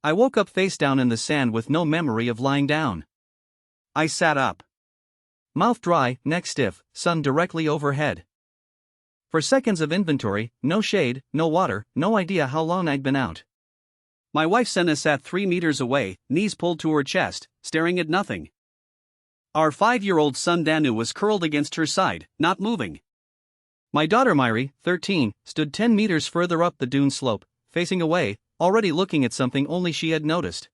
I woke up face down in the sand with no memory of lying down. I sat up. Mouth dry, neck stiff, sun directly overhead. For seconds of inventory, no shade, no water, no idea how long I'd been out. My wife Senna sat 3 meters away, knees pulled to her chest, staring at nothing. Our 5-year-old son Danu was curled against her side, not moving. My daughter Myri, 13, stood 10 meters further up the dune slope, facing away, already looking at something only she had noticed.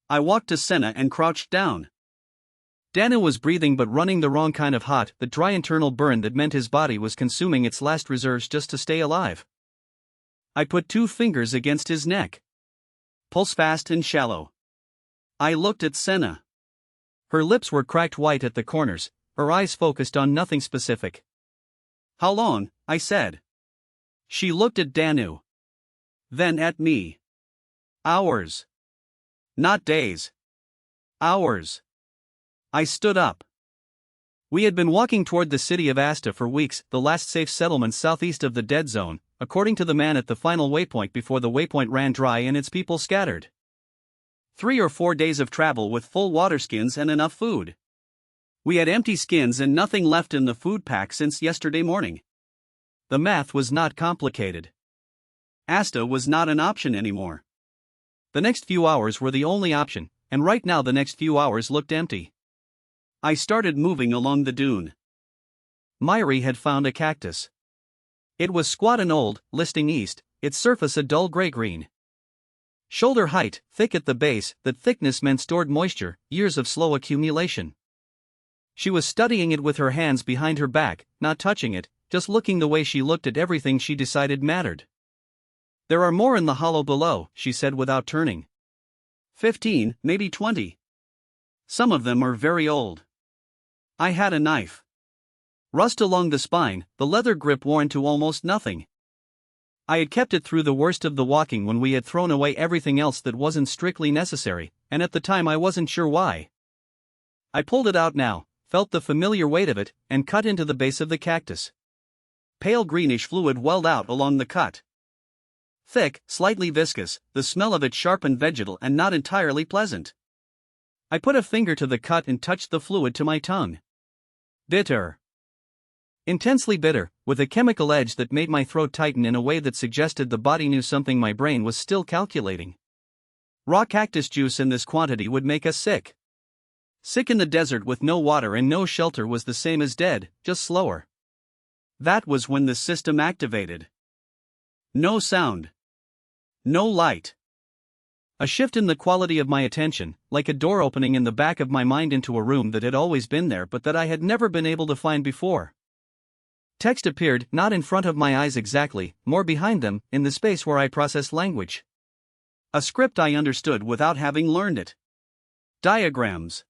I walked to Senna and crouched down. Danu was breathing but running the wrong kind of hot, the dry internal burn that meant his body was consuming its last reserves just to stay alive. I put 2 fingers against his neck. Pulse fast and shallow. I looked at Senna. Her lips were cracked white at the corners, her eyes focused on nothing specific. How long? I said. She looked at Danu. Then at me. Hours. Not days. Hours. I stood up. We had been walking toward the city of Asta for weeks, the last safe settlement southeast of the dead zone, according to the man at the final waypoint before the waypoint ran dry and its people scattered. 3 or 4 days of travel with full water skins and enough food. We had empty skins and nothing left in the food pack since yesterday morning. The math was not complicated. Asta was not an option anymore. The next few hours were the only option, and right now the next few hours looked empty. I started moving along the dune. Myri had found a cactus. It was squat and old, listing east, its surface a dull gray-green. Shoulder height, thick at the base, that thickness meant stored moisture, years of slow accumulation. She was studying it with her hands behind her back, not touching it, just looking the way she looked at everything she decided mattered. There are more in the hollow below, she said without turning. 15, maybe 20. Some of them are very old. I had a knife. Rust along the spine, the leather grip worn to almost nothing. I had kept it through the worst of the walking when we had thrown away everything else that wasn't strictly necessary, and at the time I wasn't sure why. I pulled it out now, felt the familiar weight of it, and cut into the base of the cactus. Pale greenish fluid welled out along the cut. Thick, slightly viscous, the smell of it sharp and vegetal and not entirely pleasant. I put a finger to the cut and touched the fluid to my tongue. Bitter. Intensely bitter, with a chemical edge that made my throat tighten in a way that suggested the body knew something my brain was still calculating. Raw cactus juice in this quantity would make us sick. Sick in the desert with no water and no shelter was the same as dead, just slower. That was when the system activated. No sound. No light. A shift in the quality of my attention, like a door opening in the back of my mind into a room that had always been there but that I had never been able to find before. Text appeared, not in front of my eyes exactly, more behind them, in the space where I processed language. A script I understood without having learned it. Diagrams.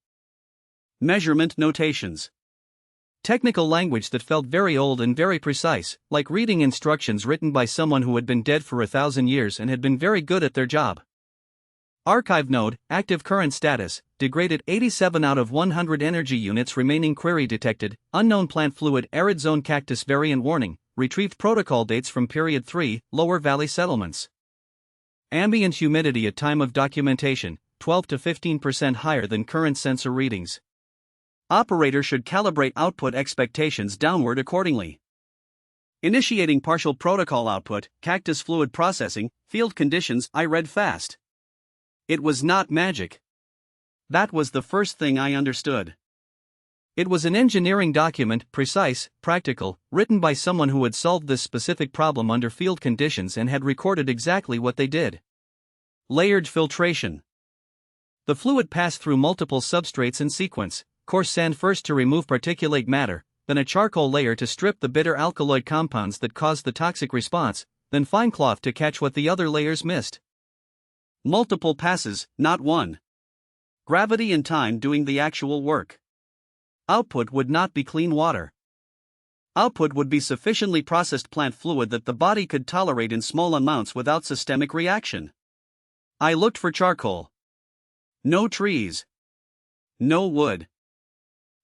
Measurement notations. Technical language that felt very old and very precise, like reading instructions written by someone who had been dead for 1,000 years and had been very good at their job. Archive node, active current status, degraded 87 out of 100 energy units remaining query detected, unknown plant fluid arid zone cactus variant warning, retrieved protocol dates from period 3, lower valley settlements. Ambient humidity at time of documentation, 12 to 15% higher than current sensor readings. Operator should calibrate output expectations downward accordingly. Initiating partial protocol output, cactus fluid processing, field conditions. I read fast. It was not magic. That was the first thing I understood. It was an engineering document, precise, practical, written by someone who had solved this specific problem under field conditions and had recorded exactly what they did. Layered filtration. The fluid passed through multiple substrates in sequence, coarse sand first to remove particulate matter, then a charcoal layer to strip the bitter alkaloid compounds that caused the toxic response, then fine cloth to catch what the other layers missed. Multiple passes, not one. Gravity and time doing the actual work. Output would not be clean water. Output would be sufficiently processed plant fluid that the body could tolerate in small amounts without systemic reaction. I looked for charcoal. No trees. No wood.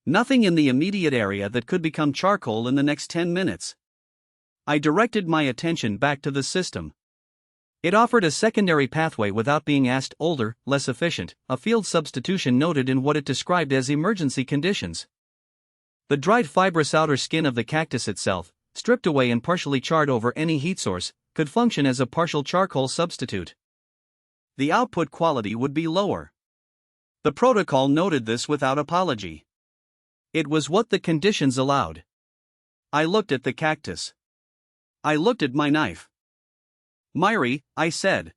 Nothing in the immediate area that could become charcoal in the next 10 minutes. I directed my attention back to the system. It offered a secondary pathway without being asked, older, less efficient, a field substitution noted in what it described as emergency conditions. The dried fibrous outer skin of the cactus itself, stripped away and partially charred over any heat source, could function as a partial charcoal substitute. The output quality would be lower. The protocol noted this without apology. It was what the conditions allowed. I looked at the cactus. I looked at my knife. "Myri," I said,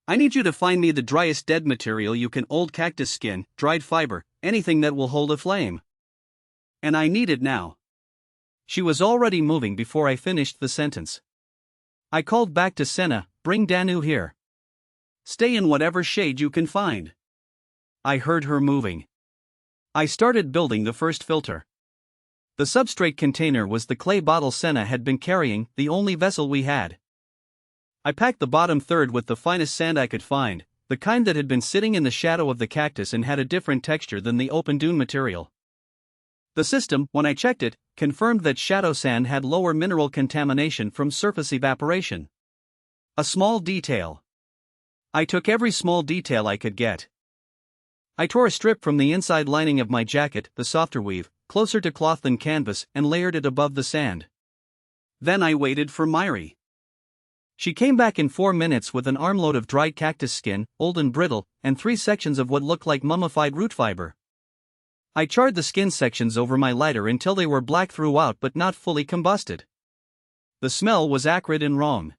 "I need you to find me the driest dead material you can, old cactus skin, dried fiber, anything that will hold a flame. And I need it now." She was already moving before I finished the sentence. I called back to Senna, "Bring Danu here. Stay in whatever shade you can find." I heard her moving. I started building the first filter. The substrate container was the clay bottle Senna had been carrying, the only vessel we had. I packed the bottom third with the finest sand I could find, the kind that had been sitting in the shadow of the cactus and had a different texture than the open dune material. The system, when I checked it, confirmed that shadow sand had lower mineral contamination from surface evaporation. A small detail. I took every small detail I could get. I tore a strip from the inside lining of my jacket, the softer weave, closer to cloth than canvas, and layered it above the sand. Then I waited for Myri. She came back in 4 minutes with an armload of dried cactus skin, old and brittle, and 3 sections of what looked like mummified root fiber. I charred the skin sections over my lighter until they were black throughout but not fully combusted. The smell was acrid and wrong.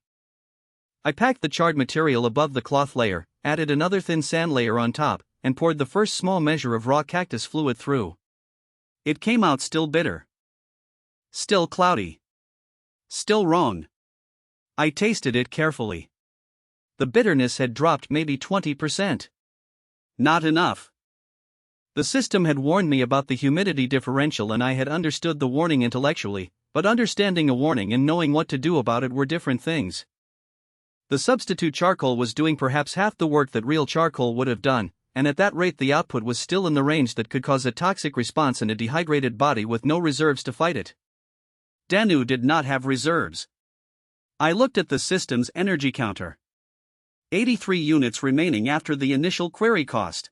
I packed the charred material above the cloth layer, added another thin sand layer on top, and poured the first small measure of raw cactus fluid through. It came out still bitter. Still cloudy. Still wrong. I tasted it carefully. The bitterness had dropped maybe 20%. Not enough. The system had warned me about the humidity differential and I had understood the warning intellectually, but understanding a warning and knowing what to do about it were different things. The substitute charcoal was doing perhaps half the work that real charcoal would have done, and at that rate the output was still in the range that could cause a toxic response in a dehydrated body with no reserves to fight it. Danu did not have reserves. I looked at the system's energy counter. 83 units remaining after the initial query cost.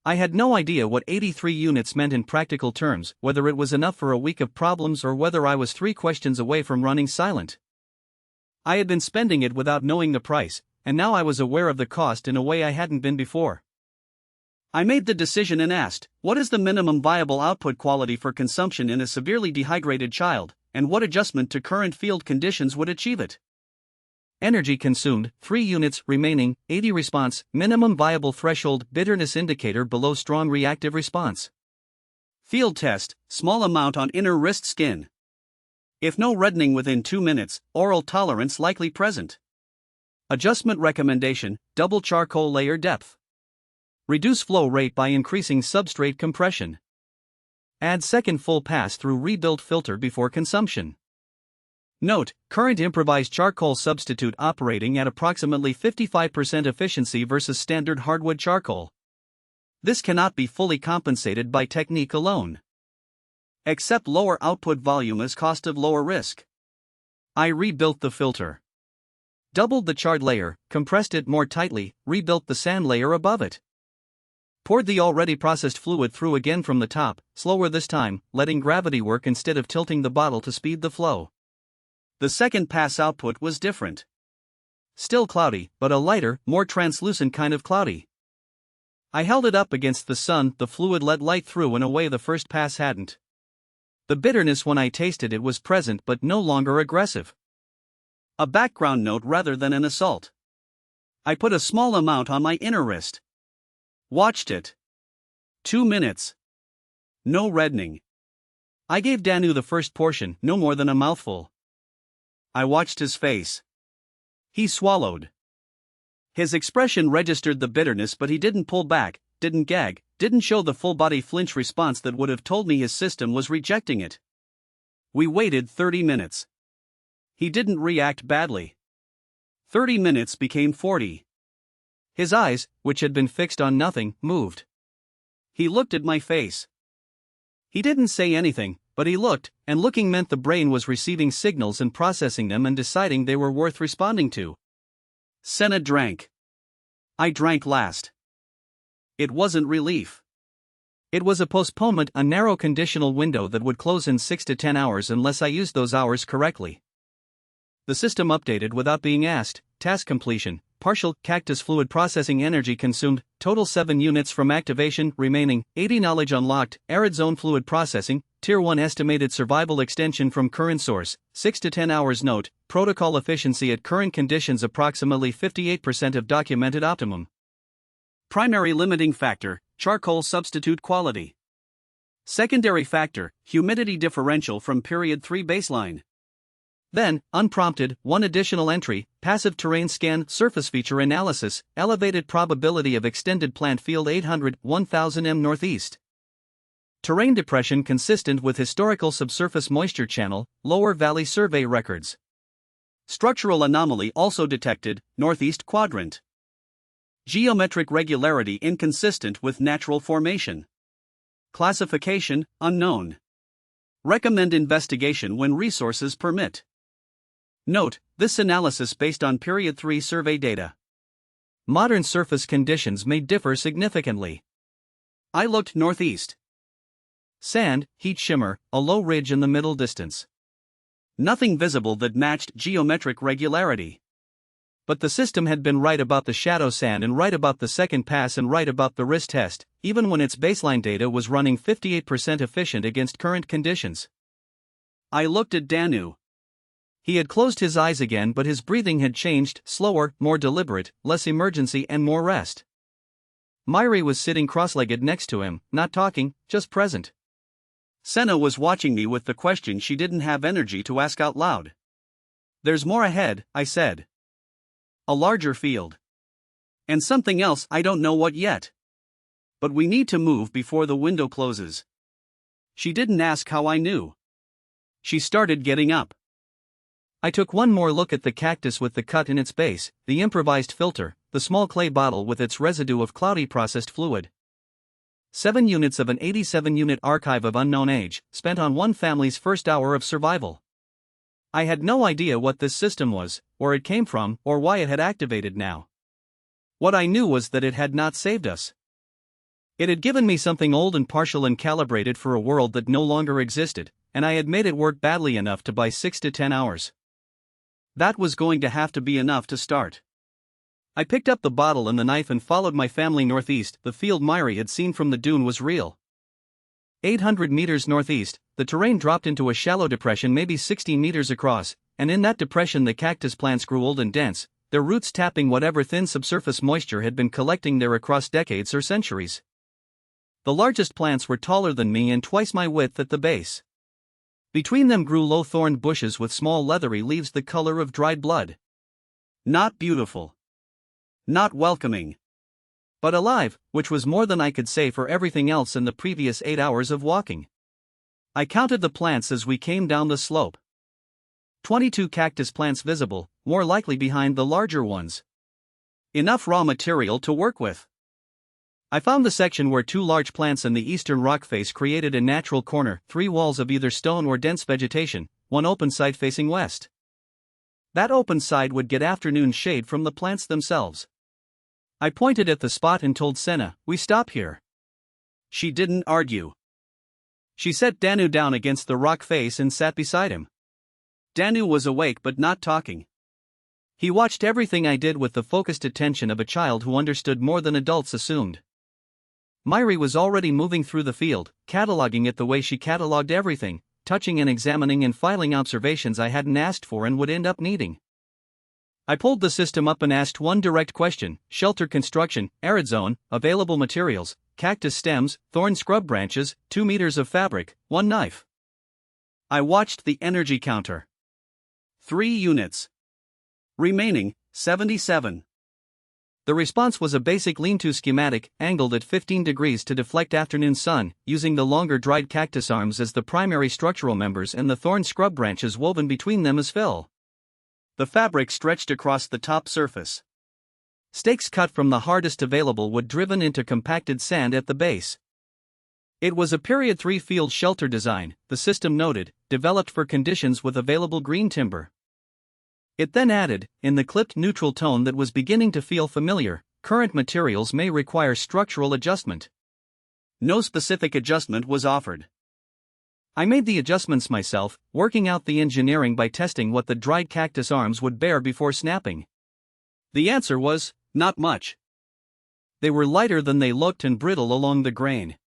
I had no idea what 83 units meant in practical terms, whether it was enough for a week of problems or whether I was 3 questions away from running silent. I had been spending it without knowing the price, and now I was aware of the cost in a way I hadn't been before. I made the decision and asked, what is the minimum viable output quality for consumption in a severely dehydrated child, and what adjustment to current field conditions would achieve it? Energy consumed, 3 units remaining, 80 response, minimum viable threshold, bitterness indicator below strong reactive response. Field test, small amount on inner wrist skin. If no reddening within 2 minutes, oral tolerance likely present. Adjustment recommendation, double charcoal layer depth. Reduce flow rate by increasing substrate compression. Add second full pass through rebuilt filter before consumption. Note, current improvised charcoal substitute operating at approximately 55% efficiency versus standard hardwood charcoal. This cannot be fully compensated by technique alone. Accept lower output volume as cost of lower risk. I rebuilt the filter. Doubled the charred layer, compressed it more tightly, rebuilt the sand layer above it. Poured the already processed fluid through again from the top, slower this time, letting gravity work instead of tilting the bottle to speed the flow. The second pass output was different. Still cloudy, but a lighter, more translucent kind of cloudy. I held it up against the sun, the fluid let light through in a way the first pass hadn't. The bitterness when I tasted it was present but no longer aggressive. A background note rather than an assault. I put a small amount on my inner wrist. Watched it. 2 minutes. No reddening. I gave Danu the first portion, no more than a mouthful. I watched his face. He swallowed. His expression registered the bitterness, but he didn't pull back, didn't gag, didn't show the full body flinch response that would have told me his system was rejecting it. We waited 30 minutes. He didn't react badly. 30 minutes became 40. His eyes, which had been fixed on nothing, moved. He looked at my face. He didn't say anything, but he looked, and looking meant the brain was receiving signals and processing them and deciding they were worth responding to. Senna drank. I drank last. It wasn't relief. It was a postponement, a narrow conditional window that would close in 6 to 10 hours unless I used those hours correctly. The system updated without being asked. Task completion, partial, cactus fluid processing energy consumed, total 7 units from activation, remaining, 80 knowledge unlocked, arid zone fluid processing, Tier 1 estimated survival extension from current source, 6 to 10 hours. Note, protocol efficiency at current conditions approximately 58% of documented optimum. Primary limiting factor, charcoal substitute quality. Secondary factor, humidity differential from period 3 baseline. Then, unprompted, one additional entry, passive terrain scan, surface feature analysis, elevated probability of extended plant field 800, 1000 m northeast. Terrain depression consistent with historical subsurface moisture channel, lower valley survey records. Structural anomaly also detected, northeast quadrant. Geometric regularity inconsistent with natural formation. Classification, unknown. Recommend investigation when resources permit. Note, this analysis based on period 3 survey data. Modern surface conditions may differ significantly. I looked northeast. Sand, heat shimmer, a low ridge in the middle distance. Nothing visible that matched geometric regularity. But the system had been right about the shadow sand and right about the second pass and right about the wrist test, even when its baseline data was running 58% efficient against current conditions. I looked at Danu. He had closed his eyes again, but his breathing had changed, slower, more deliberate, less emergency and more rest. Myri was sitting cross-legged next to him, not talking, just present. Senna was watching me with the question she didn't have energy to ask out loud. There's more ahead, I said. A larger field. And something else, I don't know what yet. But we need to move before the window closes. She didn't ask how I knew. She started getting up. I took one more look at the cactus with the cut in its base, the improvised filter, the small clay bottle with its residue of cloudy processed fluid. 7 units of an 87-unit archive of unknown age, spent on one family's first hour of survival. I had no idea what this system was, where it came from, or why it had activated now. What I knew was that it had not saved us. It had given me something old and partial and calibrated for a world that no longer existed, and I had made it work badly enough to buy 6 to 10 hours. That was going to have to be enough to start. I picked up the bottle and the knife and followed my family northeast. The field Myri had seen from the dune was real. 800 meters northeast, the terrain dropped into a shallow depression maybe 16 meters across, and in that depression the cactus plants grew old and dense, their roots tapping whatever thin subsurface moisture had been collecting there across decades or centuries. The largest plants were taller than me and twice my width at the base. Between them grew low thorned bushes with small leathery leaves the color of dried blood. Not beautiful. Not welcoming. But alive, which was more than I could say for everything else in the previous 8 hours of walking. I counted the plants as we came down the slope. 22 cactus plants visible, more likely behind the larger ones. Enough raw material to work with. I found the section where 2 large plants in the eastern rock face created a natural corner, 3 walls of either stone or dense vegetation, one open side facing west. That open side would get afternoon shade from the plants themselves. I pointed at the spot and told Senna, "We stop here." She didn't argue. She set Danu down against the rock face and sat beside him. Danu was awake but not talking. He watched everything I did with the focused attention of a child who understood more than adults assumed. Myri was already moving through the field, cataloging it the way she cataloged everything, touching and examining and filing observations I hadn't asked for and would end up needing. I pulled the system up and asked one direct question: shelter construction, arid zone, available materials, cactus stems, thorn scrub branches, 2 meters of fabric, 1 knife. I watched the energy counter. 3 units. Remaining, 77. The response was a basic lean-to schematic, angled at 15 degrees to deflect afternoon sun, using the longer dried cactus arms as the primary structural members and the thorn scrub branches woven between them as fill. The fabric stretched across the top surface. Stakes cut from the hardest available wood driven into compacted sand at the base. It was a period 3 field shelter design, the system noted, developed for conditions with available green timber. It then added, in the clipped neutral tone that was beginning to feel familiar, current materials may require structural adjustment. No specific adjustment was offered. I made the adjustments myself, working out the engineering by testing what the dried cactus arms would bear before snapping. The answer was, not much. They were lighter than they looked and brittle along the grain.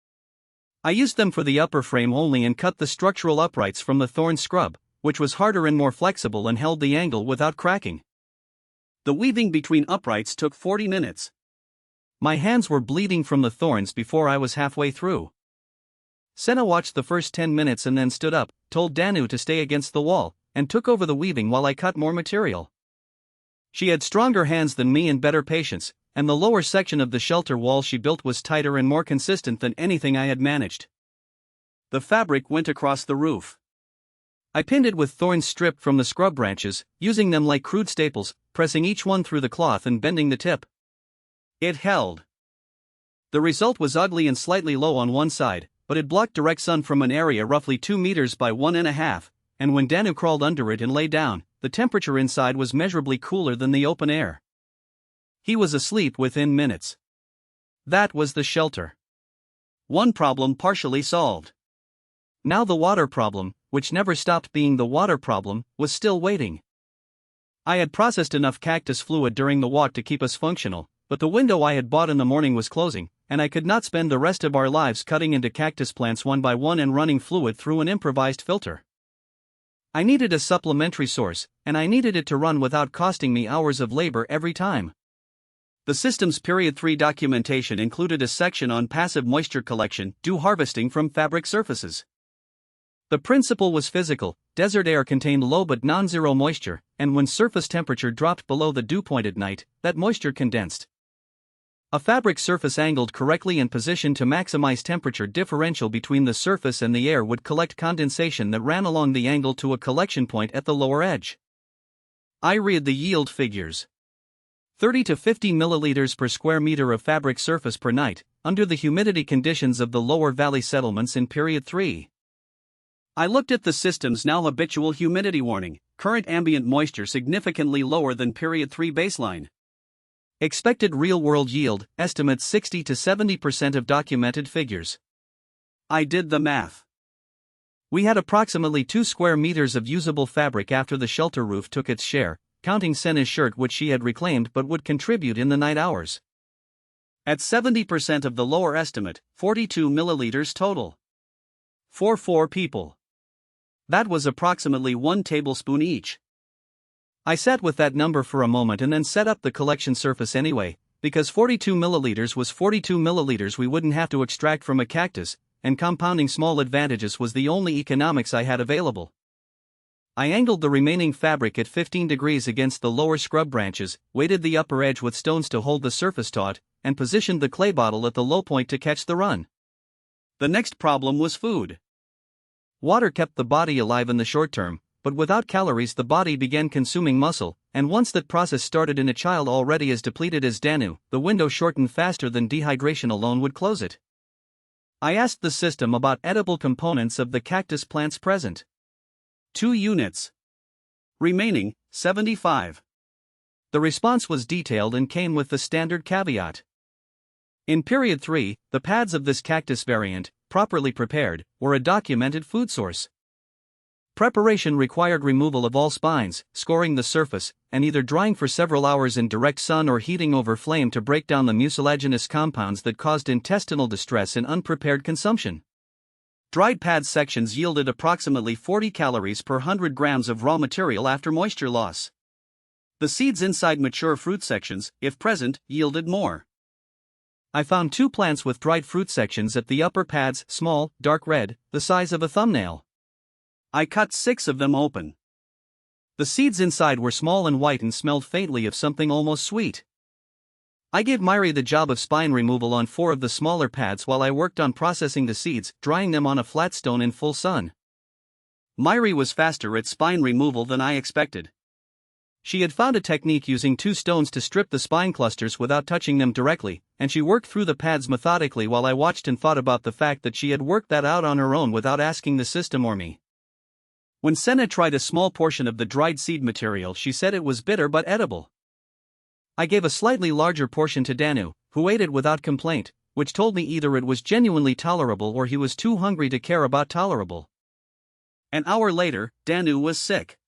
I used them for the upper frame only and cut the structural uprights from the thorn scrub, which was harder and more flexible and held the angle without cracking. The weaving between uprights took 40 minutes. My hands were bleeding from the thorns before I was halfway through. Senna watched the first 10 minutes and then stood up, told Danu to stay against the wall, and took over the weaving while I cut more material. She had stronger hands than me and better patience, and the lower section of the shelter wall she built was tighter and more consistent than anything I had managed. The fabric went across the roof. I pinned it with thorns stripped from the scrub branches, using them like crude staples, pressing each one through the cloth and bending the tip. It held. The result was ugly and slightly low on one side, but it blocked direct sun from an area roughly 2 meters by 1.5, and when Danu crawled under it and lay down, the temperature inside was measurably cooler than the open air. He was asleep within minutes. That was the shelter. One problem partially solved. Now the water problem, which never stopped being the water problem, was still waiting. I had processed enough cactus fluid during the walk to keep us functional, but the window I had bought in the morning was closing, and I could not spend the rest of our lives cutting into cactus plants one by one and running fluid through an improvised filter. I needed a supplementary source, and I needed it to run without costing me hours of labor every time. The system's Period 3 documentation included a section on passive moisture collection, dew harvesting from fabric surfaces. The principle was physical. Desert air contained low but non-zero moisture, and when surface temperature dropped below the dew point at night, that moisture condensed. A fabric surface angled correctly and positioned to maximize temperature differential between the surface and the air would collect condensation that ran along the angle to a collection point at the lower edge. I read the yield figures. 30 to 50 milliliters per square meter of fabric surface per night, under the humidity conditions of the lower valley settlements in Period 3. I looked at the system's now habitual humidity warning, current ambient moisture significantly lower than Period 3 baseline. Expected real-world yield, estimates 60 to 70% of documented figures. I did the math. We had approximately 2 square meters of usable fabric after the shelter roof took its share, counting Senna's shirt which she had reclaimed but would contribute in the night hours. At 70% of the lower estimate, 42 milliliters total. For 4 people. That was approximately 1 tablespoon each. I sat with that number for a moment and then set up the collection surface anyway, because 42 milliliters was 42 milliliters we wouldn't have to extract from a cactus, and compounding small advantages was the only economics I had available. I angled the remaining fabric at 15 degrees against the lower scrub branches, weighted the upper edge with stones to hold the surface taut, and positioned the clay bottle at the low point to catch the run. The next problem was food. Water kept the body alive in the short term, but without calories the body began consuming muscle, and once that process started in a child already as depleted as Danu, the window shortened faster than dehydration alone would close it. I asked the system about edible components of the cactus plants present. 2 units. Remaining, 75. The response was detailed and came with the standard caveat. In Period 3, the pads of this cactus variant, properly prepared, were a documented food source. Preparation required removal of all spines, scoring the surface, and either drying for several hours in direct sun or heating over flame to break down the mucilaginous compounds that caused intestinal distress in unprepared consumption. Dried pad sections yielded approximately 40 calories per 100 grams of raw material after moisture loss. The seeds inside mature fruit sections, if present, yielded more. I found 2 plants with dried fruit sections at the upper pads, small, dark red, the size of a thumbnail. I cut 6 of them open. The seeds inside were small and white and smelled faintly of something almost sweet. I gave Myri the job of spine removal on 4 of the smaller pads while I worked on processing the seeds, drying them on a flat stone in full sun. Myri was faster at spine removal than I expected. She had found a technique using 2 stones to strip the spine clusters without touching them directly, and she worked through the pads methodically while I watched and thought about the fact that she had worked that out on her own without asking the system or me. When Senna tried a small portion of the dried seed material, she said it was bitter but edible. I gave a slightly larger portion to Danu, who ate it without complaint, which told me either it was genuinely tolerable or he was too hungry to care about tolerable. An hour later, Danu was sick.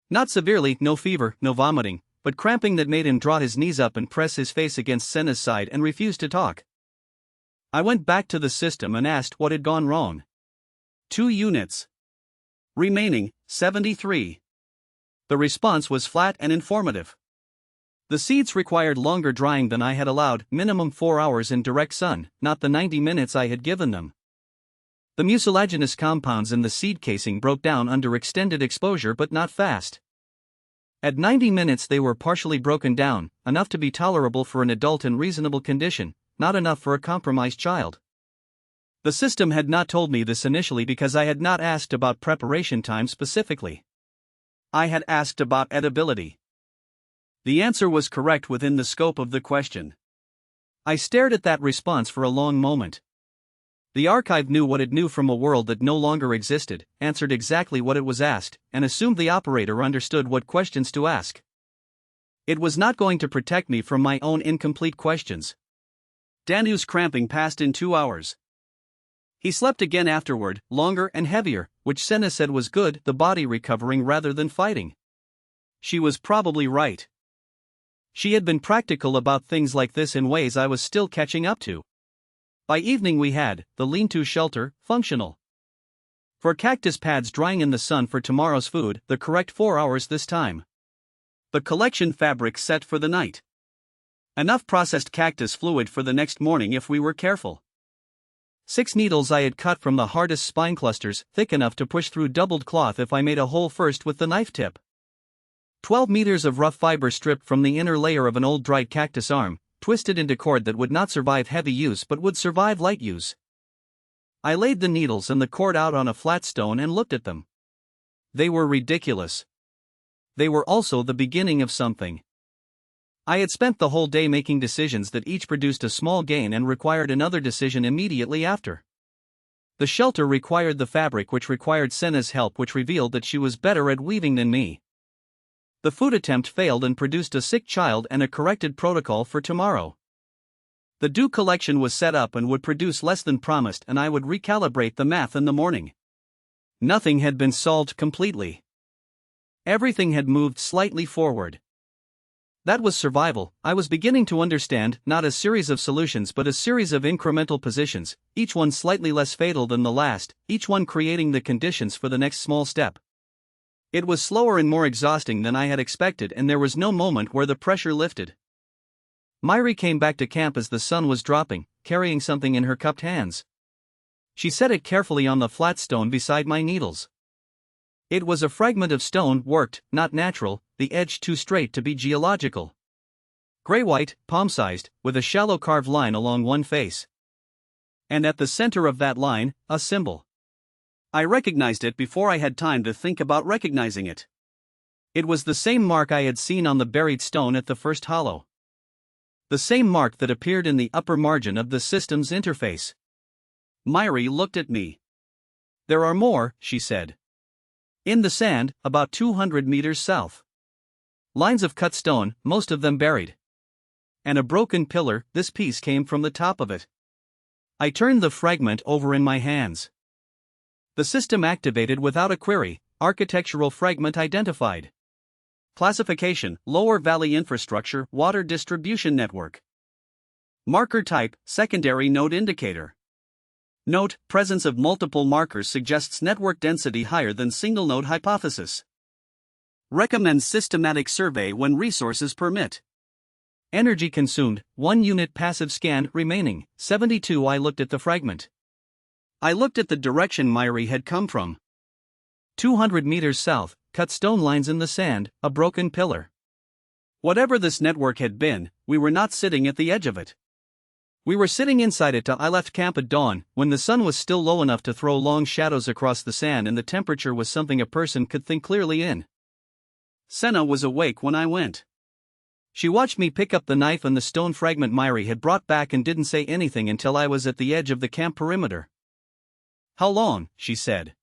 Not severely, no fever, no vomiting, but cramping that made him draw his knees up and press his face against Senna's side and refuse to talk. I went back to the system and asked what had gone wrong. 2 units. Remaining, 73. The response was flat and informative. The seeds required longer drying than I had allowed, minimum 4 hours in direct sun, not the 90 minutes I had given them. The mucilaginous compounds in the seed casing broke down under extended exposure but not fast. At 90 minutes they were partially broken down, enough to be tolerable for an adult in reasonable condition, not enough for a compromised child. The system had not told me this initially because I had not asked about preparation time specifically. I had asked about edibility. The answer was correct within the scope of the question. I stared at that response for a long moment. The archive knew what it knew from a world that no longer existed, answered exactly what it was asked, and assumed the operator understood what questions to ask. It was not going to protect me from my own incomplete questions. Danu's cramping passed in 2 hours. He slept again afterward, longer and heavier, which Senna said was good, the body recovering rather than fighting. She was probably right. She had been practical about things like this in ways I was still catching up to. By evening we had the lean-to shelter functional. For cactus pads drying in the sun for tomorrow's food, the correct 4 hours this time. The collection fabric set for the night. Enough processed cactus fluid for the next morning if we were careful. 6 needles I had cut from the hardest spine clusters, thick enough to push through doubled cloth if I made a hole first with the knife tip. 12 meters of rough fiber stripped from the inner layer of an old dried cactus arm, twisted into cord that would not survive heavy use but would survive light use. I laid the needles and the cord out on a flat stone and looked at them. They were ridiculous. They were also the beginning of something. I had spent the whole day making decisions that each produced a small gain and required another decision immediately after. The shelter required the fabric, which required Senna's help, which revealed that she was better at weaving than me. The food attempt failed and produced a sick child and a corrected protocol for tomorrow. The dew collection was set up and would produce less than promised, and I would recalibrate the math in the morning. Nothing had been solved completely. Everything had moved slightly forward. That was survival. I was beginning to understand, not a series of solutions but a series of incremental positions, each one slightly less fatal than the last, each one creating the conditions for the next small step. It was slower and more exhausting than I had expected, and there was no moment where the pressure lifted. Myri came back to camp as the sun was dropping, carrying something in her cupped hands. She set it carefully on the flat stone beside my needles. It was a fragment of stone, worked, not natural, the edge too straight to be geological. Gray-white, palm-sized, with a shallow carved line along one face. And at the center of that line, a symbol. I recognized it before I had time to think about recognizing it. It was the same mark I had seen on the buried stone at the first hollow. The same mark that appeared in the upper margin of the system's interface. Myri looked at me. "There are more," she said. "In the sand, about 200 meters south. Lines of cut stone, most of them buried. And a broken pillar, this piece came from the top of it." I turned the fragment over in my hands. The system activated without a query, architectural fragment identified. Classification, Lower Valley Infrastructure, Water Distribution Network. Marker type, Secondary Node Indicator. Note, presence of multiple markers suggests network density higher than single node hypothesis. Recommends systematic survey when resources permit. Energy consumed, 1 unit passive scan remaining, 72. I looked at the fragment. I looked at the direction Myri had come from. 200 meters south, cut stone lines in the sand, a broken pillar. Whatever this network had been, we were not sitting at the edge of it. We were sitting inside it till I left camp at dawn, when the sun was still low enough to throw long shadows across the sand and the temperature was something a person could think clearly in. Senna was awake when I went. She watched me pick up the knife and the stone fragment Myri had brought back and didn't say anything until I was at the edge of the camp perimeter. "How long?" she said.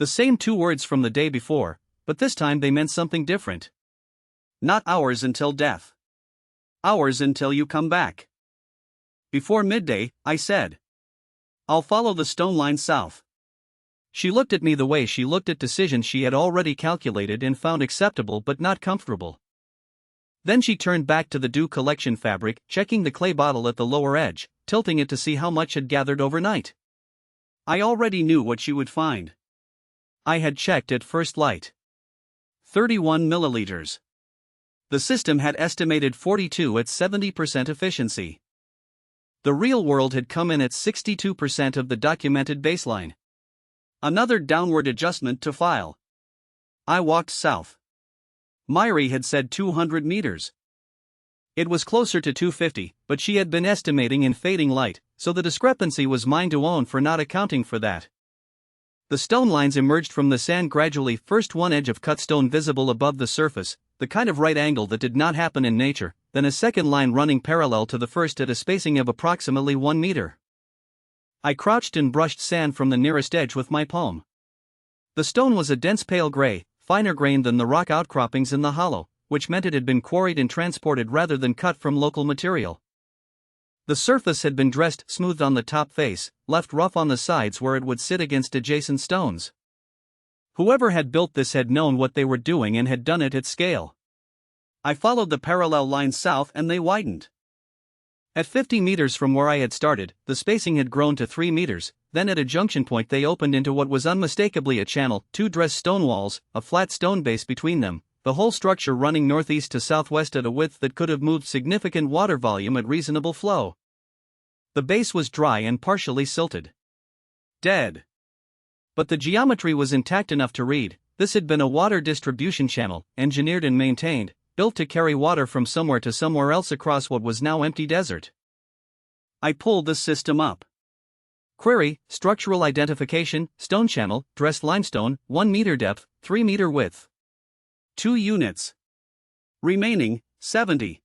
The same two words from the day before, but this time they meant something different. Not hours until death. Hours until you come back. Before midday, I said. I'll follow the stone line south. She looked at me the way she looked at decisions she had already calculated and found acceptable but not comfortable. Then she turned back to the dew collection fabric, checking the clay bottle at the lower edge, tilting it to see how much had gathered overnight. I already knew what she would find. I had checked at first light. 31 milliliters. The system had estimated 42 at 70% efficiency. The real world had come in at 62% of the documented baseline. Another downward adjustment to file. I walked south. Myri had said 200 meters. It was closer to 250, but she had been estimating in fading light, so the discrepancy was mine to own for not accounting for that. The stone lines emerged from the sand gradually, first one edge of cut stone visible above the surface, the kind of right angle that did not happen in nature, then a second line running parallel to the first at a spacing of approximately 1 meter. I crouched and brushed sand from the nearest edge with my palm. The stone was a dense pale gray, finer grained than the rock outcroppings in the hollow, which meant it had been quarried and transported rather than cut from local material. The surface had been dressed smooth on the top face, left rough on the sides where it would sit against adjacent stones. Whoever had built this had known what they were doing and had done it at scale. I followed the parallel lines south and they widened. At 50 meters from where I had started, the spacing had grown to 3 meters, then at a junction point they opened into what was unmistakably a channel, two dressed stone walls, a flat stone base between them, the whole structure running northeast to southwest at a width that could have moved significant water volume at reasonable flow. The base was dry and partially silted. Dead. But the geometry was intact enough to read. This had been a water distribution channel, engineered and maintained, built to carry water from somewhere to somewhere else across what was now empty desert. I pulled the system up. Query: structural identification, stone channel, dressed limestone, 1 meter depth, 3 meter width. 2 units. Remaining, 70.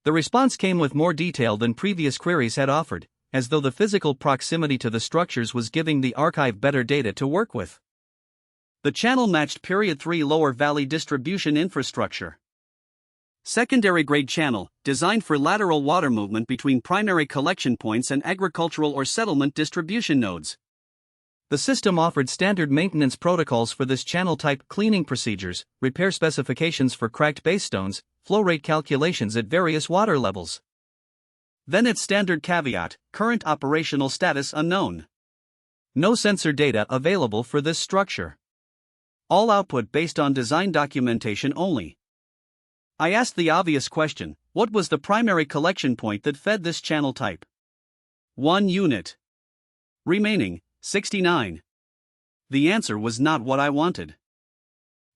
The response came with more detail than previous queries had offered, as though the physical proximity to the structures was giving the archive better data to work with. The channel matched Period 3 lower valley distribution infrastructure. Secondary grade channel, designed for lateral water movement between primary collection points and agricultural or settlement distribution nodes. The system offered standard maintenance protocols for this channel type, cleaning procedures, repair specifications for cracked base stones, flow rate calculations at various water levels. Then its standard caveat: current operational status unknown. No sensor data available for this structure. All output based on design documentation only. I asked the obvious question: what was the primary collection point that fed this channel type? 1 unit. Remaining, 69. The answer was not what I wanted.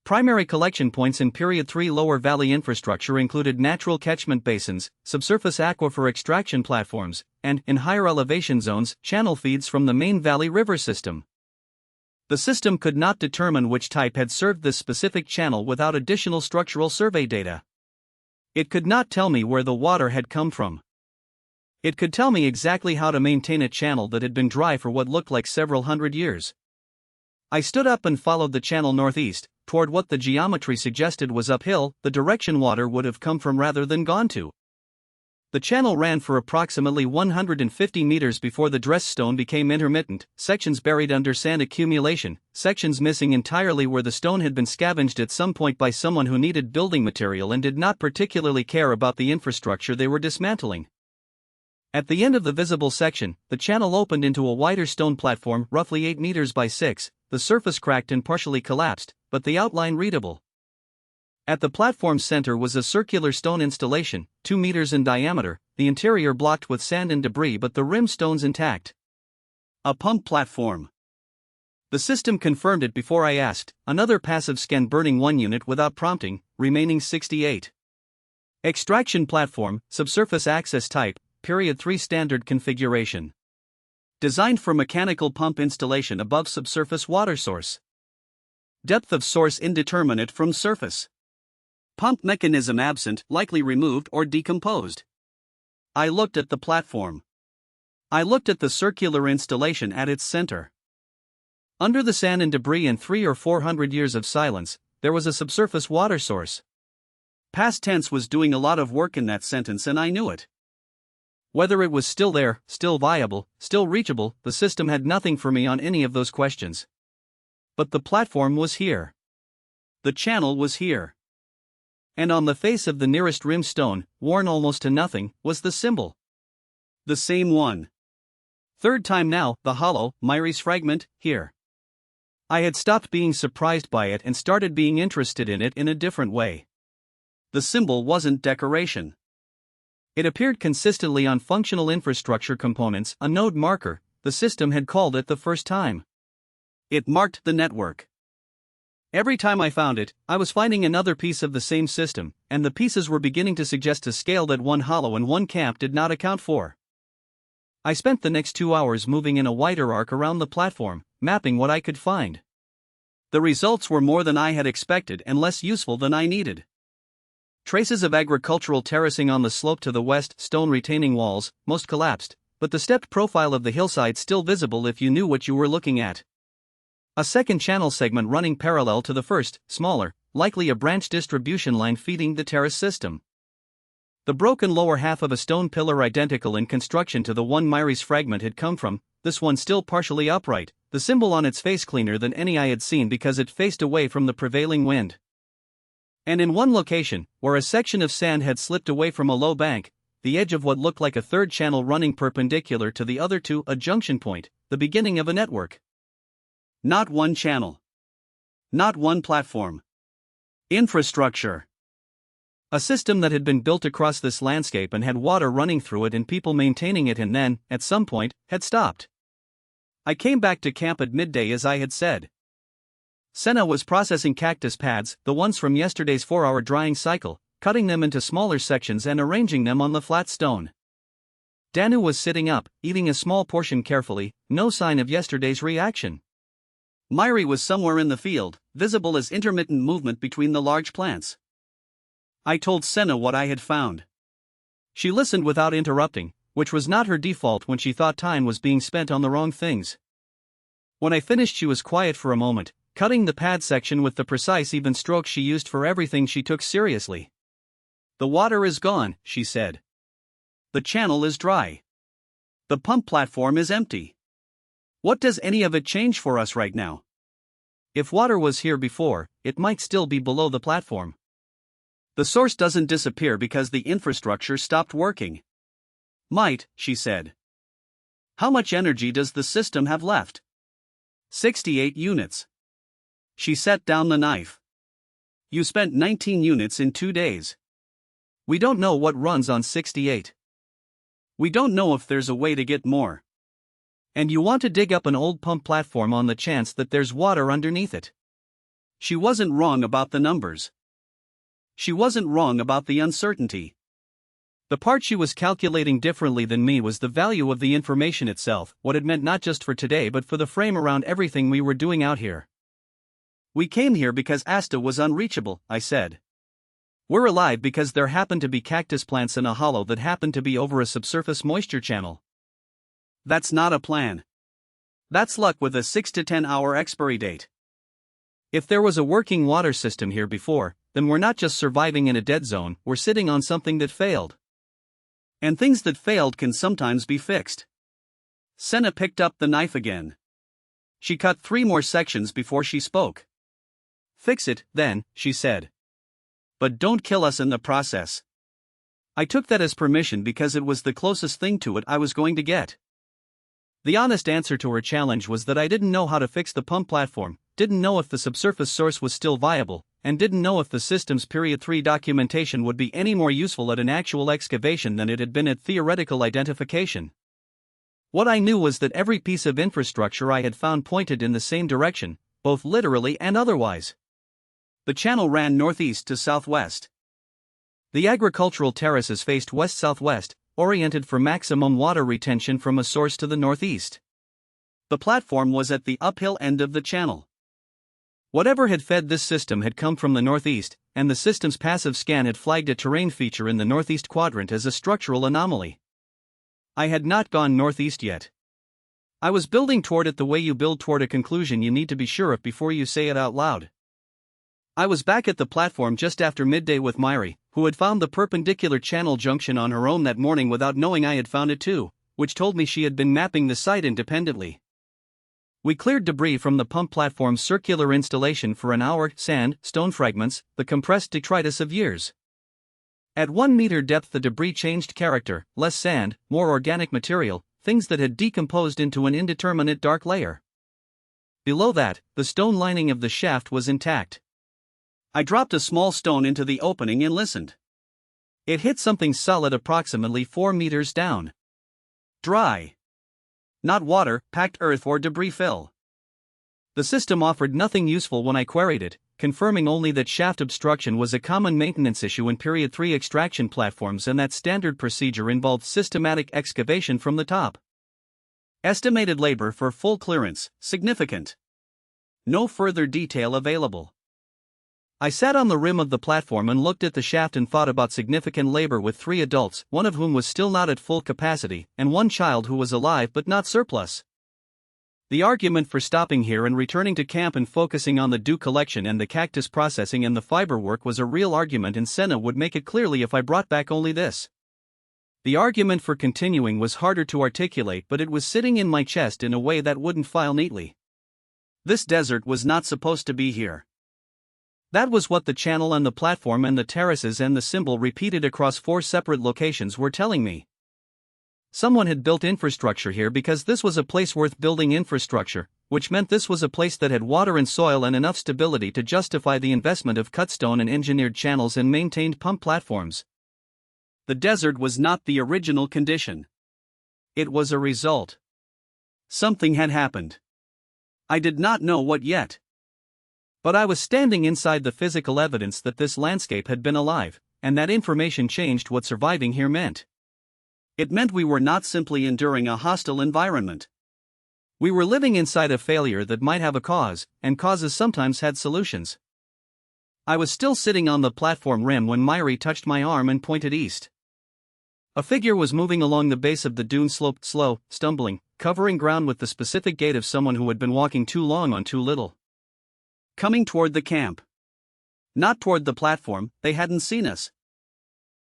Primary collection points in Period 3 lower valley infrastructure included natural catchment basins, subsurface aquifer extraction platforms, and, in higher elevation zones, channel feeds from the main valley river system. The system could not determine which type had served this specific channel without additional structural survey data. It could not tell me where the water had come from. It could tell me exactly how to maintain a channel that had been dry for what looked like several hundred years. I stood up and followed the channel northeast, toward what the geometry suggested was uphill, the direction water would have come from rather than gone to. The channel ran for approximately 150 meters before the dressed stone became intermittent, sections buried under sand accumulation, sections missing entirely where the stone had been scavenged at some point by someone who needed building material and did not particularly care about the infrastructure they were dismantling. At the end of the visible section, the channel opened into a wider stone platform roughly 8 meters by 6, the surface cracked and partially collapsed, but the outline readable. At the platform's center was a circular stone installation, 2 meters in diameter, the interior blocked with sand and debris but the rim stones intact. A pump platform. The system confirmed it before I asked. Another passive scan burning 1 unit without prompting, remaining 68. Extraction platform, subsurface access type, Period 3 standard configuration. Designed for mechanical pump installation above subsurface water source. Depth of source indeterminate from surface. Pump mechanism absent, likely removed or decomposed. I looked at the platform. I looked at the circular installation at its center. Under the sand and debris and 300 or 400 years of silence, there was a subsurface water source. Past tense was doing a lot of work in that sentence and I knew it. Whether it was still there, still viable, still reachable, the system had nothing for me on any of those questions. But the platform was here. The channel was here. And on the face of the nearest rim stone, worn almost to nothing, was the symbol. The same one. Third time now, the hollow, Myri's fragment, here. I had stopped being surprised by it and started being interested in it in a different way. The symbol wasn't decoration. It appeared consistently on functional infrastructure components, a node marker. The system had called it the first time. It marked the network. Every time I found it, I was finding another piece of the same system, and the pieces were beginning to suggest a scale that one hollow and one camp did not account for. I spent the next 2 hours moving in a wider arc around the platform, mapping what I could find. The results were more than I had expected and less useful than I needed. Traces of agricultural terracing on the slope to the west, stone retaining walls, most collapsed, but the stepped profile of the hillside still visible if you knew what you were looking at. A second channel segment running parallel to the first, smaller, likely a branch distribution line feeding the terrace system. The broken lower half of a stone pillar identical in construction to the one Myri's fragment had come from, this one still partially upright, the symbol on its face cleaner than any I had seen because it faced away from the prevailing wind. And in one location, where a section of sand had slipped away from a low bank, the edge of what looked like a third channel running perpendicular to the other two, a junction point, the beginning of a network. Not one channel. Not one platform. Infrastructure. A system that had been built across this landscape and had water running through it and people maintaining it and then, at some point, had stopped. I came back to camp at midday as I had said. Senna was processing cactus pads, the ones from yesterday's 4-hour drying cycle, cutting them into smaller sections and arranging them on the flat stone. Danu was sitting up, eating a small portion carefully, no sign of yesterday's reaction. Myri was somewhere in the field, visible as intermittent movement between the large plants. I told Senna what I had found. She listened without interrupting, which was not her default when she thought time was being spent on the wrong things. When I finished, she was quiet for a moment, cutting the pad section with the precise even strokes she used for everything she took seriously. "The water is gone," she said. "The channel is dry. The pump platform is empty. What does any of it change for us right now? If water was here before, it might still be below the platform. The source doesn't disappear because the infrastructure stopped working." "Might," she said. "How much energy does the system have left?" 68 units. She set down the knife. "You spent 19 units in 2 days. We don't know what runs on 68. We don't know if there's a way to get more. And you want to dig up an old pump platform on the chance that there's water underneath it." She wasn't wrong about the numbers. She wasn't wrong about the uncertainty. The part she was calculating differently than me was the value of the information itself, what it meant not just for today but for the frame around everything we were doing out here. "We came here because Asta was unreachable," I said. "We're alive because there happened to be cactus plants in a hollow that happened to be over a subsurface moisture channel." "That's not a plan. That's luck with a 6 to 10 hour expiry date." "If there was a working water system here before, then we're not just surviving in a dead zone, we're sitting on something that failed. And things that failed can sometimes be fixed." Senna picked up the knife again. She cut 3 more sections before she spoke. "Fix it, then," she said. "But don't kill us in the process." I took that as permission because it was the closest thing to it I was going to get. The honest answer to her challenge was that I didn't know how to fix the pump platform, didn't know if the subsurface source was still viable, and didn't know if the system's Period 3 documentation would be any more useful at an actual excavation than it had been at theoretical identification. What I knew was that every piece of infrastructure I had found pointed in the same direction, both literally and otherwise. The channel ran northeast to southwest. The agricultural terraces faced west-southwest, oriented for maximum water retention from a source to the northeast. The platform was at the uphill end of the channel. Whatever had fed this system had come from the northeast, and the system's passive scan had flagged a terrain feature in the northeast quadrant as a structural anomaly. I had not gone northeast yet. I was building toward it the way you build toward a conclusion you need to be sure of before you say it out loud. I was back at the platform just after midday with Myri, who had found the perpendicular channel junction on her own that morning without knowing I had found it too, which told me she had been mapping the site independently. We cleared debris from the pump platform's circular installation for an hour: sand, stone fragments, the compressed detritus of years. At 1 meter depth the debris changed character: less sand, more organic material, things that had decomposed into an indeterminate dark layer. Below that, the stone lining of the shaft was intact. I dropped a small stone into the opening and listened. It hit something solid approximately 4 meters down. Dry. Not water, packed earth or debris fill. The system offered nothing useful when I queried it, confirming only that shaft obstruction was a common maintenance issue in Period 3 extraction platforms and that standard procedure involved systematic excavation from the top. Estimated labor for full clearance, significant. No further detail available. I sat on the rim of the platform and looked at the shaft and thought about significant labor with 3 adults, one of whom was still not at full capacity, and 1 child who was alive but not surplus. The argument for stopping here and returning to camp and focusing on the dew collection and the cactus processing and the fiber work was a real argument, and Senna would make it clearly if I brought back only this. The argument for continuing was harder to articulate, but it was sitting in my chest in a way that wouldn't file neatly. This desert was not supposed to be here. That was what the channel and the platform and the terraces and the symbol repeated across 4 separate locations were telling me. Someone had built infrastructure here because this was a place worth building infrastructure, which meant this was a place that had water and soil and enough stability to justify the investment of cut stone and engineered channels and maintained pump platforms. The desert was not the original condition. It was a result. Something had happened. I did not know what yet. But I was standing inside the physical evidence that this landscape had been alive, and that information changed what surviving here meant. It meant we were not simply enduring a hostile environment. We were living inside a failure that might have a cause, and causes sometimes had solutions. I was still sitting on the platform rim when Myri touched my arm and pointed east. A figure was moving along the base of the dune slope, slow, stumbling, covering ground with the specific gait of someone who had been walking too long on too little. Coming toward the camp. Not toward the platform, they hadn't seen us.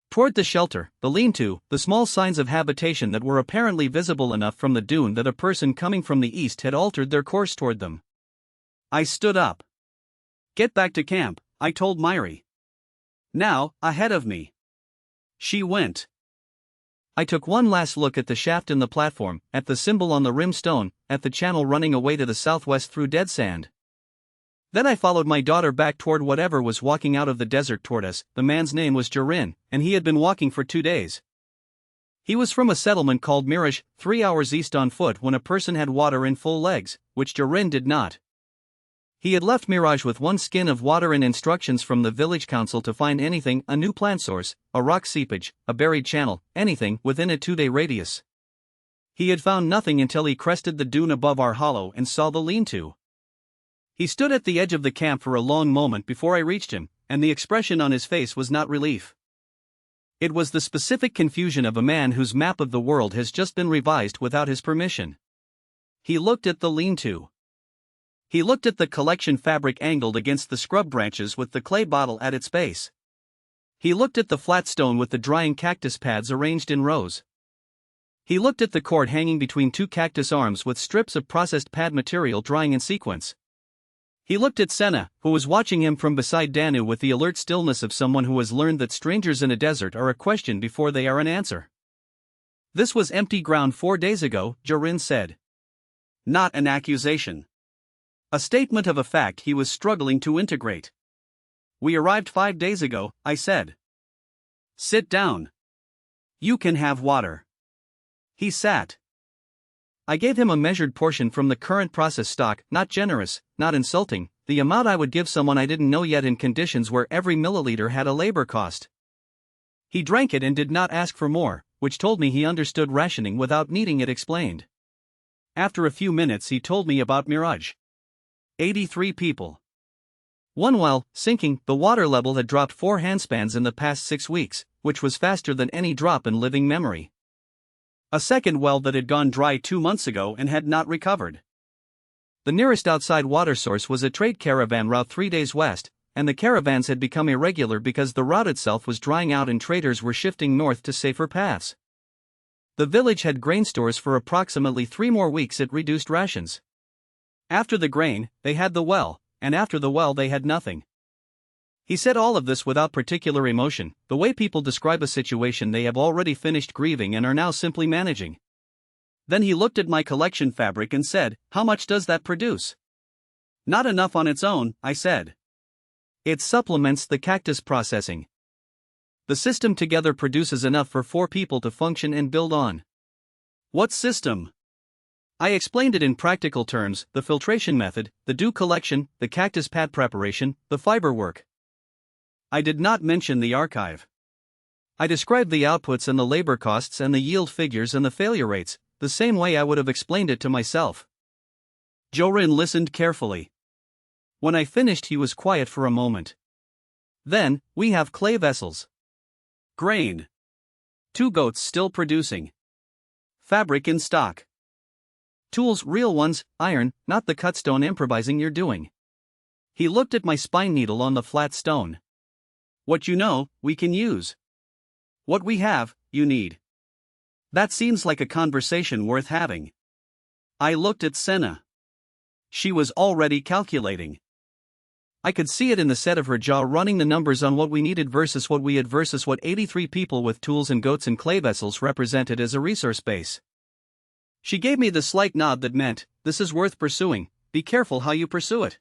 Toward the shelter, the lean-to, the small signs of habitation that were apparently visible enough from the dune that a person coming from the east had altered their course toward them. I stood up. Get back to camp, I told Myri. Now, ahead of me. She went. I took one last look at the shaft in the platform, at the symbol on the rim stone, at the channel running away to the southwest through dead sand. Then I followed my daughter back toward whatever was walking out of the desert toward us. The man's name was Jarin, and he had been walking for 2 days. He was from a settlement called Mirage, 3 hours east on foot when a person had water in full legs, which Jarin did not. He had left Mirage with 1 skin of water and instructions from the village council to find anything, a new plant source, a rock seepage, a buried channel, anything, within a 2-day radius. He had found nothing until he crested the dune above our hollow and saw the lean-to. He stood at the edge of the camp for a long moment before I reached him, and the expression on his face was not relief. It was the specific confusion of a man whose map of the world has just been revised without his permission. He looked at the lean-to. He looked at the collection fabric angled against the scrub branches with the clay bottle at its base. He looked at the flat stone with the drying cactus pads arranged in rows. He looked at the cord hanging between 2 cactus arms with strips of processed pad material drying in sequence. He looked at Senna, who was watching him from beside Danu with the alert stillness of someone who has learned that strangers in a desert are a question before they are an answer. This was empty ground 4 days ago, Jarin said. Not an accusation. A statement of a fact he was struggling to integrate. We arrived 5 days ago, I said. Sit down. You can have water. He sat. I gave him a measured portion from the current process stock, not generous, not insulting, the amount I would give someone I didn't know yet in conditions where every milliliter had a labor cost. He drank it and did not ask for more, which told me he understood rationing without needing it explained. After a few minutes he told me about Mirage. 83 people. One well, sinking, the water level had dropped 4 handspans in the past 6 weeks, which was faster than any drop in living memory. A second well that had gone dry 2 months ago and had not recovered. The nearest outside water source was a trade caravan route 3 days west, and the caravans had become irregular because the route itself was drying out and traders were shifting north to safer paths. The village had grain stores for approximately 3 more weeks at reduced rations. After the grain, they had the well, and after the well they had nothing. He said all of this without particular emotion, the way people describe a situation they have already finished grieving and are now simply managing. Then he looked at my collection fabric and said, "How much does that produce?" "Not enough on its own," I said. "It supplements the cactus processing. The system together produces enough for 4 people to function and build on." "What system?" I explained it in practical terms: the filtration method, the dew collection, the cactus pad preparation, the fiber work. I did not mention the archive. I described the outputs and the labor costs and the yield figures and the failure rates, the same way I would have explained it to myself. Jorin listened carefully. When I finished, he was quiet for a moment. "Then, we have clay vessels. Grain. 2 goats still producing. Fabric in stock. Tools, real ones, iron, not the cut stone improvising you're doing." He looked at my spine needle on the flat stone. "What you know, we can use. What we have, you need." That seems like a conversation worth having. I looked at Senna. She was already calculating. I could see it in the set of her jaw, running the numbers on what we needed versus what we had versus what 83 people with tools and goats and clay vessels represented as a resource base. She gave me the slight nod that meant, "This is worth pursuing, be careful how you pursue it."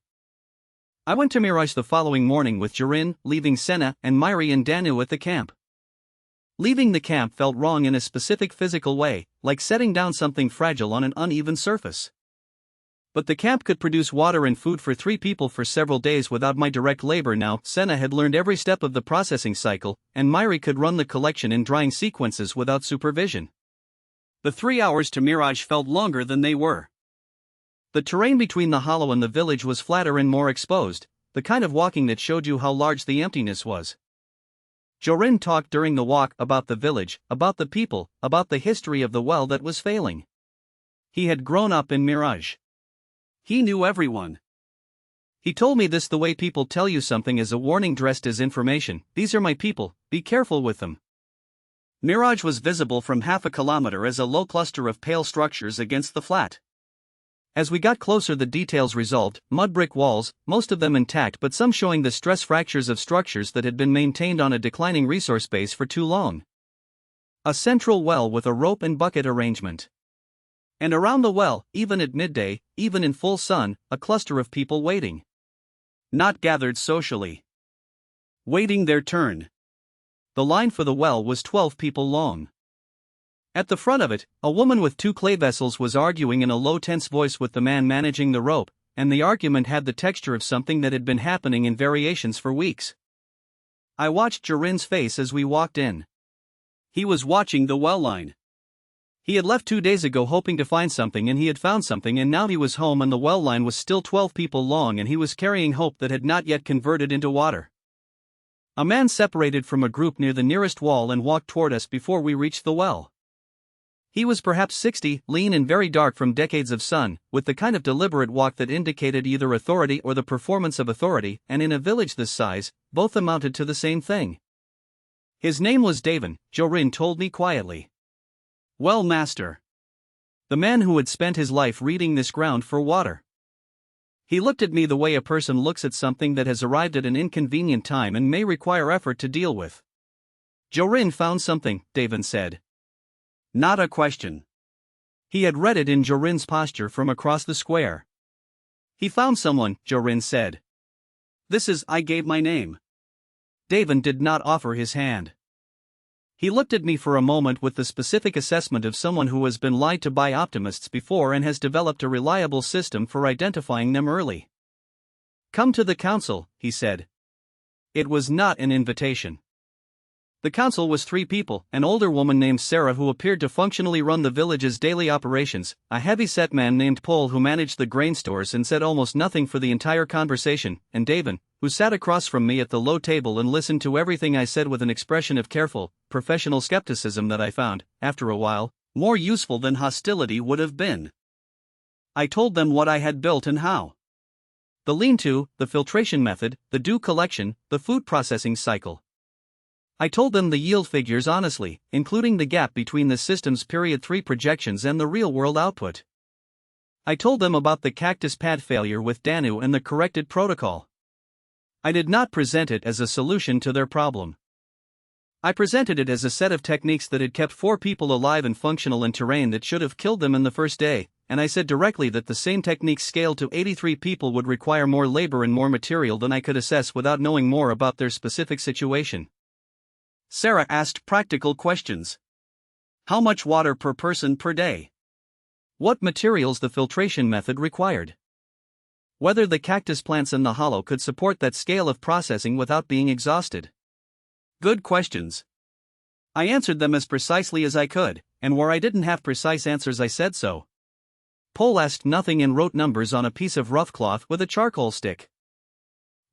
I went to Mirage the following morning with Jorin, leaving Senna and Myri and Danu at the camp. Leaving the camp felt wrong in a specific physical way, like setting down something fragile on an uneven surface. But the camp could produce water and food for 3 people for several days without my direct labor now. Senna had learned every step of the processing cycle, and Myri could run the collection and drying sequences without supervision. The 3 hours to Mirage felt longer than they were. The terrain between the hollow and the village was flatter and more exposed, the kind of walking that showed you how large the emptiness was. Jorin talked during the walk about the village, about the people, about the history of the well that was failing. He had grown up in Mirage. He knew everyone. He told me this the way people tell you something as a warning dressed as information: "These are my people, be careful with them." Mirage was visible from half a kilometer as a low cluster of pale structures against the flat. As we got closer, the details resolved: mud brick walls, most of them intact but some showing the stress fractures of structures that had been maintained on a declining resource base for too long. A central well with a rope and bucket arrangement. And around the well, even at midday, even in full sun, a cluster of people waiting. Not gathered socially. Waiting their turn. The line for the well was 12 people long. At the front of it, a woman with 2 clay vessels was arguing in a low, tense voice with the man managing the rope, and the argument had the texture of something that had been happening in variations for weeks. I watched Jorin's face as we walked in. He was watching the well line. He had left 2 days ago hoping to find something, and he had found something, and now he was home and the well line was still 12 people long, and he was carrying hope that had not yet converted into water. A man separated from a group near the nearest wall and walked toward us before we reached the well. He was perhaps 60, lean and very dark from decades of sun, with the kind of deliberate walk that indicated either authority or the performance of authority, and in a village this size, both amounted to the same thing. His name was Davin, Jorin told me quietly. Well, master. The man who had spent his life reading this ground for water. He looked at me the way a person looks at something that has arrived at an inconvenient time and may require effort to deal with. Jorin found something, Davin said. Not a question. He had read it in Jorin's posture from across the square. He found someone, Jorin said. This is, I gave my name. Davin did not offer his hand. He looked at me for a moment with the specific assessment of someone who has been lied to by optimists before and has developed a reliable system for identifying them early. Come to the council, he said. It was not an invitation. The council was 3 people: an older woman named Sarah who appeared to functionally run the village's daily operations, a heavy-set man named Paul who managed the grain stores and said almost nothing for the entire conversation, and Davin, who sat across from me at the low table and listened to everything I said with an expression of careful, professional skepticism that I found, after a while, More useful than hostility would have been. I told them what I had built and how. The lean-to, the filtration method, the dew collection, the food processing cycle. I told them the yield figures honestly, including the gap between the system's period 3 projections and the real-world output. I told them about the cactus pad failure with Danu and the corrected protocol. I did not present it as a solution to their problem. I presented it as a set of techniques that had kept 4 people alive and functional in terrain that should have killed them in the first day, and I said directly that the same techniques scaled to 83 people would require more labor and more material than I could assess without knowing more about their specific situation. Sarah asked practical questions. How much water per person per day? What materials the filtration method required? Whether the cactus plants in the hollow could support that scale of processing without being exhausted. Good questions. I answered them as precisely as I could, and where I didn't have precise answers I said so. Pole asked nothing and wrote numbers on a piece of rough cloth with a charcoal stick.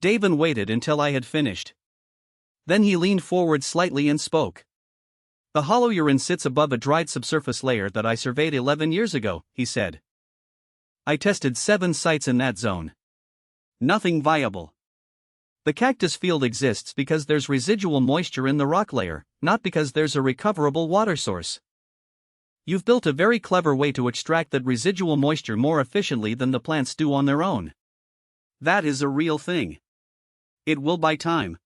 Davin waited until I had finished. Then he leaned forward slightly and spoke. The hollow you're in sits above a dried subsurface layer that I surveyed 11 years ago, he said. I tested 7 sites in that zone. Nothing viable. The cactus field exists because there's residual moisture in the rock layer, not because there's a recoverable water source. You've built a very clever way to extract that residual moisture more efficiently than the plants do on their own. That is a real thing. It will buy time.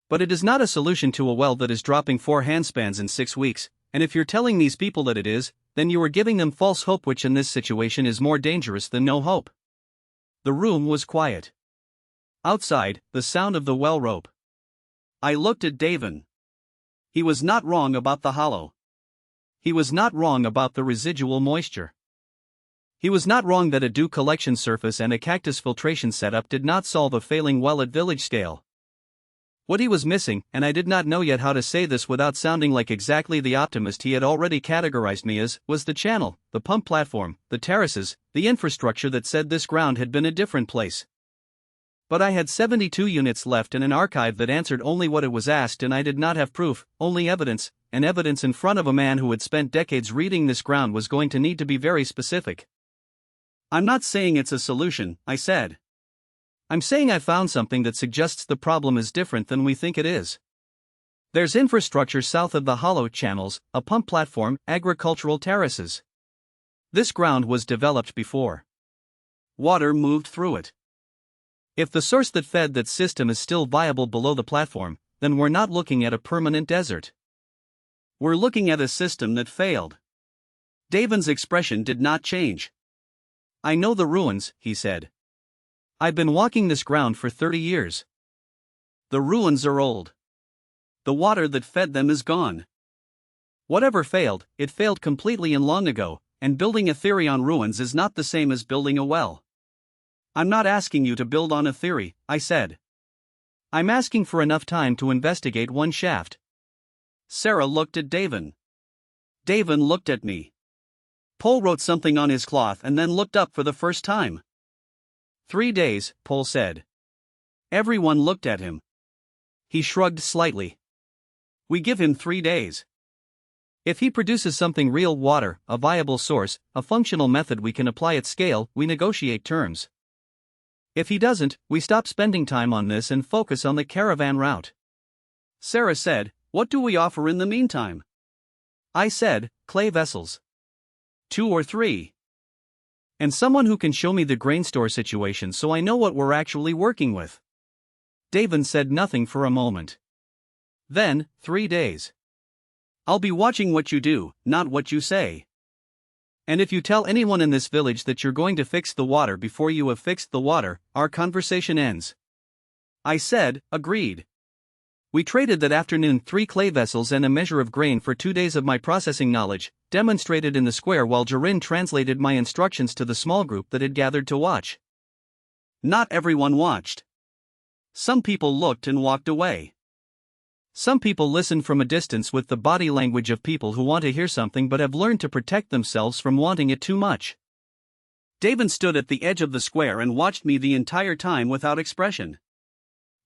But it is not a solution to a well that is dropping 4 handspans in 6 weeks, and if you're telling these people that it is, then you are giving them false hope, which in this situation is more dangerous than no hope. The room was quiet. Outside, the sound of the well rope. I looked at Davin. He was not wrong about the hollow. He was not wrong about the residual moisture. He was not wrong that a dew collection surface and a cactus filtration setup did not solve a failing well at village scale. What he was missing, and I did not know yet how to say this without sounding like exactly the optimist he had already categorized me as, was the channel, the pump platform, the terraces, the infrastructure that said this ground had been a different place. But I had 72 units left in an archive that answered only what it was asked, and I did not have proof, only evidence, and evidence in front of a man who had spent decades reading this ground was going to need to be very specific. I'm not saying it's a solution, I said. I'm saying I found something that suggests the problem is different than we think it is. There's infrastructure south of the hollow, channels, a pump platform, agricultural terraces. This ground was developed before. Water moved through it. If the source that fed that system is still viable below the platform, then we're not looking at a permanent desert. We're looking at a system that failed. Davin's expression did not change. I know the ruins, he said. I've been walking this ground for 30 years. The ruins are old. The water that fed them is gone. Whatever failed, it failed completely and long ago, and building a theory on ruins is not the same as building a well. I'm not asking you to build on a theory, I said. I'm asking for enough time to investigate one shaft. Sarah looked at Davin. Davin looked at me. Pole wrote something on his cloth and then looked up for the first time. 3 days, Pole said. Everyone looked at him. He shrugged slightly. We give him 3 days. If he produces something real, water, a viable source, a functional method we can apply at scale, we negotiate terms. If he doesn't, we stop spending time on this and focus on the caravan route. Sarah said, what do we offer in the meantime? I said, clay vessels. 2 or 3. And someone who can show me the grain store situation so I know what we're actually working with. Davin said nothing for a moment. Then, 3 days. I'll be watching what you do, not what you say. And if you tell anyone in this village that you're going to fix the water before you have fixed the water, our conversation ends. I said, agreed. We traded that afternoon 3 clay vessels and a measure of grain for 2 days of my processing knowledge, demonstrated in the square while Jarin translated my instructions to the small group that had gathered to watch. Not everyone watched. Some people looked and walked away. Some people listened from a distance with the body language of people who want to hear something but have learned to protect themselves from wanting it too much. Davin stood at the edge of the square and watched me the entire time without expression.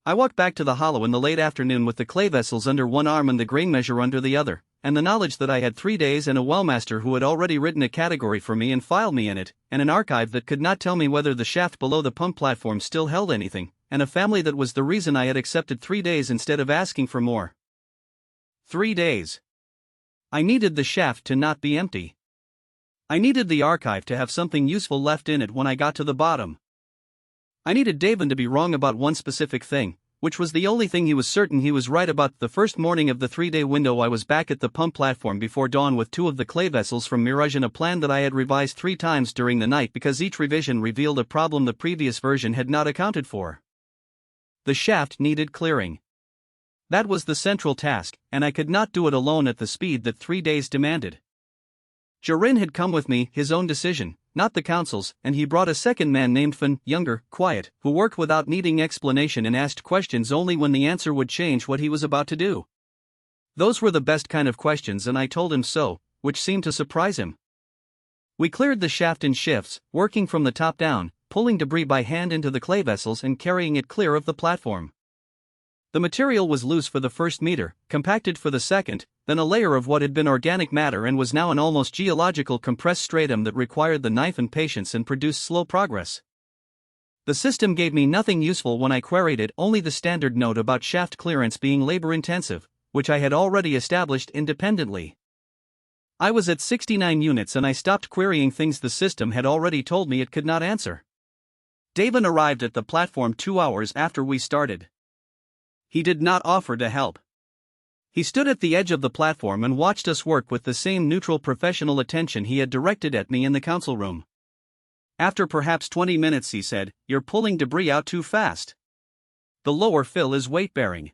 I walked back to the hollow in the late afternoon with the clay vessels under one arm and the grain measure under the other, and the knowledge that I had 3 days and a wellmaster who had already written a category for me and filed me in it, and an archive that could not tell me whether the shaft below the pump platform still held anything, and a family that was the reason I had accepted 3 days instead of asking for more. 3 days. I needed the shaft to not be empty. I needed the archive to have something useful left in it when I got to the bottom. I needed Davin to be wrong about one specific thing, which was the only thing he was certain he was right about. The first morning of the 3-day window, I was back at the pump platform before dawn with 2 of the clay vessels from Mirage and a plan that I had revised 3 times during the night because each revision revealed a problem the previous version had not accounted for. The shaft needed clearing. That was the central task, and I could not do it alone at the speed that 3 days demanded. Jarin had come with me, his own decision, not the council's, and he brought a second man named Fan, younger, quiet, who worked without needing explanation and asked questions only when the answer would change what he was about to do. Those were the best kind of questions, and I told him so, which seemed to surprise him. We cleared the shaft in shifts, working from the top down, pulling debris by hand into the clay vessels and carrying it clear of the platform. The material was loose for the first meter, compacted for the second, then a layer of what had been organic matter and was now an almost geological compressed stratum that required the knife and patience and produced slow progress. The system gave me nothing useful when I queried it, only the standard note about shaft clearance being labor-intensive, which I had already established independently. I was at 69 units and I stopped querying things the system had already told me it could not answer. Davin arrived at the platform 2 hours after we started. He did not offer to help. He stood at the edge of the platform and watched us work with the same neutral professional attention he had directed at me in the council room. After perhaps 20 minutes he said, "You're pulling debris out too fast. The lower fill is weight-bearing.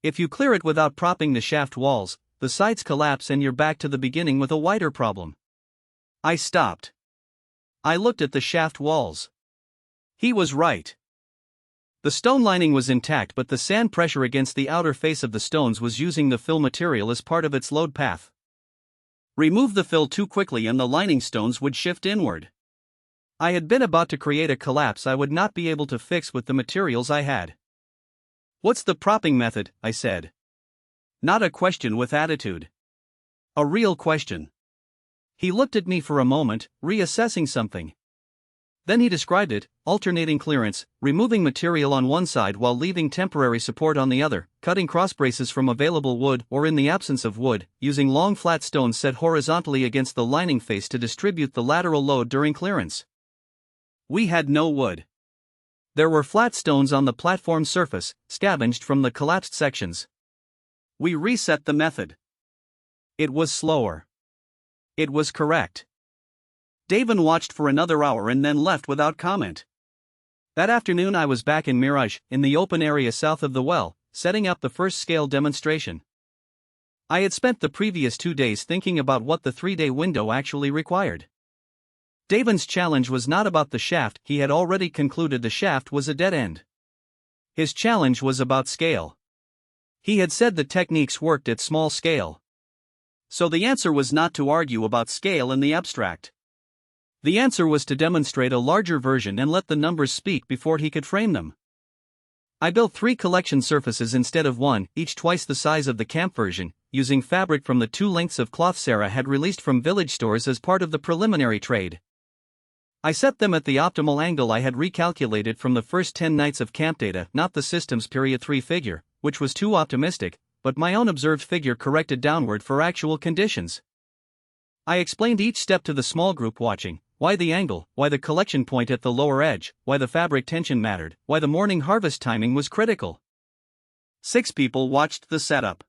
If you clear it without propping the shaft walls, the sides collapse and you're back to the beginning with a wider problem." I stopped. I looked at the shaft walls. He was right. The stone lining was intact, but the sand pressure against the outer face of the stones was using the fill material as part of its load path. Remove the fill too quickly and the lining stones would shift inward. I had been about to create a collapse I would not be able to fix with the materials I had. "What's the propping method?" I said. Not a question with attitude. A real question. He looked at me for a moment, reassessing something. Then he described it: alternating clearance, removing material on one side while leaving temporary support on the other, cutting crossbraces from available wood or in the absence of wood, using long flat stones set horizontally against the lining face to distribute the lateral load during clearance. We had no wood. There were flat stones on the platform surface, scavenged from the collapsed sections. We reset the method. It was slower. It was correct. Davin watched for another hour and then left without comment. That afternoon I was back in Mirage, in the open area south of the well, setting up the first scale demonstration. I had spent the previous 2 days thinking about what the 3-day window actually required. Davin's challenge was not about the shaft, he had already concluded the shaft was a dead end. His challenge was about scale. He had said the techniques worked at small scale. So the answer was not to argue about scale in the abstract. The answer was to demonstrate a larger version and let the numbers speak before he could frame them. I built 3 collection surfaces instead of 1, each twice the size of the camp version, using fabric from the 2 lengths of cloth Sarah had released from village stores as part of the preliminary trade. I set them at the optimal angle I had recalculated from the first 10 nights of camp data, not the system's period 3 figure, which was too optimistic, but my own observed figure corrected downward for actual conditions. I explained each step to the small group watching: why the angle, why the collection point at the lower edge, why the fabric tension mattered, why the morning harvest timing was critical. 6 people watched the setup.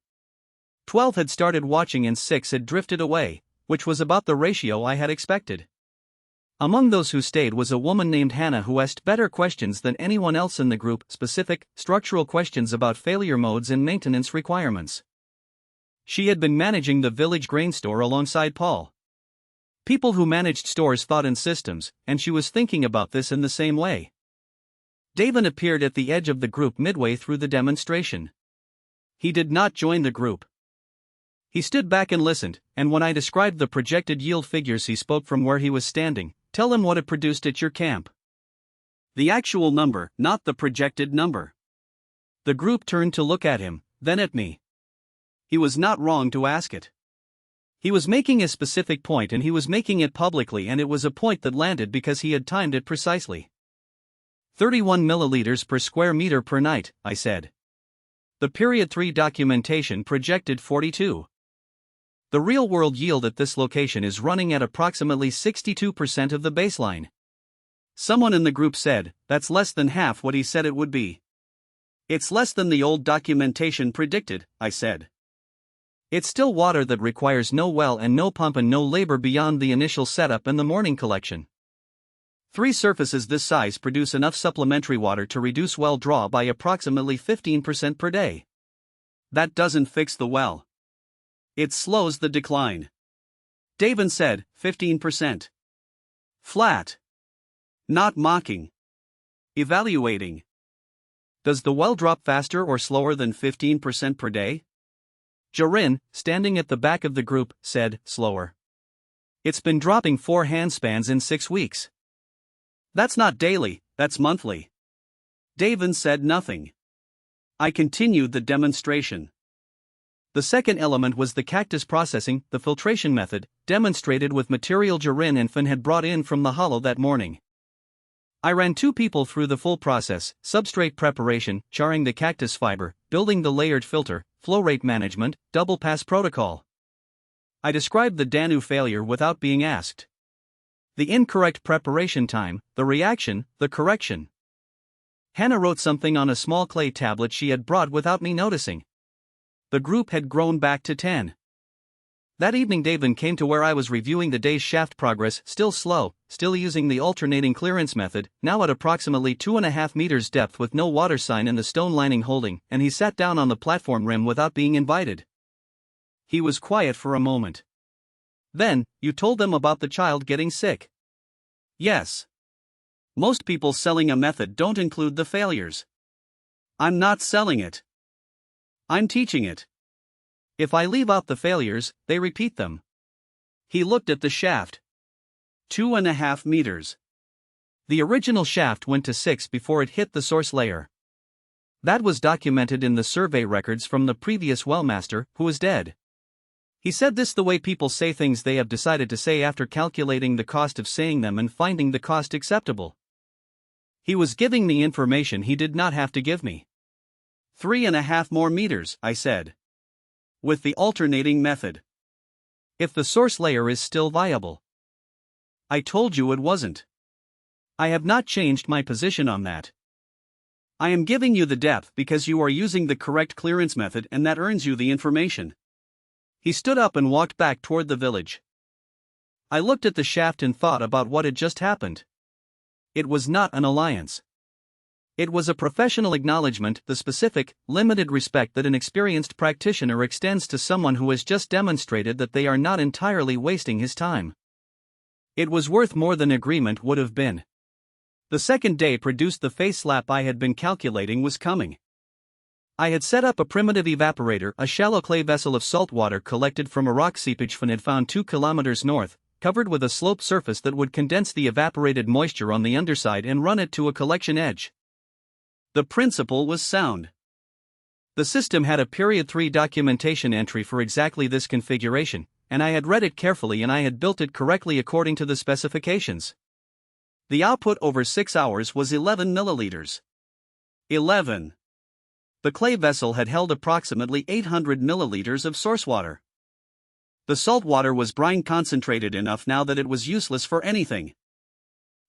12 had started watching and 6 had drifted away, which was about the ratio I had expected. Among those who stayed was a woman named Hannah who asked better questions than anyone else in the group, specific, structural questions about failure modes and maintenance requirements. She had been managing the village grain store alongside Paul. People who managed stores thought in systems, and she was thinking about this in the same way. Davin appeared at the edge of the group midway through the demonstration. He did not join the group. He stood back and listened, and when I described the projected yield figures he spoke from where he was standing. "Tell him what it produced at your camp. The actual number, not the projected number." The group turned to look at him, then at me. He was not wrong to ask it. He was making a specific point and he was making it publicly, and it was a point that landed because he had timed it precisely. 31 milliliters per square meter per night, I said. The period 3 documentation projected 42. The real-world yield at this location is running at approximately 62% of the baseline. Someone in the group said, that's less than half what he said it would be. It's less than the old documentation predicted, I said. It's still water that requires no well and no pump and no labor beyond the initial setup and the morning collection. 3 surfaces this size produce enough supplementary water to reduce well draw by approximately 15% per day. That doesn't fix the well. It slows the decline. Davin said, 15%. Flat. Not mocking. Evaluating. Does the well drop faster or slower than 15% per day? Jarin, standing at the back of the group, said, slower. It's been dropping 4 handspans in 6 weeks. That's not daily, that's monthly. Davin said nothing. I continued the demonstration. The second element was the cactus processing, the filtration method, demonstrated with material Jarin and Finn had brought in from the hollow that morning. I ran 2 people through the full process: substrate preparation, charring the cactus fiber, building the layered filter, flow rate management, double pass protocol. I described the Danu failure without being asked. The incorrect preparation time, the reaction, the correction. Hannah wrote something on a small clay tablet she had brought without me noticing. The group had grown back to 10. That evening Davin came to where I was reviewing the day's shaft progress, still slow, still using the alternating clearance method, now at approximately 2.5 meters depth with no water sign and the stone lining holding, and he sat down on the platform rim without being invited. He was quiet for a moment. Then, you told them about the child getting sick. Yes. Most people selling a method don't include the failures. I'm not selling it. I'm teaching it. If I leave out the failures, they repeat them. He looked at the shaft. 2.5 meters. The original shaft went to 6 before it hit the source layer. That was documented in the survey records from the previous wellmaster, who is dead. He said this the way people say things they have decided to say after calculating the cost of saying them and finding the cost acceptable. He was giving me information he did not have to give me. 3.5 more meters, I said. With the alternating method. If the source layer is still viable. I told you it wasn't. I have not changed my position on that. I am giving you the depth because you are using the correct clearance method and that earns you the information. He stood up and walked back toward the village. I looked at the shaft and thought about what had just happened. It was not an alliance. It was a professional acknowledgement, the specific, limited respect that an experienced practitioner extends to someone who has just demonstrated that they are not entirely wasting his time. It was worth more than agreement would have been. The second day produced the face slap I had been calculating was coming. I had set up a primitive evaporator, a shallow clay vessel of salt water collected from a rock seepage fan had found 2 kilometers north, covered with a sloped surface that would condense the evaporated moisture on the underside and run it to a collection edge. The principle was sound. The system had a period 3 documentation entry for exactly this configuration, and I had read it carefully and I had built it correctly according to the specifications. The output over 6 hours was 11 milliliters. 11. The clay vessel had held approximately 800 milliliters of source water. The salt water was brine concentrated enough now that it was useless for anything.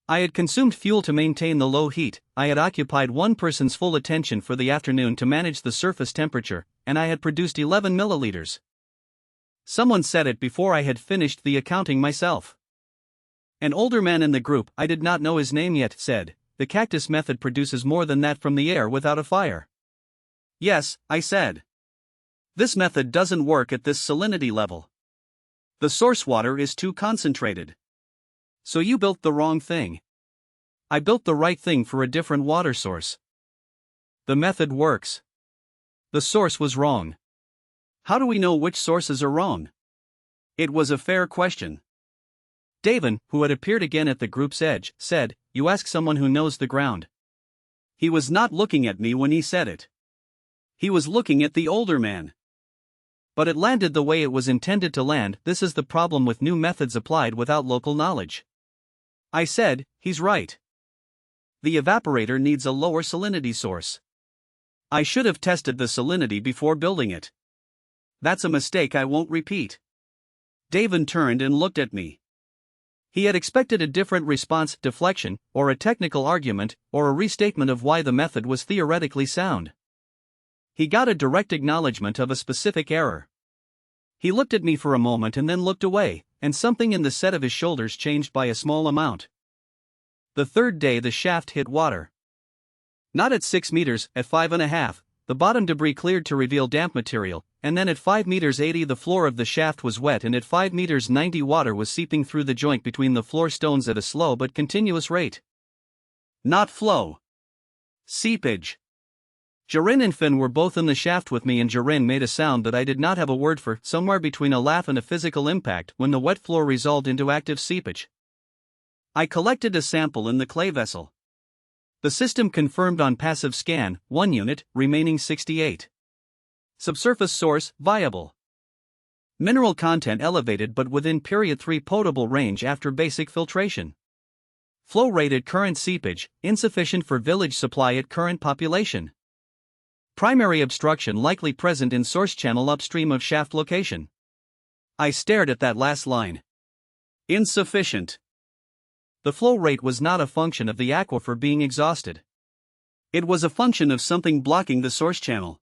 I had consumed fuel to maintain the low heat, I had occupied one person's full attention for the afternoon to manage the surface temperature, and I had produced 11 milliliters. Someone said it before I had finished the accounting myself. An older man in the group, I did not know his name yet, said, the cactus method produces more than that from the air without a fire. Yes, I said. This method doesn't work at this salinity level. The source water is too concentrated. So you built the wrong thing. I built the right thing for a different water source. The method works. The source was wrong. How do we know which sources are wrong? It was a fair question. Davin, who had appeared again at the group's edge, said, you ask someone who knows the ground. He was not looking at me when he said it. He was looking at the older man. But it landed the way it was intended to land. This is the problem with new methods applied without local knowledge. I said, he's right. The evaporator needs a lower salinity source. I should have tested the salinity before building it. That's a mistake I won't repeat. Davin turned and looked at me. He had expected a different response, deflection, or a technical argument, or a restatement of why the method was theoretically sound. He got a direct acknowledgement of a specific error. He looked at me for a moment and then looked away, and something in the set of his shoulders changed by a small amount. The third day the shaft hit water. Not at 6 meters, at 5.5, the bottom debris cleared to reveal damp material, and then at 5 meters 80 the floor of the shaft was wet, and at 5 meters 90 water was seeping through the joint between the floor stones at a slow but continuous rate. Not flow. Seepage. Jarin and Finn were both in the shaft with me, and Jarin made a sound that I did not have a word for, somewhere between a laugh and a physical impact, when the wet floor resolved into active seepage. I collected a sample in the clay vessel. The system confirmed on passive scan, 1 unit, remaining 68. Subsurface source, viable. Mineral content elevated but within period 3 potable range after basic filtration. Flow rate at current seepage, insufficient for village supply at current population. Primary obstruction likely present in source channel upstream of shaft location. I stared at that last line. Insufficient. The flow rate was not a function of the aquifer being exhausted. It was a function of something blocking the source channel.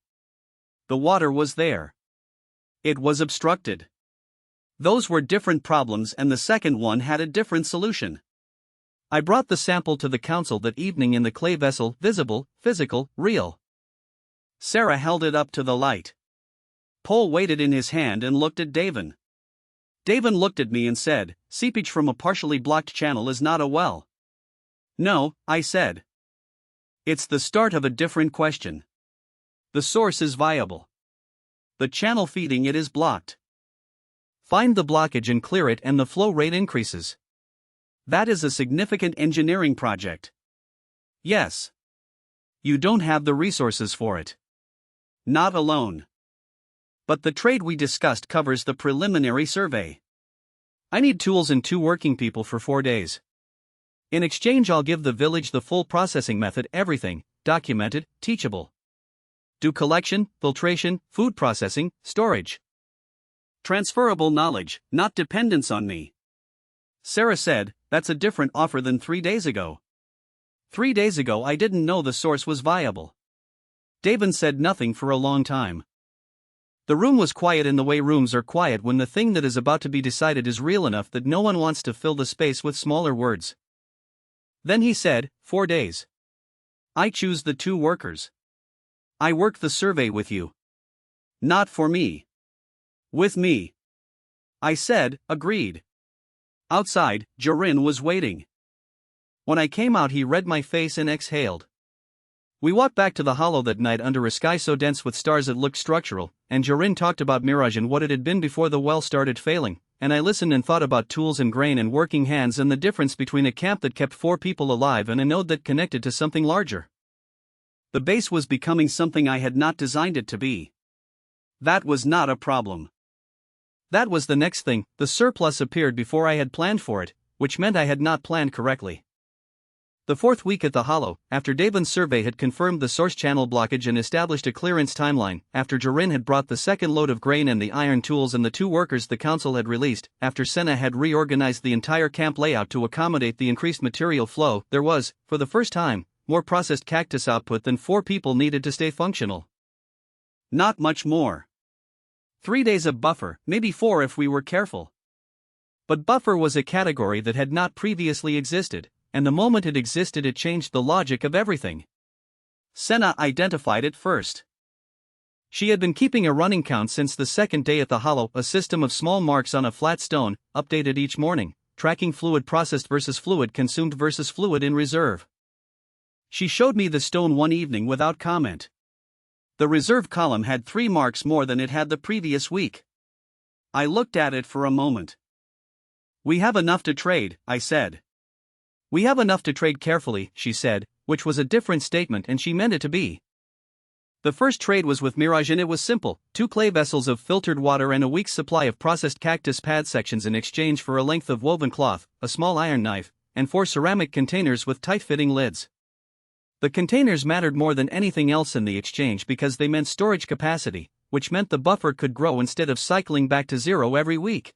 The water was there. It was obstructed. Those were different problems, and the second one had a different solution. I brought the sample to the council that evening in the clay vessel, visible, physical, real. Sarah held it up to the light. Paul weighed it in his hand and looked at Davin. Davin looked at me and said, "Seepage from a partially blocked channel is not a well." "No," I said. "It's the start of a different question. The source is viable. The channel feeding it is blocked. Find the blockage and clear it, and the flow rate increases. That is a significant engineering project." "Yes. You don't have the resources for it." "Not alone. But the trade we discussed covers the preliminary survey. I need tools and 2 working people for 4 days. In exchange, I'll give the village the full processing method, everything, documented, teachable. Do collection, filtration, food processing, storage. Transferable knowledge, not dependence on me." Sarah said, "That's a different offer than 3 days ago." 3 days ago I didn't know the source was viable. Davin said nothing for a long time. The room was quiet in the way rooms are quiet when the thing that is about to be decided is real enough that no one wants to fill the space with smaller words. Then he said, 4 days. I choose the 2 workers. I work the survey with you. Not for me. With me. I said, agreed. Outside, Jarin was waiting. When I came out, he read my face and exhaled. We walked back to the hollow that night under a sky so dense with stars it looked structural, and Jarin talked about Mirage and what it had been before the well started failing, and I listened and thought about tools and grain and working hands and the difference between a camp that kept 4 people alive and a node that connected to something larger. The base was becoming something I had not designed it to be. That was not a problem. That was the next thing. The surplus appeared before I had planned for it, which meant I had not planned correctly. The 4th week at the hollow, after Davin's survey had confirmed the source channel blockage and established a clearance timeline, after Jarin had brought the second load of grain and the iron tools and the 2 workers the council had released, after Senna had reorganized the entire camp layout to accommodate the increased material flow, there was, for the first time, more processed cactus output than 4 people needed to stay functional. Not much more. 3 days of buffer, maybe 4 if we were careful. But buffer was a category that had not previously existed, and the moment it existed it changed the logic of everything. Senna identified it first. She had been keeping a running count since the 2nd day at the hollow, a system of small marks on a flat stone, updated each morning, tracking fluid processed versus fluid consumed versus fluid in reserve. She showed me the stone one evening without comment. The reserve column had 3 marks more than it had the previous week. I looked at it for a moment. "We have enough to trade," I said. "We have enough to trade carefully," she said, which was a different statement and she meant it to be. The first trade was with Mirage and it was simple: 2 clay vessels of filtered water and a week's supply of processed cactus pad sections in exchange for a length of woven cloth, a small iron knife, and 4 ceramic containers with tight-fitting lids. The containers mattered more than anything else in the exchange because they meant storage capacity, which meant the buffer could grow instead of cycling back to zero every week.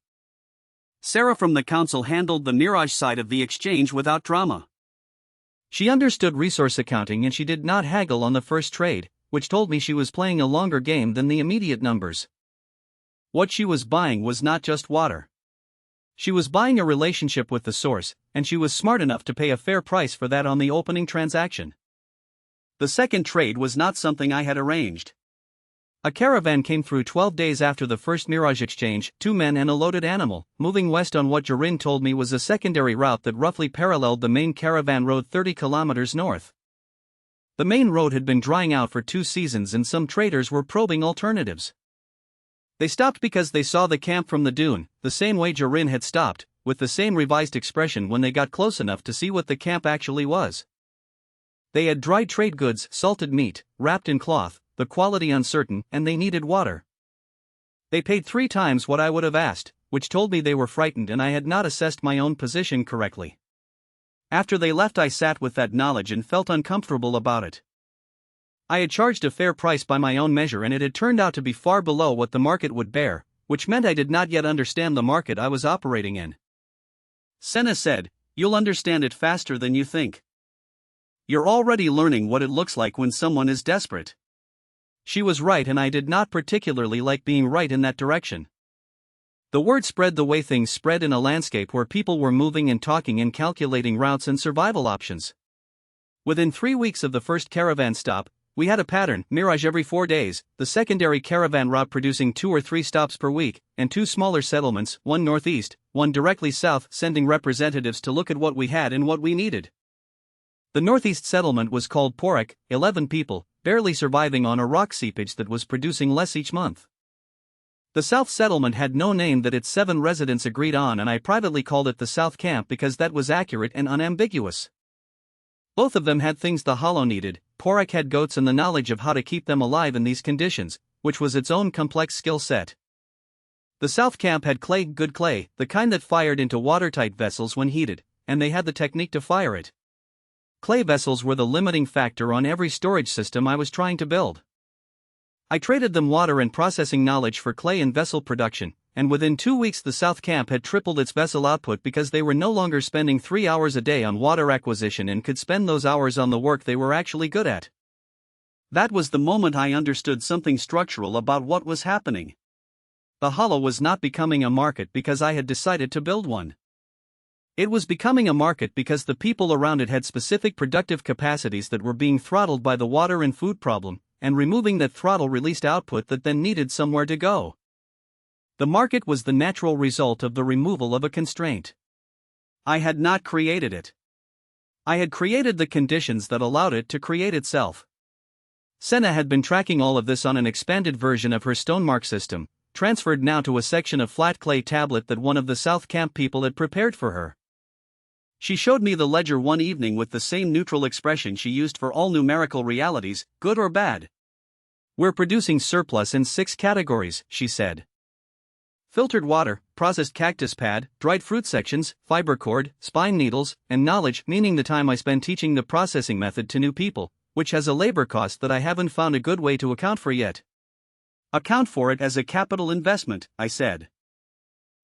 Sarah from the council handled the Mirage side of the exchange without drama. She understood resource accounting and she did not haggle on the first trade, which told me she was playing a longer game than the immediate numbers. What she was buying was not just water. She was buying a relationship with the source, and she was smart enough to pay a fair price for that on the opening transaction. The second trade was not something I had arranged. A caravan came through 12 days after the first Mirage exchange, 2 men and a loaded animal, moving west on what Jorin told me was a secondary route that roughly paralleled the main caravan road 30 kilometers north. The main road had been drying out for 2 seasons and some traders were probing alternatives. They stopped because they saw the camp from the dune, the same way Jorin had stopped, with the same revised expression when they got close enough to see what the camp actually was. They had dried trade goods, salted meat, wrapped in cloth, the quality uncertain, and they needed water. They paid 3 times what I would have asked, which told me they were frightened and I had not assessed my own position correctly. After they left, I sat with that knowledge and felt uncomfortable about it. I had charged a fair price by my own measure and it had turned out to be far below what the market would bear, which meant I did not yet understand the market I was operating in. Senna said, "You'll understand it faster than you think. You're already learning what it looks like when someone is desperate." She was right and I did not particularly like being right in that direction. The word spread the way things spread in a landscape where people were moving and talking and calculating routes and survival options. Within 3 weeks of the first caravan stop, we had a pattern: Mirage every 4 days, the secondary caravan route producing 2 or 3 stops per week, and 2 smaller settlements, one northeast, one directly south, sending representatives to look at what we had and what we needed. The northeast settlement was called Porak, 11 people, barely surviving on a rock seepage that was producing less each month. The south settlement had no name that its 7 residents agreed on and I privately called it the South Camp because that was accurate and unambiguous. Both of them had things the Hollow needed. Porak had goats and the knowledge of how to keep them alive in these conditions, which was its own complex skill set. The South Camp had clay, good clay, the kind that fired into watertight vessels when heated, and they had the technique to fire it. Clay vessels were the limiting factor on every storage system I was trying to build. I traded them water and processing knowledge for clay and vessel production, and within 2 weeks the South Camp had tripled its vessel output because they were no longer spending 3 hours a day on water acquisition and could spend those hours on the work they were actually good at. That was the moment I understood something structural about what was happening. The Hollow was not becoming a market because I had decided to build one. It was becoming a market because the people around it had specific productive capacities that were being throttled by the water and food problem, and removing that throttle released output that then needed somewhere to go. The market was the natural result of the removal of a constraint. I had not created it. I had created the conditions that allowed it to create itself. Senna had been tracking all of this on an expanded version of her stonemark system, transferred now to a section of flat clay tablet that one of the South Camp people had prepared for her. She showed me the ledger one evening with the same neutral expression she used for all numerical realities, good or bad. "We're producing surplus in 6 categories," she said. Filtered water, processed cactus pad, dried fruit sections, fiber cord, spine needles, and knowledge, meaning the time I spend teaching the processing method to new people, which has a labor cost that I haven't found a good way to account for yet. "Account for it as a capital investment," I said.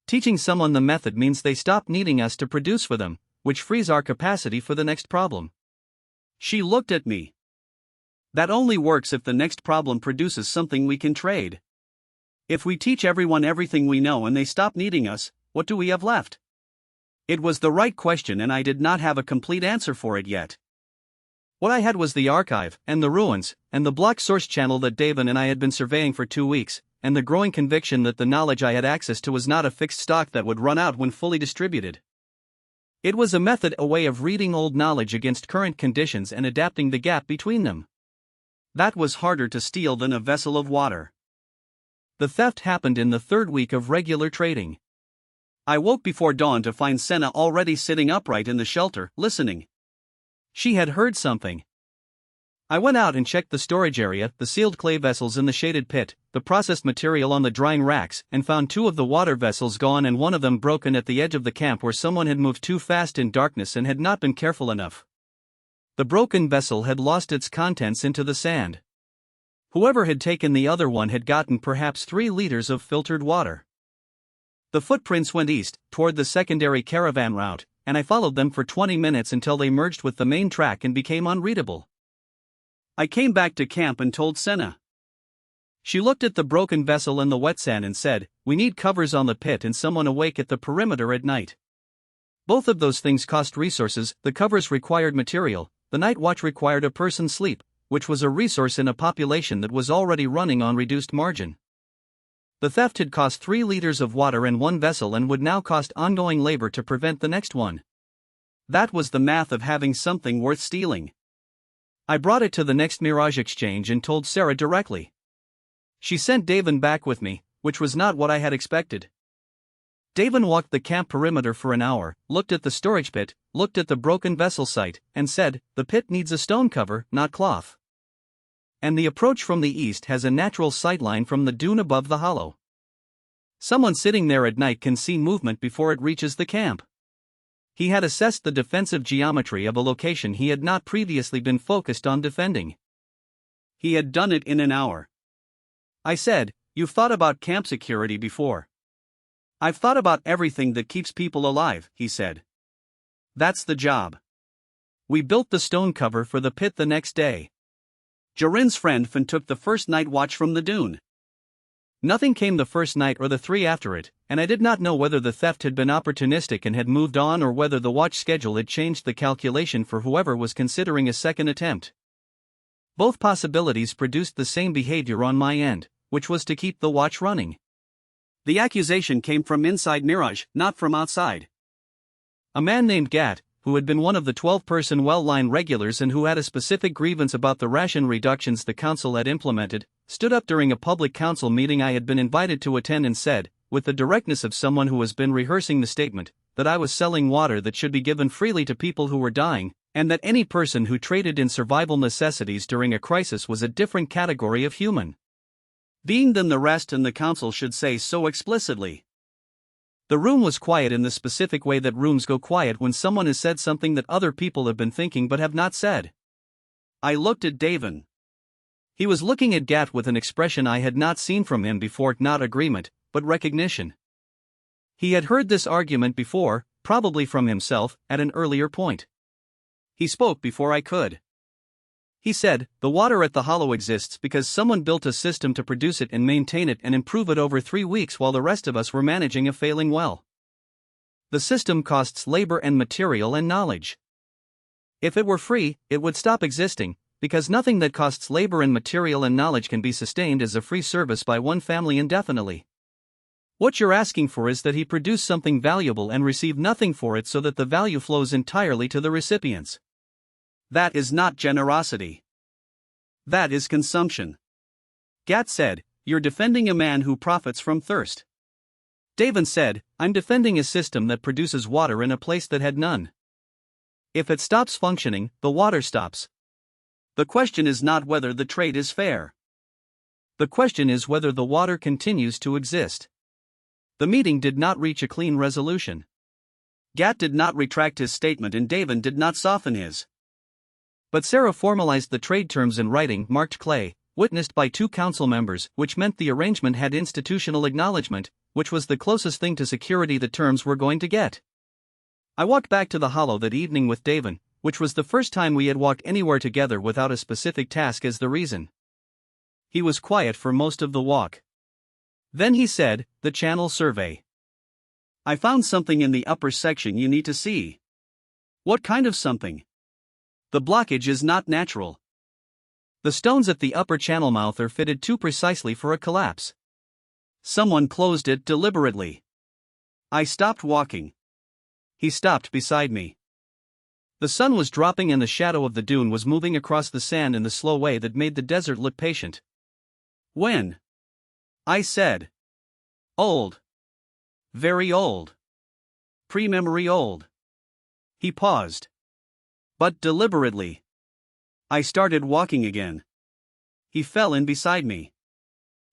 Teaching someone the method means they stop needing us to produce for them, which frees our capacity for the next problem. She looked at me. "That only works if the next problem produces something we can trade. If we teach everyone everything we know and they stop needing us, what do we have left?" It was the right question and I did not have a complete answer for it yet. What I had was the archive, and the ruins, and the block source channel that David and I had been surveying for 2 weeks, and the growing conviction that the knowledge I had access to was not a fixed stock that would run out when fully distributed. It was a method, a way of reading old knowledge against current conditions and adapting the gap between them. That was harder to steal than a vessel of water. The theft happened in the 3rd week of regular trading. I woke before dawn to find Senna already sitting upright in the shelter, listening. She had heard something. I went out and checked the storage area, the sealed clay vessels in the shaded pit, the processed material on the drying racks, and found 2 of the water vessels gone and one of them broken at the edge of the camp where someone had moved too fast in darkness and had not been careful enough. The broken vessel had lost its contents into the sand. Whoever had taken the other one had gotten perhaps 3 liters of filtered water. The footprints went east, toward the secondary caravan route, and I followed them for 20 minutes until they merged with the main track and became unreadable. I came back to camp and told Senna. She looked at the broken vessel and the wet sand and said, "We need covers on the pit and someone awake at the perimeter at night." Both of those things cost resources. The covers required material, the night watch required a person's sleep, which was a resource in a population that was already running on reduced margin. The theft had cost 3 liters of water and 1 vessel and would now cost ongoing labor to prevent the next one. That was the math of having something worth stealing. I brought it to the next Mirage exchange and told Sarah directly. She sent Davin back with me, which was not what I had expected. Davin walked the camp perimeter for an hour, looked at the storage pit, looked at the broken vessel site, and said, "The pit needs a stone cover, not cloth. And the approach from the east has a natural sightline from the dune above the hollow. Someone sitting there at night can see movement before it reaches the camp." He had assessed the defensive geometry of a location he had not previously been focused on defending. He had done it in an hour. I said, "You've thought about camp security before." "I've thought about everything that keeps people alive," he said. "That's the job." We built the stone cover for the pit the next day. Jarin's friend Finn took the first night watch from the dune. Nothing came the first night or the 3 after it, and I did not know whether the theft had been opportunistic and had moved on or whether the watch schedule had changed the calculation for whoever was considering a second attempt. Both possibilities produced the same behavior on my end, which was to keep the watch running. The accusation came from inside Mirage, not from outside. A man named Gat, who had been one of the 12-person well-line regulars and who had a specific grievance about the ration reductions the council had implemented, stood up during a public council meeting I had been invited to attend and said, with the directness of someone who has been rehearsing the statement, that I was selling water that should be given freely to people who were dying, and that any person who traded in survival necessities during a crisis was a different category of human being than the rest, and the council should say so explicitly. The room was quiet in the specific way that rooms go quiet when someone has said something that other people have been thinking but have not said. I looked at Davin. He was looking at Gat with an expression I had not seen from him before, not agreement, but recognition. He had heard this argument before, probably from himself, at an earlier point. He spoke before I could. He said, "The water at the hollow exists because someone built a system to produce it and maintain it and improve it over 3 weeks while the rest of us were managing a failing well. The system costs labor and material and knowledge. If it were free, it would stop existing, because nothing that costs labor and material and knowledge can be sustained as a free service by one family indefinitely. What you're asking for is that he produce something valuable and receive nothing for it so that the value flows entirely to the recipients. That is not generosity. That is consumption." Gat said, "You're defending a man who profits from thirst." Davin said, "I'm defending a system that produces water in a place that had none. If it stops functioning, the water stops. The question is not whether the trade is fair. The question is whether the water continues to exist." The meeting did not reach a clean resolution. Gat did not retract his statement and Davin did not soften his. But Sarah formalized the trade terms in writing, marked clay, witnessed by 2 council members, which meant the arrangement had institutional acknowledgement, which was the closest thing to security the terms were going to get. I walked back to the hollow that evening with Davin, which was the first time we had walked anywhere together without a specific task as the reason. He was quiet for most of the walk. Then he said, "The channel survey. I found something in the upper section you need to see." "What kind of something?" "The blockage is not natural. The stones at the upper channel mouth are fitted too precisely for a collapse. Someone closed it deliberately." I stopped walking. He stopped beside me. The sun was dropping and the shadow of the dune was moving across the sand in the slow way that made the desert look patient. "When?" I said. "Old. Very old. Pre-memory old." He paused. "But deliberately. I started walking again. He fell in beside me.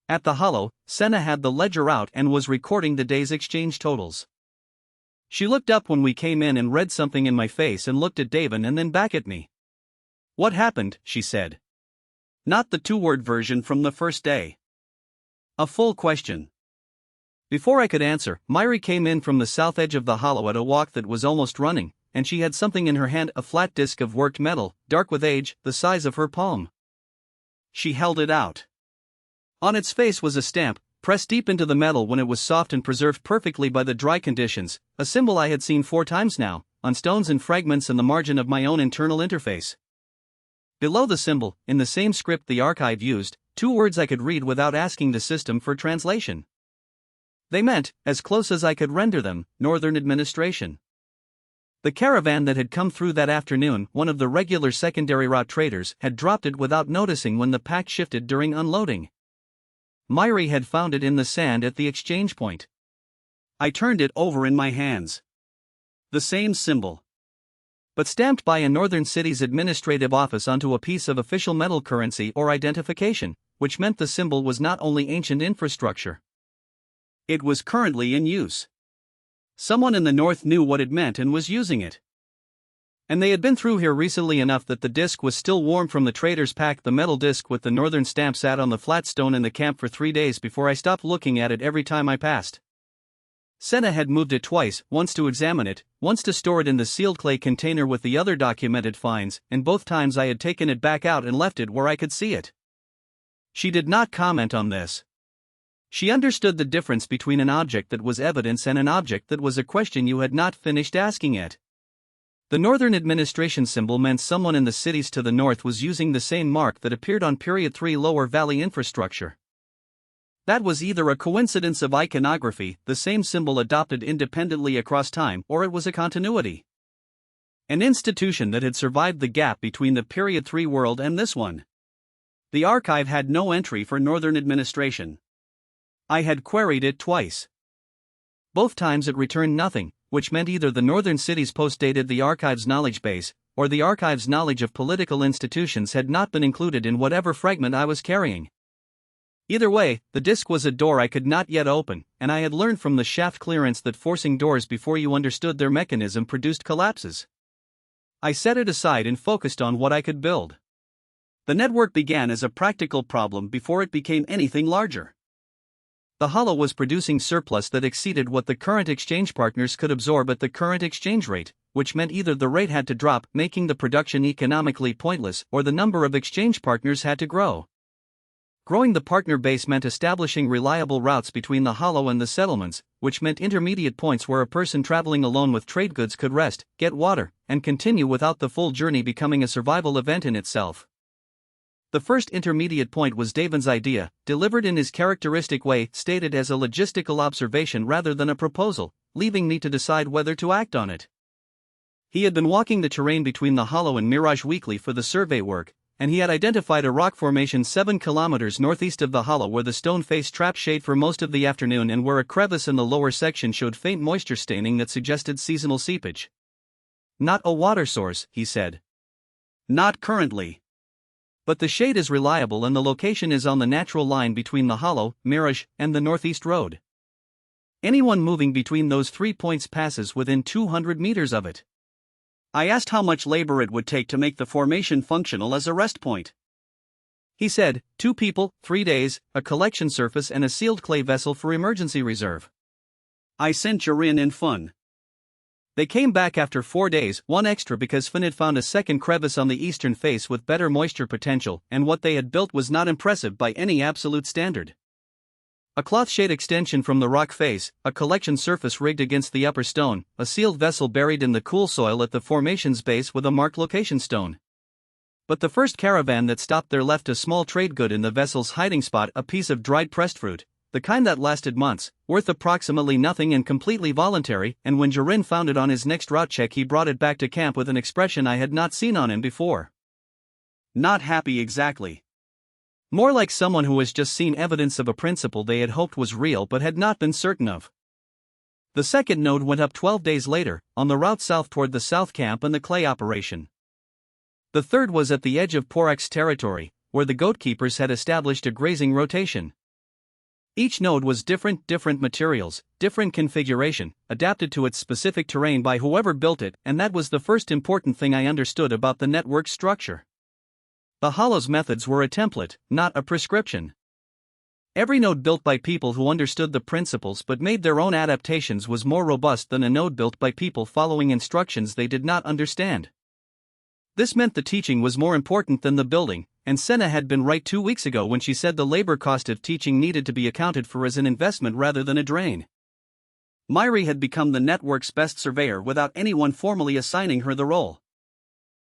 At the hollow, Senna had the ledger out and was recording the day's exchange totals. She looked up when we came in and read something in my face and looked at Davin and then back at me. "What happened?" she said. Not the two-word version from the first day. A full question. Before I could answer, Myri came in from the south edge of the hollow at a walk that was almost running, and she had something in her hand, a flat disc of worked metal, dark with age, the size of her palm. She held it out. On its face was a stamp, pressed deep into the metal when it was soft and preserved perfectly by the dry conditions, a symbol I had seen 4 times now, on stones and fragments in the margin of my own internal interface. Below the symbol, in the same script the archive used, 2 words I could read without asking the system for translation. They meant, as close as I could render them, Northern Administration. The caravan that had come through that afternoon, one of the regular secondary route traders, had dropped it without noticing when the pack shifted during unloading. Myri had found it in the sand at the exchange point. I turned it over in my hands. The same symbol, but stamped by a northern city's administrative office onto a piece of official metal currency or identification, which meant the symbol was not only ancient infrastructure. It was currently in use. Someone in the north knew what it meant and was using it. And they had been through here recently enough that the disc was still warm from the trader's pack. The metal disc with the northern stamp sat on the flat stone in the camp for 3 days before I stopped looking at it every time I passed. Senna had moved it twice, once to examine it, once to store it in the sealed clay container with the other documented finds, and both times I had taken it back out and left it where I could see it. She did not comment on this. She understood the difference between an object that was evidence and an object that was a question you had not finished asking it. The Northern Administration symbol meant someone in the cities to the north was using the same mark that appeared on Period 3 Lower Valley infrastructure. That was either a coincidence of iconography, the same symbol adopted independently across time, or it was a continuity. An institution that had survived the gap between the Period 3 world and this one. The archive had no entry for Northern Administration. I had queried it twice. Both times it returned nothing, which meant either the northern cities postdated the archive's knowledge base, or the archive's knowledge of political institutions had not been included in whatever fragment I was carrying. Either way, the disc was a door I could not yet open, and I had learned from the shaft clearance that forcing doors before you understood their mechanism produced collapses. I set it aside and focused on what I could build. The network began as a practical problem before it became anything larger. The hollow was producing surplus that exceeded what the current exchange partners could absorb at the current exchange rate, which meant either the rate had to drop, making the production economically pointless, or the number of exchange partners had to grow. Growing the partner base meant establishing reliable routes between the hollow and the settlements, which meant intermediate points where a person traveling alone with trade goods could rest, get water, and continue without the full journey becoming a survival event in itself. The first intermediate point was Davin's idea, delivered in his characteristic way, stated as a logistical observation rather than a proposal, leaving me to decide whether to act on it. He had been walking the terrain between the hollow and Mirage weekly for the survey work, and he had identified a rock formation 7 kilometers northeast of the hollow where the stone face trapped shade for most of the afternoon and where a crevice in the lower section showed faint moisture staining that suggested seasonal seepage. Not a water source, he said. Not currently. But the shade is reliable and the location is on the natural line between the hollow, Mirage, and the northeast road. Anyone moving between those 3 points passes within 200 meters of it. I asked how much labor it would take to make the formation functional as a rest point. He said, 2 people, 3 days, a collection surface and a sealed clay vessel for emergency reserve. I sent Jarin in fun. They came back after 4 days, 1 extra because Finn had found a second crevice on the eastern face with better moisture potential, and what they had built was not impressive by any absolute standard. A cloth shade extension from the rock face, a collection surface rigged against the upper stone, a sealed vessel buried in the cool soil at the formation's base with a marked location stone. But the first caravan that stopped there left a small trade good in the vessel's hiding spot, a piece of dried pressed fruit, the kind that lasted months, worth approximately nothing and completely voluntary, and when Jarin found it on his next route check he brought it back to camp with an expression I had not seen on him before. Not happy exactly. More like someone who has just seen evidence of a principle they had hoped was real but had not been certain of. The second node went up 12 days later, on the route south toward the south camp and the clay operation. The third was at the edge of Porek's territory, where the goatkeepers had established a grazing rotation. Each node was different materials, different configuration, adapted to its specific terrain by whoever built it, and that was the first important thing I understood about the network structure. The Hollow's methods were a template, not a prescription. Every node built by people who understood the principles but made their own adaptations was more robust than a node built by people following instructions they did not understand. This meant the teaching was more important than the building, and Senna had been right 2 weeks ago when she said the labor cost of teaching needed to be accounted for as an investment rather than a drain. Myri had become the network's best surveyor without anyone formally assigning her the role.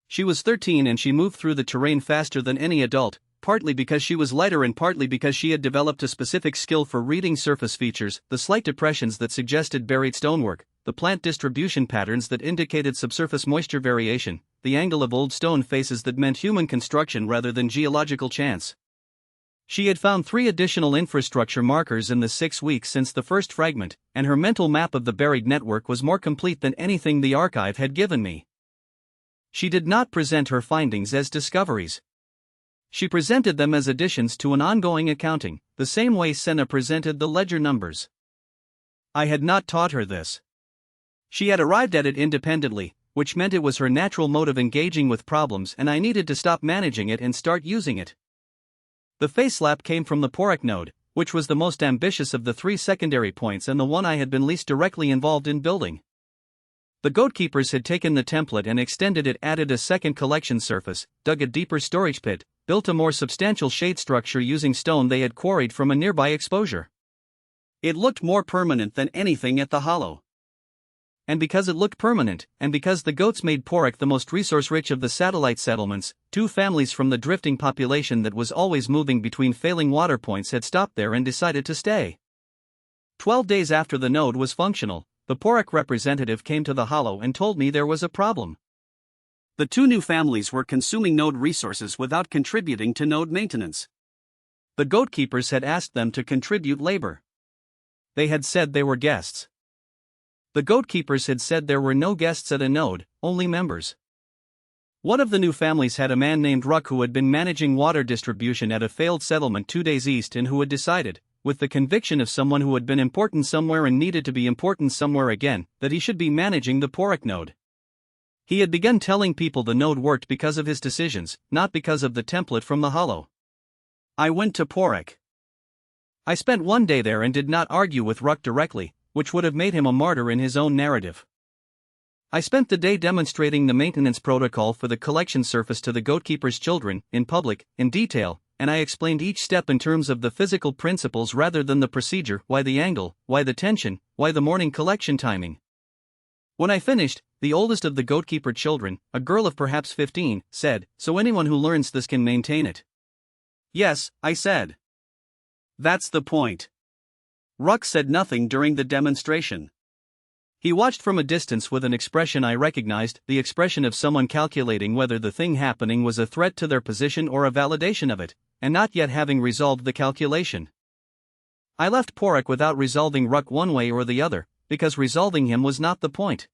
She was 13 and she moved through the terrain faster than any adult, partly because she was lighter and partly because she had developed a specific skill for reading surface features, the slight depressions that suggested buried stonework, the plant distribution patterns that indicated subsurface moisture variation, the angle of old stone faces that meant human construction rather than geological chance. She had found 3 additional infrastructure markers in the 6 weeks since the first fragment, and her mental map of the buried network was more complete than anything the archive had given me. She did not present her findings as discoveries. She presented them as additions to an ongoing accounting, the same way Senna presented the ledger numbers. I had not taught her this. She had arrived at it independently, which meant it was her natural mode of engaging with problems, and I needed to stop managing it and start using it. The face slap came from the Porek node, which was the most ambitious of the 3 secondary points and the one I had been least directly involved in building. The goatkeepers had taken the template and extended it, added a second collection surface, dug a deeper storage pit, built a more substantial shade structure using stone they had quarried from a nearby exposure. It looked more permanent than anything at the hollow. And because it looked permanent, and because the goats made Porek the most resource-rich of the satellite settlements, 2 families from the drifting population that was always moving between failing water points had stopped there and decided to stay. 12 days after the node was functional, the Porek representative came to the hollow and told me there was a problem. The 2 new families were consuming node resources without contributing to node maintenance. The goatkeepers had asked them to contribute labor. They had said they were guests. The goatkeepers had said there were no guests at a node, only members. One of the new families had a man named Ruck who had been managing water distribution at a failed settlement 2 days east and who had decided, with the conviction of someone who had been important somewhere and needed to be important somewhere again, that he should be managing the Porek node. He had begun telling people the node worked because of his decisions, not because of the template from the hollow. I went to Porek. I spent 1 day there and did not argue with Ruck directly, which would have made him a martyr in his own narrative. I spent the day demonstrating the maintenance protocol for the collection surface to the goatkeeper's children, in public, in detail, and I explained each step in terms of the physical principles rather than the procedure, why the angle, why the tension, why the morning collection timing. When I finished, the oldest of the goatkeeper children, a girl of perhaps 15, said, "So anyone who learns this can maintain it?" "Yes," I said. "That's the point." Ruck said nothing during the demonstration. He watched from a distance with an expression I recognized, the expression of someone calculating whether the thing happening was a threat to their position or a validation of it, and not yet having resolved the calculation. I left Porek without resolving Ruck one way or the other, because resolving him was not the point.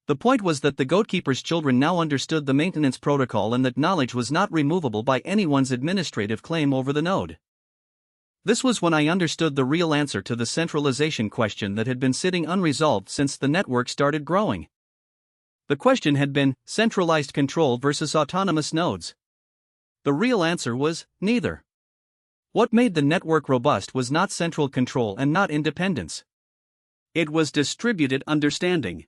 The point was that the goatkeeper's children now understood the maintenance protocol and that knowledge was not removable by anyone's administrative claim over the node. This was when I understood the real answer to the centralization question that had been sitting unresolved since the network started growing. The question had been, centralized control versus autonomous nodes. The real answer was, neither. What made the network robust was not central control and not independence. It was distributed understanding.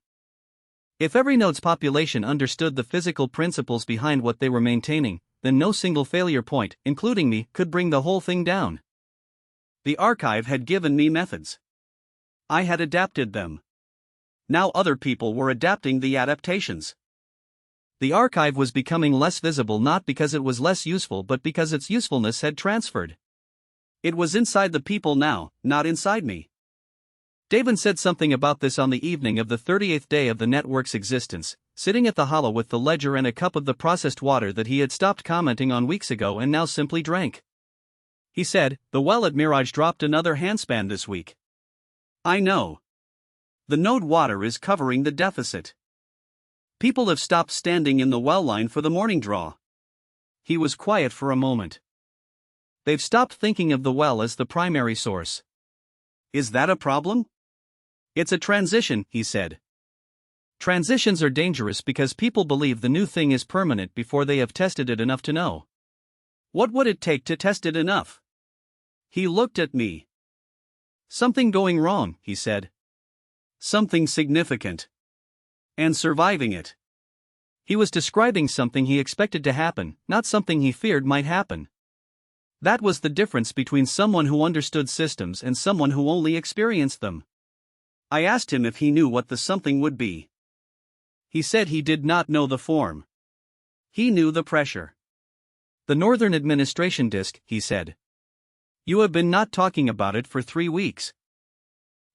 If every node's population understood the physical principles behind what they were maintaining, then no single failure point, including me, could bring the whole thing down. The archive had given me methods. I had adapted them. Now other people were adapting the adaptations. The archive was becoming less visible not because it was less useful but because its usefulness had transferred. It was inside the people now, not inside me. Davin said something about this on the evening of the 38th day of the network's existence, sitting at the hollow with the ledger and a cup of the processed water that he had stopped commenting on weeks ago and now simply drank. He said, "The well at Mirage dropped another handspan this week." I know. The node water is covering the deficit. People have stopped standing in the well line for the morning draw. He was quiet for a moment. They've stopped thinking of the well as the primary source. Is that a problem? It's a transition, he said. Transitions are dangerous because people believe the new thing is permanent before they have tested it enough to know. What would it take to test it enough? He looked at me. Something going wrong, he said. Something significant. And surviving it. He was describing something he expected to happen, not something he feared might happen. That was the difference between someone who understood systems and someone who only experienced them. I asked him if he knew what the something would be. He said he did not know the form. He knew the pressure. The Northern Administration disk, he said. You have been not talking about it for 3 weeks.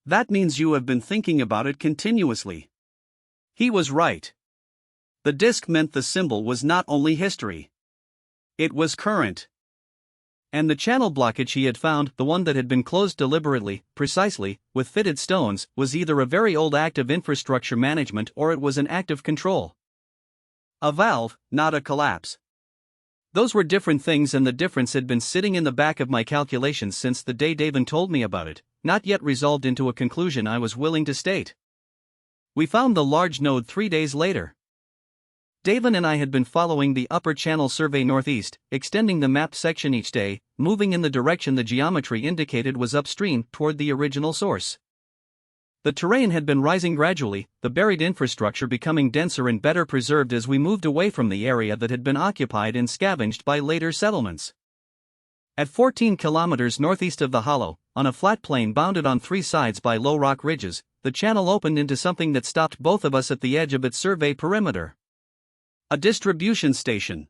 That means you have been thinking about it continuously. He was right. The disk meant the symbol was not only history. It was current. And the channel blockage he had found, the one that had been closed deliberately, precisely, with fitted stones, was either a very old act of infrastructure management or it was an act of control. A valve, not a collapse. Those were different things, and the difference had been sitting in the back of my calculations since the day Davin told me about it, not yet resolved into a conclusion I was willing to state. We found the large node 3 days later. Davin and I had been following the upper channel survey northeast, extending the map section each day, moving in the direction the geometry indicated was upstream toward the original source. The terrain had been rising gradually, the buried infrastructure becoming denser and better preserved as we moved away from the area that had been occupied and scavenged by later settlements. At 14 kilometers northeast of the hollow, on a flat plain bounded on 3 sides by low rock ridges, the channel opened into something that stopped both of us at the edge of its survey perimeter. A distribution station.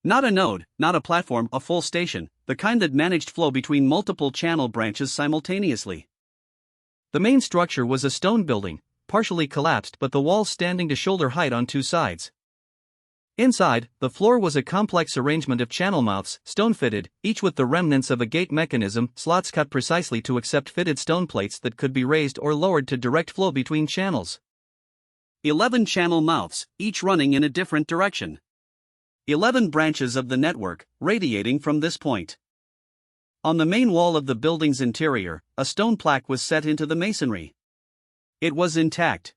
Not a node, not a platform, a full station, the kind that managed flow between multiple channel branches simultaneously. The main structure was a stone building, partially collapsed but the walls standing to shoulder height on 2 sides. Inside, the floor was a complex arrangement of channel mouths, stone-fitted, each with the remnants of a gate mechanism, slots cut precisely to accept fitted stone plates that could be raised or lowered to direct flow between channels. 11 channel mouths, each running in a different direction. 11 branches of the network, radiating from this point. On the main wall of the building's interior, a stone plaque was set into the masonry. It was intact.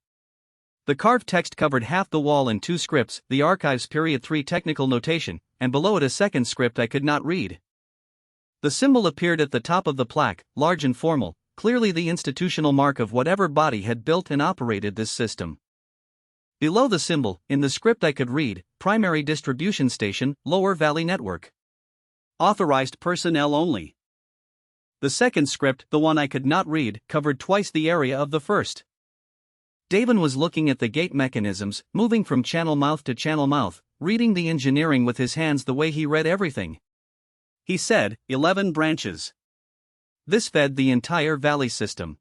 The carved text covered half the wall in 2 scripts, the Archives Period 3 technical notation, and below it a second script I could not read. The symbol appeared at the top of the plaque, large and formal, clearly the institutional mark of whatever body had built and operated this system. Below the symbol, in the script I could read, Primary Distribution Station, Lower Valley Network. Authorized personnel only. The second script, the one I could not read, covered twice the area of the first. Davin was looking at the gate mechanisms, moving from channel mouth to channel mouth, reading the engineering with his hands the way he read everything. He said, 11 branches. This fed the entire valley system.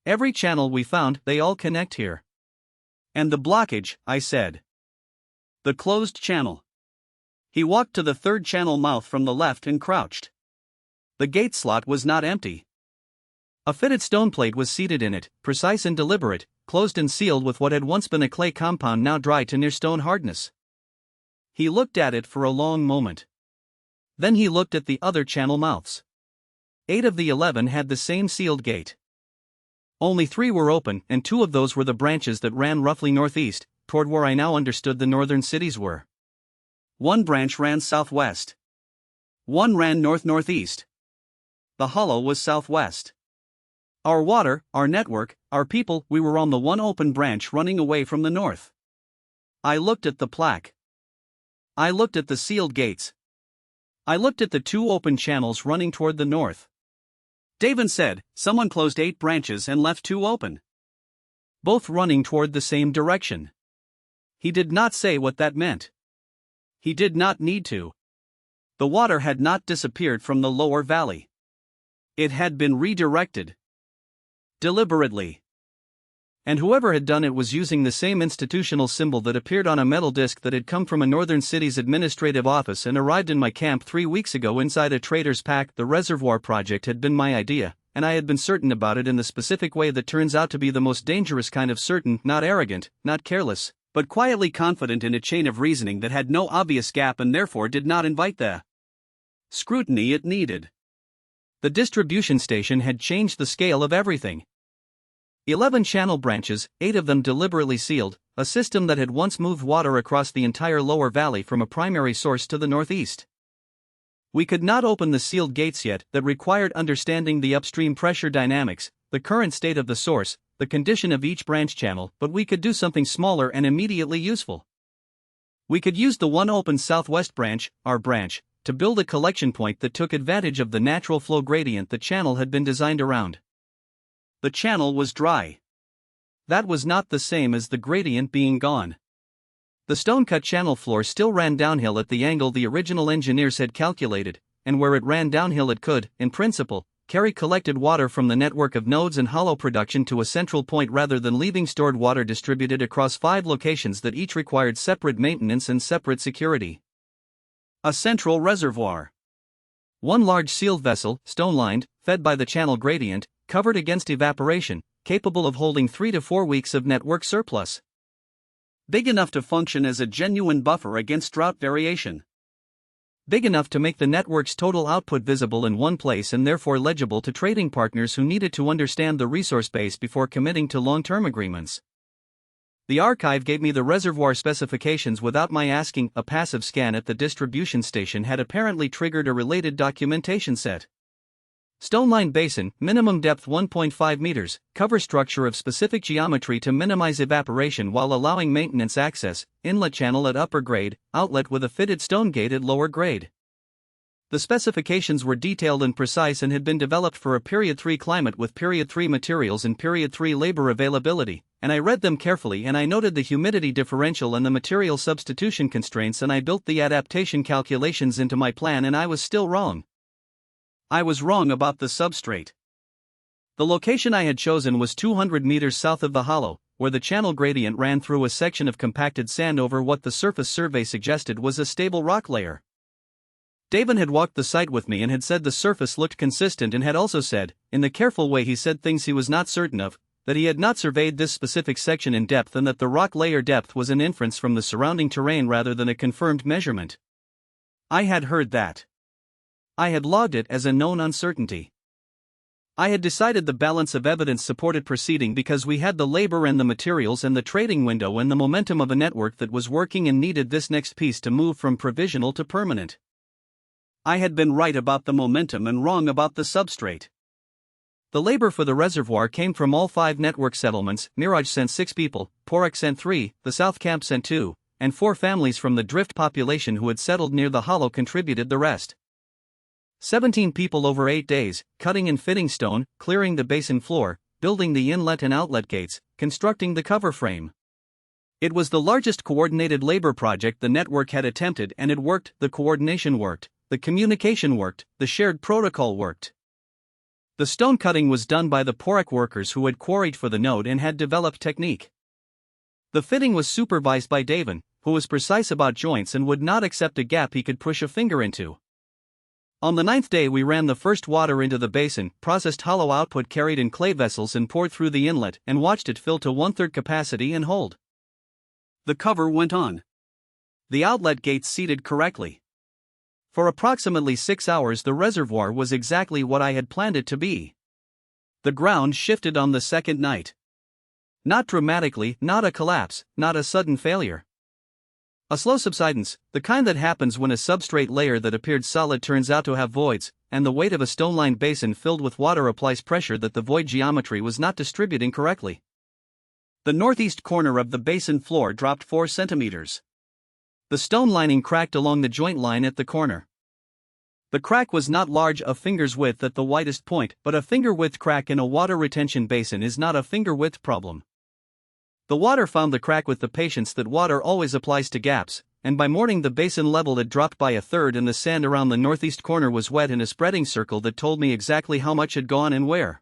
Every channel we found, they all connect here. And the blockage, I said. The closed channel. He walked to the 3rd channel mouth from the left and crouched. The gate slot was not empty. A fitted stone plate was seated in it, precise and deliberate, closed and sealed with what had once been a clay compound now dry to near stone hardness. He looked at it for a long moment. Then he looked at the other channel mouths. 8 of the 11 had the same sealed gate. Only 3 were open, and 2 of those were the branches that ran roughly northeast, toward where I now understood the northern cities were. 1 branch ran southwest. 1 ran north-northeast. The hollow was southwest. Our water, our network, our people, we were on the one open branch running away from the north. I looked at the plaque. I looked at the sealed gates. I looked at the 2 open channels running toward the north. Davin said, someone closed 8 branches and left 2 open. Both running toward the same direction. He did not say what that meant. He did not need to. The water had not disappeared from the lower valley. It had been redirected. Deliberately. And whoever had done it was using the same institutional symbol that appeared on a metal disc that had come from a northern city's administrative office and arrived in my camp 3 weeks ago inside a trader's pack. The reservoir project had been my idea, and I had been certain about it in the specific way that turns out to be the most dangerous kind of certain, not arrogant, not careless, but quietly confident in a chain of reasoning that had no obvious gap and therefore did not invite the scrutiny it needed. The distribution station had changed the scale of everything. 11 channel branches, 8 of them deliberately sealed, a system that had once moved water across the entire lower valley from a primary source to the northeast. We could not open the sealed gates yet, that required understanding the upstream pressure dynamics, the current state of the source, the condition of each branch channel, but we could do something smaller and immediately useful. We could use the one open southwest branch, our branch, to build a collection point that took advantage of the natural flow gradient the channel had been designed around. The channel was dry. That was not the same as the gradient being gone. The stone-cut channel floor still ran downhill at the angle the original engineers had calculated, and where it ran downhill it could, in principle, carry collected water from the network of nodes and hollow production to a central point rather than leaving stored water distributed across 5 locations that each required separate maintenance and separate security. A central reservoir. One large sealed vessel, stone-lined, fed by the channel gradient, covered against evaporation, capable of holding 3 to 4 weeks of network surplus. Big enough to function as a genuine buffer against drought variation. Big enough to make the network's total output visible in one place and therefore legible to trading partners who needed to understand the resource base before committing to long-term agreements. The archive gave me the reservoir specifications without my asking. A passive scan at the distribution station had apparently triggered a related documentation set. Stone-lined basin, minimum depth 1.5 meters, cover structure of specific geometry to minimize evaporation while allowing maintenance access, inlet channel at upper grade, outlet with a fitted stone gate at lower grade. The specifications were detailed and precise and had been developed for a Period 3 climate with Period 3 materials and Period 3 labor availability, and I read them carefully and I noted the humidity differential and the material substitution constraints and I built the adaptation calculations into my plan and I was still wrong. I was wrong about the substrate. The location I had chosen was 200 meters south of the hollow, where the channel gradient ran through a section of compacted sand over what the surface survey suggested was a stable rock layer. Davin had walked the site with me and had said the surface looked consistent and had also said, in the careful way he said things he was not certain of, that he had not surveyed this specific section in depth and that the rock layer depth was an inference from the surrounding terrain rather than a confirmed measurement. I had heard that. I had logged it as a known uncertainty. I had decided the balance of evidence supported proceeding because we had the labor and the materials and the trading window and the momentum of a network that was working and needed this next piece to move from provisional to permanent. I had been right about the momentum and wrong about the substrate. The labor for the reservoir came from all 5 network settlements. Mirage sent 6 people, Porak sent 3, the South Camp sent 2, and 4 families from the drift population who had settled near the hollow contributed the rest. 17 people over 8 days, cutting and fitting stone, clearing the basin floor, building the inlet and outlet gates, constructing the cover frame. It was the largest coordinated labor project the network had attempted and it worked. The coordination worked, the communication worked, the shared protocol worked. The stone cutting was done by the Porak workers who had quarried for the node and had developed technique. The fitting was supervised by Davin, who was precise about joints and would not accept a gap he could push a finger into. On the 9th day we ran the first water into the basin, processed hollow output carried in clay vessels and poured through the inlet and watched it fill to 1/3 capacity and hold. The cover went on. The outlet gates seated correctly. For approximately 6 hours the reservoir was exactly what I had planned it to be. The ground shifted on the second night. Not dramatically, not a collapse, not a sudden failure. A slow subsidence, the kind that happens when a substrate layer that appeared solid turns out to have voids, and the weight of a stone-lined basin filled with water applies pressure that the void geometry was not distributing correctly. The northeast corner of the basin floor dropped 4 centimeters. The stone lining cracked along the joint line at the corner. The crack was not large, a finger's width at the widest point, but a finger-width crack in a water retention basin is not a finger-width problem. The water found the crack with the patience that water always applies to gaps, and by morning the basin level had dropped by 1/3 and the sand around the northeast corner was wet in a spreading circle that told me exactly how much had gone and where.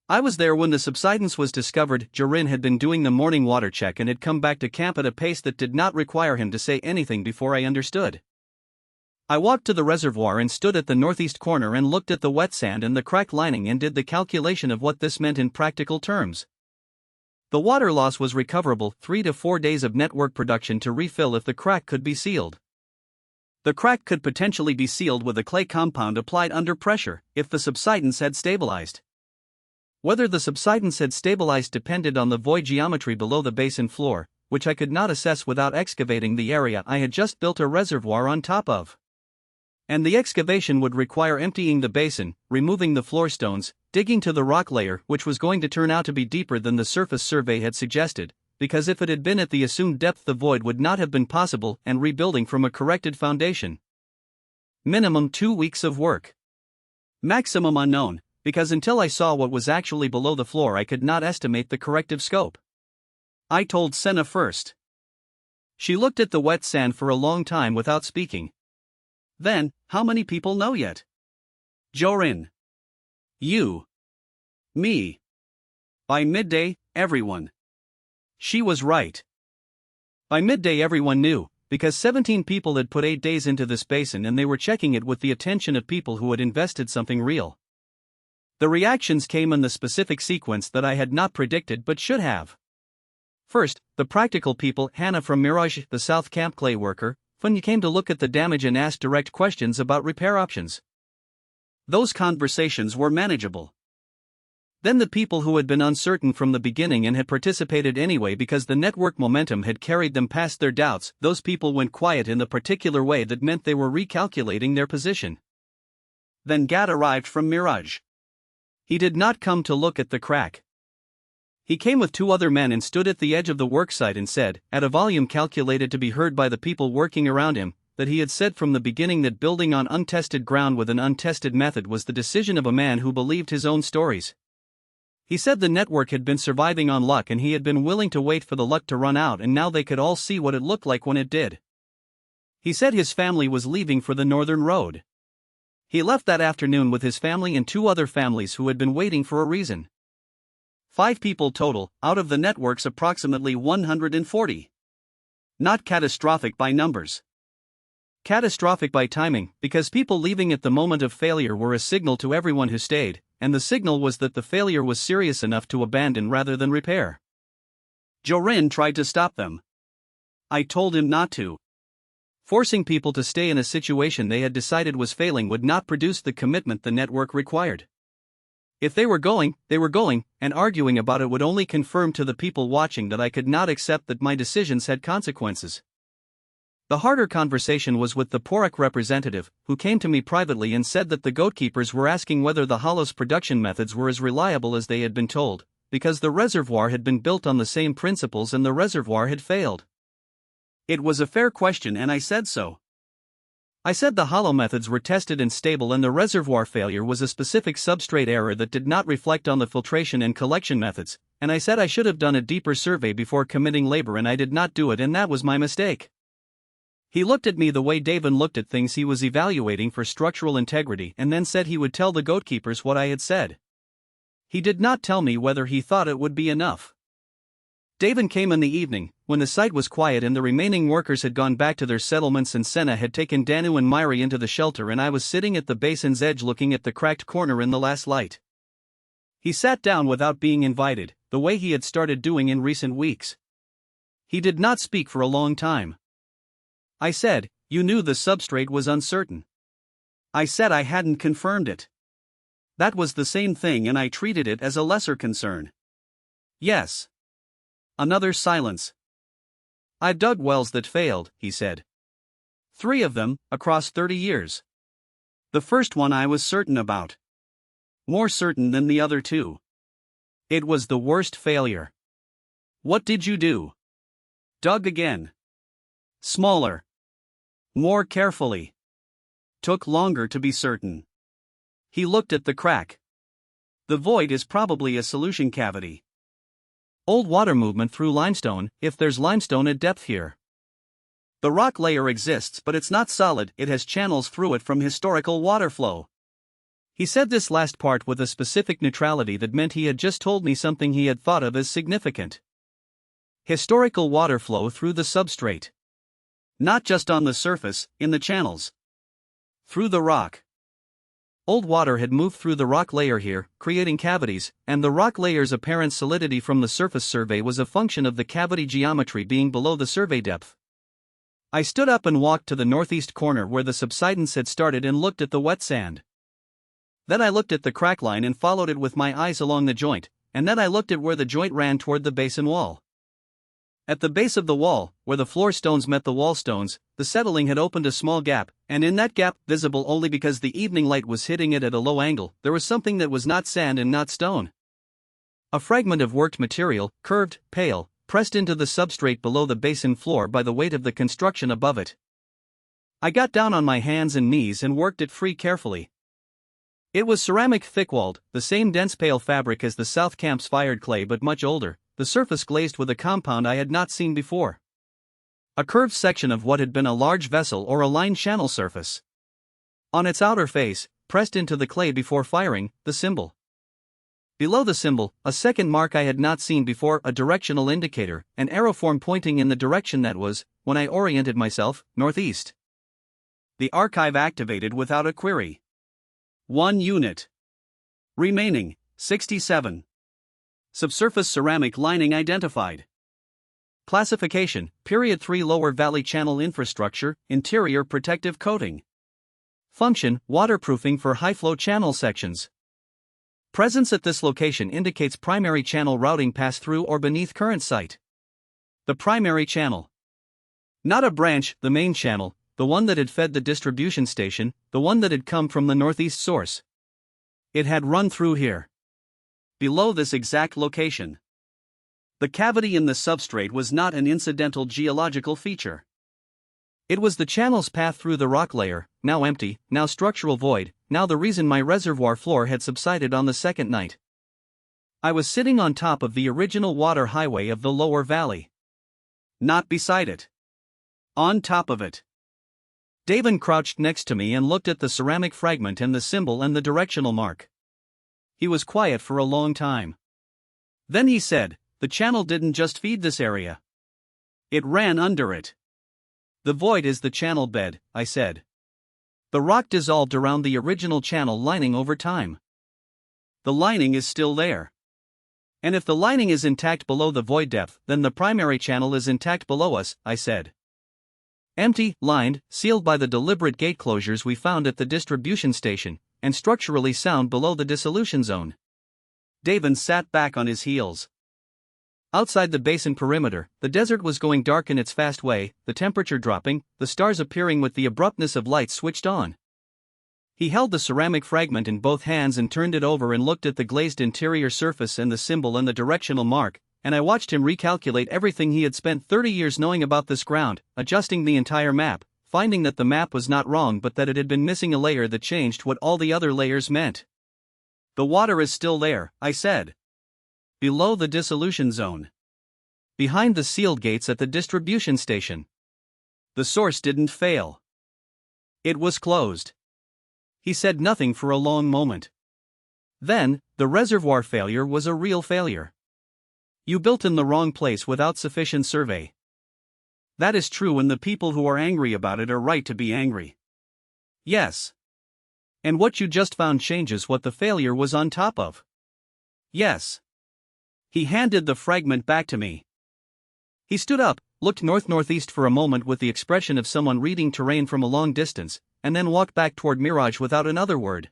I was there when the subsidence was discovered. Jarin had been doing the morning water check and had come back to camp at a pace that did not require him to say anything before I understood. I walked to the reservoir and stood at the northeast corner and looked at the wet sand and the crack lining and did the calculation of what this meant in practical terms. The water loss was recoverable, 3 to 4 days of network production to refill if the crack could be sealed. The crack could potentially be sealed with a clay compound applied under pressure, if the subsidence had stabilized. Whether the subsidence had stabilized depended on the void geometry below the basin floor, which I could not assess without excavating the area I had just built a reservoir on top of. And the excavation would require emptying the basin, removing the floor stones, digging to the rock layer, which was going to turn out to be deeper than the surface survey had suggested, because if it had been at the assumed depth the void would not have been possible, and rebuilding from a corrected foundation. Minimum 2 weeks of work. Maximum unknown, because until I saw what was actually below the floor I could not estimate the corrective scope. I told Senna first. She looked at the wet sand for a long time without speaking. Then, how many people know yet? Jorin. You. Me. By midday, everyone. She was right. By midday everyone knew, because 17 people had put 8 days into this basin and they were checking it with the attention of people who had invested something real. The reactions came in the specific sequence that I had not predicted but should have. First, the practical people, Hannah from Mirage, the South Camp clay worker, when you came to look at the damage and asked direct questions about repair options. Those conversations were manageable. Then the people who had been uncertain from the beginning and had participated anyway because the network momentum had carried them past their doubts, those people went quiet in the particular way that meant they were recalculating their position. Then Gad arrived from Mirage. He did not come to look at the crack. He came with 2 other men and stood at the edge of the worksite and said, at a volume calculated to be heard by the people working around him, that he had said from the beginning that building on untested ground with an untested method was the decision of a man who believed his own stories. He said the network had been surviving on luck and he had been willing to wait for the luck to run out, and now they could all see what it looked like when it did. He said his family was leaving for the Northern Road. He left that afternoon with his family and 2 other families who had been waiting for a reason. 5 people total, out of the network's approximately 140. Not catastrophic by numbers. Catastrophic by timing, because people leaving at the moment of failure were a signal to everyone who stayed, and the signal was that the failure was serious enough to abandon rather than repair. Jorin tried to stop them. I told him not to. Forcing people to stay in a situation they had decided was failing would not produce the commitment the network required. If they were going, and arguing about it would only confirm to the people watching that I could not accept that my decisions had consequences. The harder conversation was with the Porak representative, who came to me privately and said that the goatkeepers were asking whether the Hollow's production methods were as reliable as they had been told, because the reservoir had been built on the same principles and the reservoir had failed. It was a fair question and I said so. I said the hollow methods were tested and stable and the reservoir failure was a specific substrate error that did not reflect on the filtration and collection methods, and I said I should have done a deeper survey before committing labor and I did not do it and that was my mistake. He looked at me the way Davin looked at things he was evaluating for structural integrity and then said he would tell the goatkeepers what I had said. He did not tell me whether he thought it would be enough. Davin came in the evening, when the site was quiet and the remaining workers had gone back to their settlements and Senna had taken Danu and Myri into the shelter and I was sitting at the basin's edge looking at the cracked corner in the last light. He sat down without being invited, the way he had started doing in recent weeks. He did not speak for a long time. I said, "You knew the substrate was uncertain." I said I hadn't confirmed it. That was the same thing and I treated it as a lesser concern. Yes. Another silence. "I dug wells that failed," he said. 3 of them, across 30 years. The first one I was certain about. More certain than the other 2. It was the worst failure. "What did you do?" "Dug again. Smaller. More carefully. Took longer to be certain." He looked at the crack. "The void is probably a solution cavity. Old water movement through limestone, if there's limestone at depth here. The rock layer exists but it's not solid, it has channels through it from historical water flow." He said this last part with a specific neutrality that meant he had just told me something he had thought of as significant. Historical water flow through the substrate. Not just on the surface, in the channels. Through the rock. Old water had moved through the rock layer here, creating cavities, and the rock layer's apparent solidity from the surface survey was a function of the cavity geometry being below the survey depth. I stood up and walked to the northeast corner where the subsidence had started and looked at the wet sand. Then I looked at the crack line and followed it with my eyes along the joint, and then I looked at where the joint ran toward the basin wall. At the base of the wall, where the floor stones met the wall stones, the settling had opened a small gap, and in that gap, visible only because the evening light was hitting it at a low angle, there was something that was not sand and not stone. A fragment of worked material, curved, pale, pressed into the substrate below the basin floor by the weight of the construction above it. I got down on my hands and knees and worked it free carefully. It was ceramic thick-walled, the same dense pale fabric as the South Camp's fired clay but much older, the surface glazed with a compound I had not seen before. A curved section of what had been a large vessel or a line channel surface. On its outer face, pressed into the clay before firing, the symbol. Below the symbol, a second mark I had not seen before, a directional indicator, an arrow form pointing in the direction that was, when I oriented myself, northeast. The archive activated without a query. 1 unit. Remaining, 67. Subsurface ceramic lining identified. Classification, Period 3 Lower Valley Channel Infrastructure, Interior Protective Coating. Function, waterproofing for high-flow channel sections. Presence at this location indicates primary channel routing pass through or beneath current site. The primary channel. Not a branch, the main channel, the one that had fed the distribution station, the one that had come from the northeast source. It had run through here. Below this exact location. The cavity in the substrate was not an incidental geological feature. It was the channel's path through the rock layer, now empty, now structural void, now the reason my reservoir floor had subsided on the second night. I was sitting on top of the original water highway of the lower valley. Not beside it. On top of it. Davin crouched next to me and looked at the ceramic fragment and the symbol and the directional mark. He was quiet for a long time. Then he said, "The channel didn't just feed this area. It ran under it." "The void is the channel bed," I said. "The rock dissolved around the original channel lining over time. The lining is still there. And if the lining is intact below the void depth, then the primary channel is intact below us," I said. "Empty, lined, sealed by the deliberate gate closures we found at the distribution station, and structurally sound below the dissolution zone." Davin sat back on his heels. Outside the basin perimeter, the desert was going dark in its fast way, the temperature dropping, the stars appearing with the abruptness of light switched on. He held the ceramic fragment in both hands and turned it over and looked at the glazed interior surface and the symbol and the directional mark, and I watched him recalculate everything he had spent 30 years knowing about this ground, adjusting the entire map, finding that the map was not wrong but that it had been missing a layer that changed what all the other layers meant. "The water is still there," I said. "Below the dissolution zone. Behind the sealed gates at the distribution station. The source didn't fail. It was closed." He said nothing for a long moment. Then, "The reservoir failure was a real failure. You built in the wrong place without sufficient survey. That is true, and the people who are angry about it are right to be angry. Yes. And what you just found changes what the failure was on top of. Yes." He handed the fragment back to me. He stood up, looked north-northeast for a moment with the expression of someone reading terrain from a long distance, and then walked back toward Mirage without another word.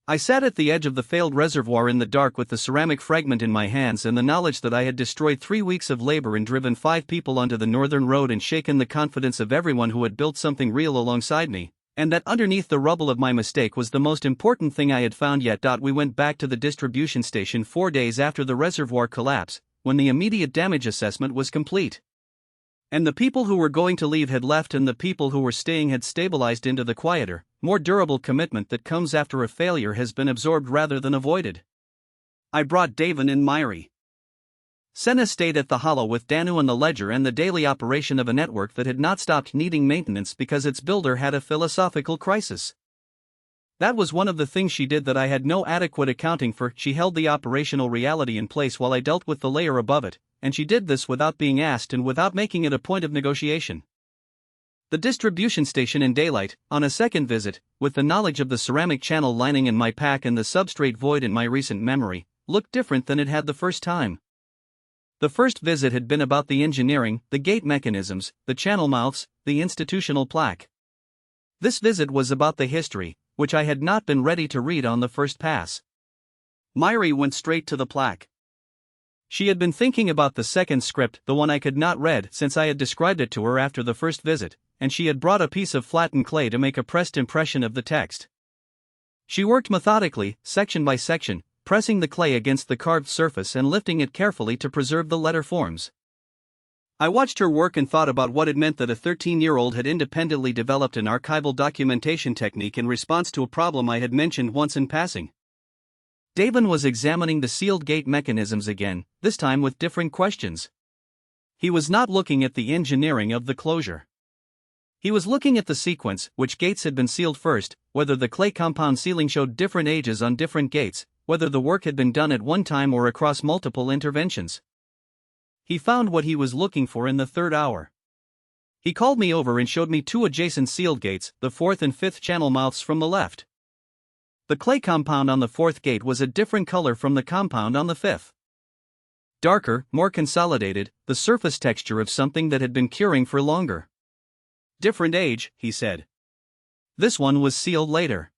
I sat at the edge of the failed reservoir in the dark with the ceramic fragment in my hands and the knowledge that I had destroyed 3 weeks of labor and driven 5 people onto the northern road and shaken the confidence of everyone who had built something real alongside me, and that underneath the rubble of my mistake was the most important thing I had found yet. We went back to the distribution station 4 days after the reservoir collapse, when the immediate damage assessment was complete. And the people who were going to leave had left, and the people who were staying had stabilized into the quieter, more durable commitment that comes after a failure has been absorbed rather than avoided. I brought Davin and Myri. Senna stayed at the hollow with Danu and the ledger and the daily operation of a network that had not stopped needing maintenance because its builder had a philosophical crisis. That was one of the things she did that I had no adequate accounting for. She held the operational reality in place while I dealt with the layer above it, and she did this without being asked and without making it a point of negotiation. The distribution station in daylight, on a second visit, with the knowledge of the ceramic channel lining in my pack and the substrate void in my recent memory, looked different than it had the first time. The first visit had been about the engineering, the gate mechanisms, the channel mouths, the institutional plaque. This visit was about the history, which I had not been ready to read on the first pass. Myri went straight to the plaque. She had been thinking about the second script, the one I could not read, since I had described it to her after the first visit, and she had brought a piece of flattened clay to make a pressed impression of the text. She worked methodically, section by section, pressing the clay against the carved surface and lifting it carefully to preserve the letter forms. I watched her work and thought about what it meant that a 13-year-old had independently developed an archival documentation technique in response to a problem I had mentioned once in passing. Davin was examining the sealed gate mechanisms again, this time with different questions. He was not looking at the engineering of the closure. He was looking at the sequence, which gates had been sealed first, whether the clay compound sealing showed different ages on different gates, whether the work had been done at one time or across multiple interventions. He found what he was looking for in the third hour. He called me over and showed me two adjacent sealed gates, the fourth and fifth channel mouths from the left. The clay compound on the fourth gate was a different color from the compound on the fifth. Darker, more consolidated, the surface texture of something that had been curing for longer. Different age, he said. This one was sealed later.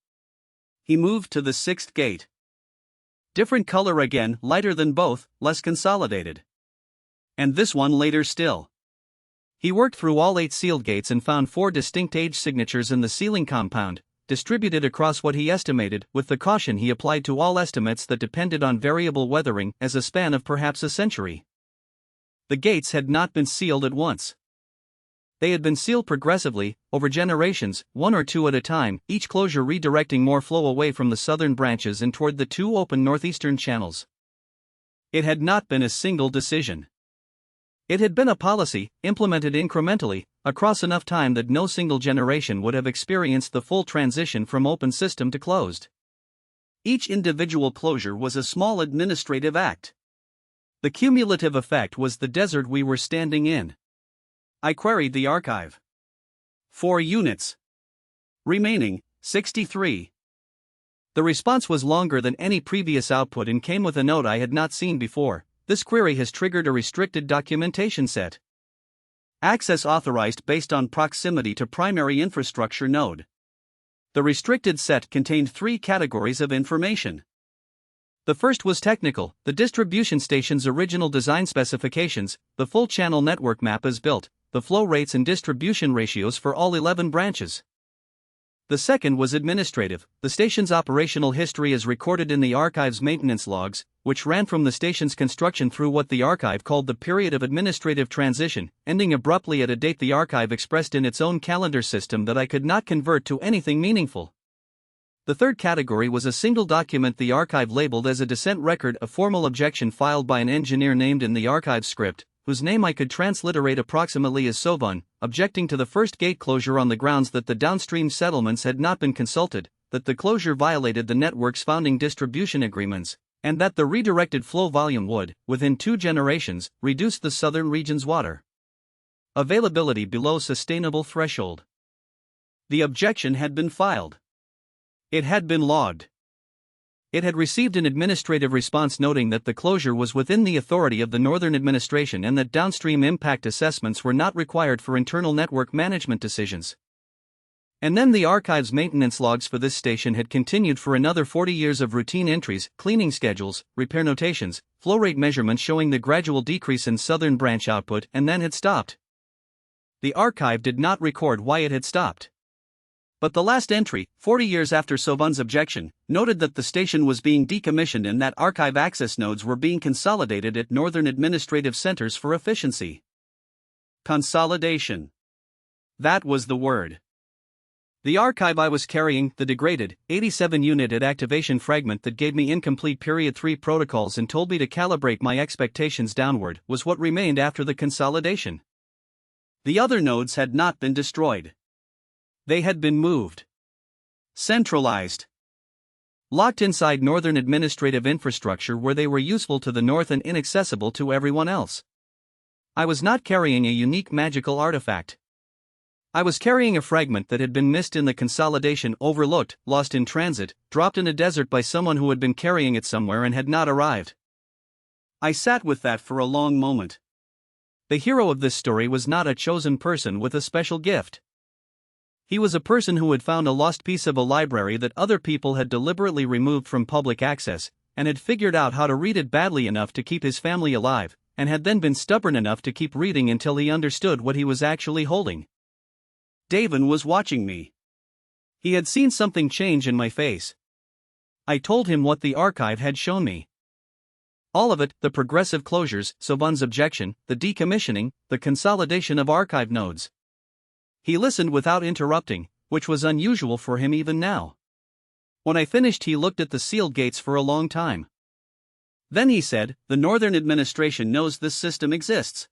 He moved to the sixth gate. Different color again, lighter than both, less consolidated. And this one later still. He worked through all 8 sealed gates and found 4 distinct age signatures in the sealing compound, distributed across what he estimated, with the caution he applied to all estimates that depended on variable weathering, as a span of perhaps a century. The gates had not been sealed at once. They had been sealed progressively, over generations, 1 or 2 at a time, each closure redirecting more flow away from the southern branches and toward the 2 open northeastern channels. It had not been a single decision. It had been a policy, implemented incrementally, across enough time that no single generation would have experienced the full transition from open system to closed. Each individual closure was a small administrative act. The cumulative effect was the desert we were standing in. I queried the archive. 4 units. Remaining, 63. The response was longer than any previous output and came with a note I had not seen before. This query has triggered a restricted documentation set. Access authorized based on proximity to primary infrastructure node. The restricted set contained 3 categories of information. The first was technical, the distribution station's original design specifications, the full channel network map as built, the flow rates and distribution ratios for all 11 branches. The second was administrative, the station's operational history as recorded in the archive's maintenance logs, which ran from the station's construction through what the archive called the period of administrative transition, ending abruptly at a date the archive expressed in its own calendar system that I could not convert to anything meaningful. The third category was a single document the archive labeled as a dissent record, a formal objection filed by an engineer named in the archive script, whose name I could transliterate approximately as Sovan, objecting to the first gate closure on the grounds that the downstream settlements had not been consulted, that the closure violated the network's founding distribution agreements, and that the redirected flow volume would, within 2 generations, reduce the southern region's water availability below sustainable threshold. The objection had been filed. It had been logged. It had received an administrative response noting that the closure was within the authority of the Northern Administration and that downstream impact assessments were not required for internal network management decisions. And then the archive's maintenance logs for this station had continued for another 40 years of routine entries, cleaning schedules, repair notations, flow rate measurements showing the gradual decrease in southern branch output, and then had stopped. The archive did not record why it had stopped. But the last entry, 40 years after Sovan's objection, noted that the station was being decommissioned and that archive access nodes were being consolidated at northern administrative centers for efficiency. Consolidation. That was the word. The archive I was carrying, the degraded, 87-unit at activation fragment that gave me incomplete Period 3 protocols and told me to calibrate my expectations downward, was what remained after the consolidation. The other nodes had not been destroyed. They had been moved. Centralized. Locked inside northern administrative infrastructure where they were useful to the north and inaccessible to everyone else. I was not carrying a unique magical artifact. I was carrying a fragment that had been missed in the consolidation, overlooked, lost in transit, dropped in a desert by someone who had been carrying it somewhere and had not arrived. I sat with that for a long moment. The hero of this story was not a chosen person with a special gift. He was a person who had found a lost piece of a library that other people had deliberately removed from public access, and had figured out how to read it badly enough to keep his family alive, and had then been stubborn enough to keep reading until he understood what he was actually holding. Davin was watching me. He had seen something change in my face. I told him what the archive had shown me. All of it, the progressive closures, Sobun's objection, the decommissioning, the consolidation of archive nodes. He listened without interrupting, which was unusual for him even now. When I finished, he looked at the sealed gates for a long time. Then he said, "The Northern administration knows this system exists.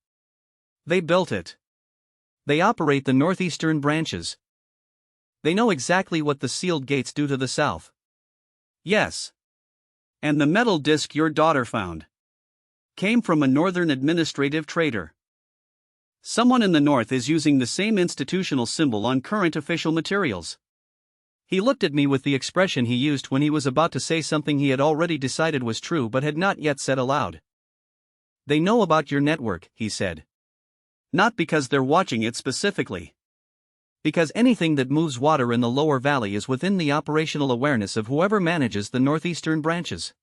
They built it. They operate the northeastern branches. They know exactly what the sealed gates do to the south." Yes. And the metal disc your daughter found came from a Northern administrative trader. Someone in the North is using the same institutional symbol on current official materials. He looked at me with the expression he used when he was about to say something he had already decided was true but had not yet said aloud. "They know about your network," he said. "Not because they're watching it specifically. Because anything that moves water in the lower valley is within the operational awareness of whoever manages the northeastern branches.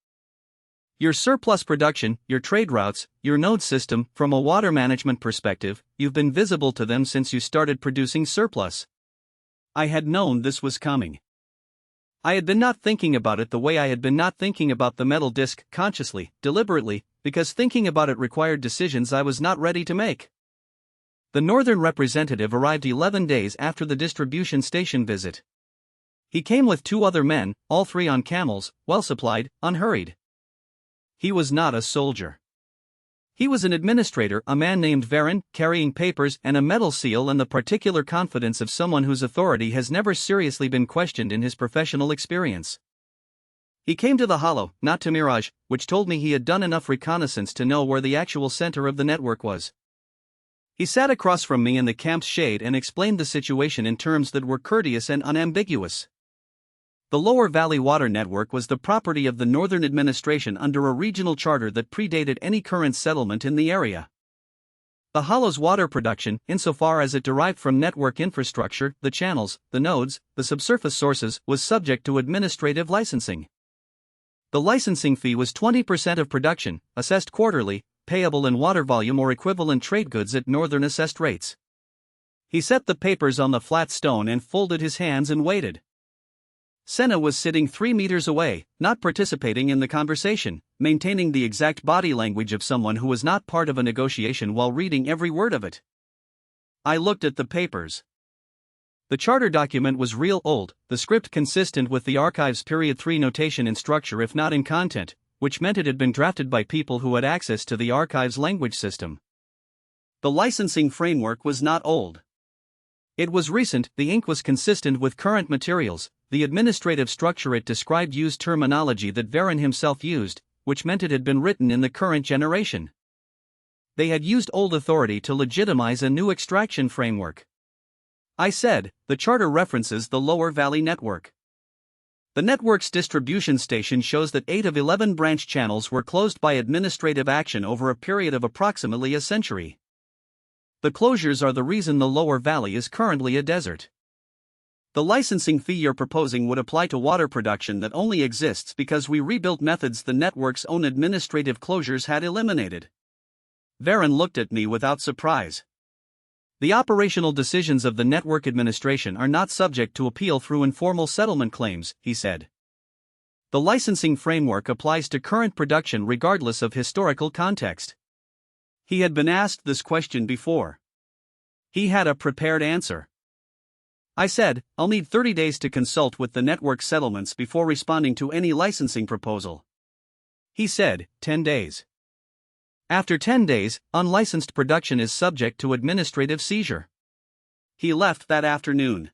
Your surplus production, your trade routes, your node system, from a water management perspective, you've been visible to them since you started producing surplus." I had known this was coming. I had been not thinking about it the way I had been not thinking about the metal disc, consciously, deliberately, because thinking about it required decisions I was not ready to make. The Northern representative arrived 11 days after the distribution station visit. He came with 2 other men, all 3 on camels, well supplied, unhurried. He was not a soldier. He was an administrator, a man named Varen, carrying papers and a metal seal and the particular confidence of someone whose authority has never seriously been questioned in his professional experience. He came to the hollow, not to Mirage, which told me he had done enough reconnaissance to know where the actual center of the network was. He sat across from me in the camp's shade and explained the situation in terms that were courteous and unambiguous. The Lower Valley Water Network was the property of the Northern Administration under a regional charter that predated any current settlement in the area. The hollow's water production, insofar as it derived from network infrastructure, the channels, the nodes, the subsurface sources, was subject to administrative licensing. The licensing fee was 20% of production, assessed quarterly, payable in water volume or equivalent trade goods at Northern assessed rates. He set the papers on the flat stone and folded his hands and waited. Senna was sitting 3 meters away, not participating in the conversation, maintaining the exact body language of someone who was not part of a negotiation while reading every word of it. I looked at the papers. The charter document was real old, the script consistent with the archive's period 3 notation in structure if not in content, which meant it had been drafted by people who had access to the archive's language system. The licensing framework was not old. It was recent, the ink was consistent with current materials, the administrative structure it described used terminology that Varen himself used, which meant it had been written in the current generation. They had used old authority to legitimize a new extraction framework. I said, "The charter references the Lower Valley Network. The network's distribution station shows that 8 of 11 branch channels were closed by administrative action over a period of approximately a century. The closures are the reason the Lower Valley is currently a desert. The licensing fee you're proposing would apply to water production that only exists because we rebuilt methods the network's own administrative closures had eliminated." Varen looked at me without surprise. "The operational decisions of the network administration are not subject to appeal through informal settlement claims," he said. "The licensing framework applies to current production regardless of historical context." He had been asked this question before. He had a prepared answer. I said, "I'll need 30 days to consult with the network settlements before responding to any licensing proposal." He said, 10 days. After 10 days, unlicensed production is subject to administrative seizure. He left that afternoon.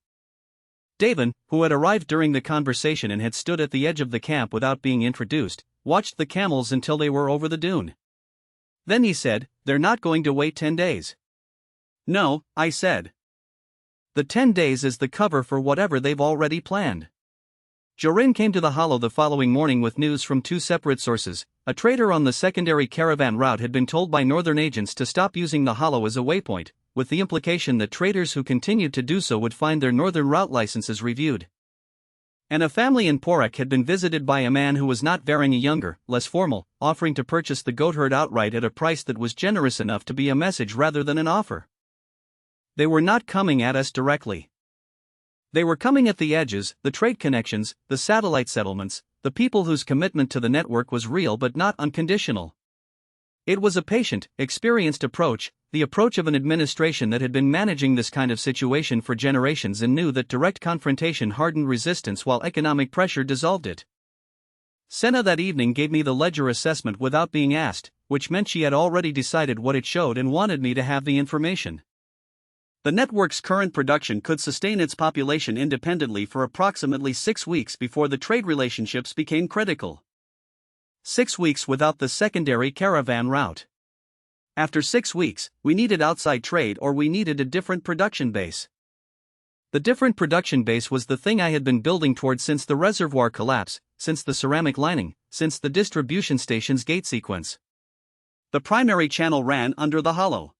Davin, who had arrived during the conversation and had stood at the edge of the camp without being introduced, watched the camels until they were over the dune. Then he said, "They're not going to wait 10 days. "No," I said. The 10 days is the cover for whatever they've already planned. Jorin came to the hollow the following morning with news from two separate sources. A trader on the secondary caravan route had been told by northern agents to stop using the hollow as a waypoint, with the implication that traders who continued to do so would find their northern route licenses reviewed. And a family in Porak had been visited by a man who was not very younger, less formal, offering to purchase the goat herd outright at a price that was generous enough to be a message rather than an offer. They were not coming at us directly. They were coming at the edges, the trade connections, the satellite settlements, the people whose commitment to the network was real but not unconditional. It was a patient, experienced approach, the approach of an administration that had been managing this kind of situation for generations and knew that direct confrontation hardened resistance while economic pressure dissolved it. Senna that evening gave me the ledger assessment without being asked, which meant she had already decided what it showed and wanted me to have the information. The network's current production could sustain its population independently for approximately 6 weeks before the trade relationships became critical. 6 weeks without the secondary caravan route. After 6 weeks, we needed outside trade or we needed a different production base. The different production base was the thing I had been building towards since the reservoir collapse, since the ceramic lining, since the distribution station's gate sequence. The primary channel ran under the hollow.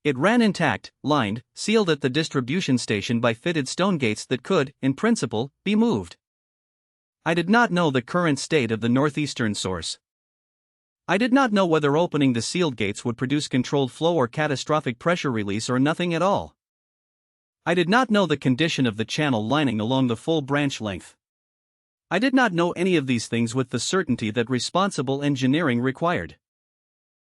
It ran intact, lined, sealed at the distribution station by fitted stone gates that could, in principle, be moved. I did not know the current state of the northeastern source. I did not know whether opening the sealed gates would produce controlled flow or catastrophic pressure release or nothing at all. I did not know the condition of the channel lining along the full branch length. I did not know any of these things with the certainty that responsible engineering required.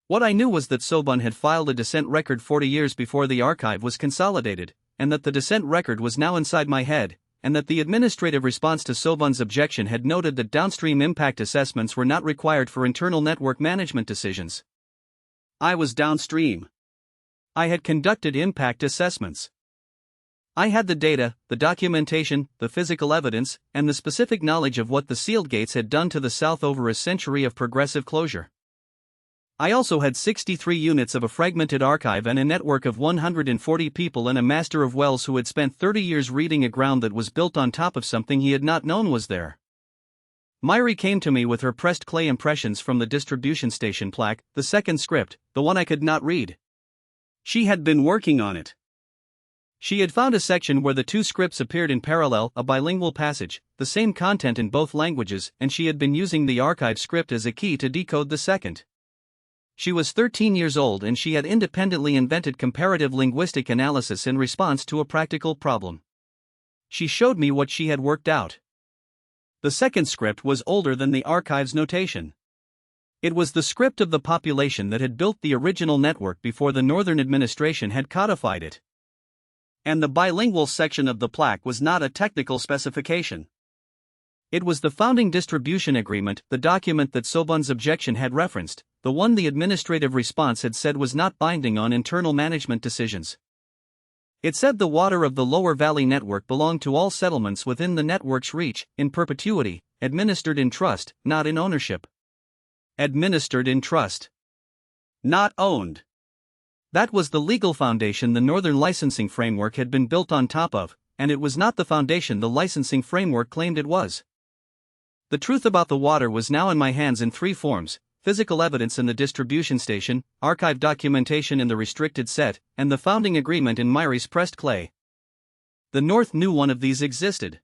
What I knew was that Sobun had filed a descent record 40 years before the archive was consolidated, and that the descent record was now inside my head, and that the administrative response to Sobun's objection had noted that downstream impact assessments were not required for internal network management decisions. I was downstream. I had conducted impact assessments. I had the data, the documentation, the physical evidence, and the specific knowledge of what the sealed gates had done to the south over a century of progressive closure. I also had 63 units of a fragmented archive and a network of 140 people and a master of wells who had spent 30 years reading a ground that was built on top of something he had not known was there. Myri came to me with her pressed clay impressions from the distribution station plaque, the second script, the one I could not read. She had been working on it. She had found a section where the two scripts appeared in parallel, a bilingual passage, the same content in both languages, and she had been using the archive script as a key to decode the second. She was 13 years old and she had independently invented comparative linguistic analysis in response to a practical problem. She showed me what she had worked out. The second script was older than the archive's notation. It was the script of the population that had built the original network before the Northern administration had codified it. And the bilingual section of the plaque was not a technical specification. It was the founding distribution agreement, the document that Sobun's objection had referenced, the one the administrative response had said was not binding on internal management decisions. It said the water of the Lower Valley network belonged to all settlements within the network's reach, in perpetuity, administered in trust, not in ownership. Administered in trust. Not owned. That was the legal foundation the Northern licensing framework had been built on top of, and it was not the foundation the licensing framework claimed it was. The truth about the water was now in my hands in three forms: physical evidence in the distribution station, archive documentation in the restricted set, and the founding agreement in Myri's pressed clay. The North knew one of these existed.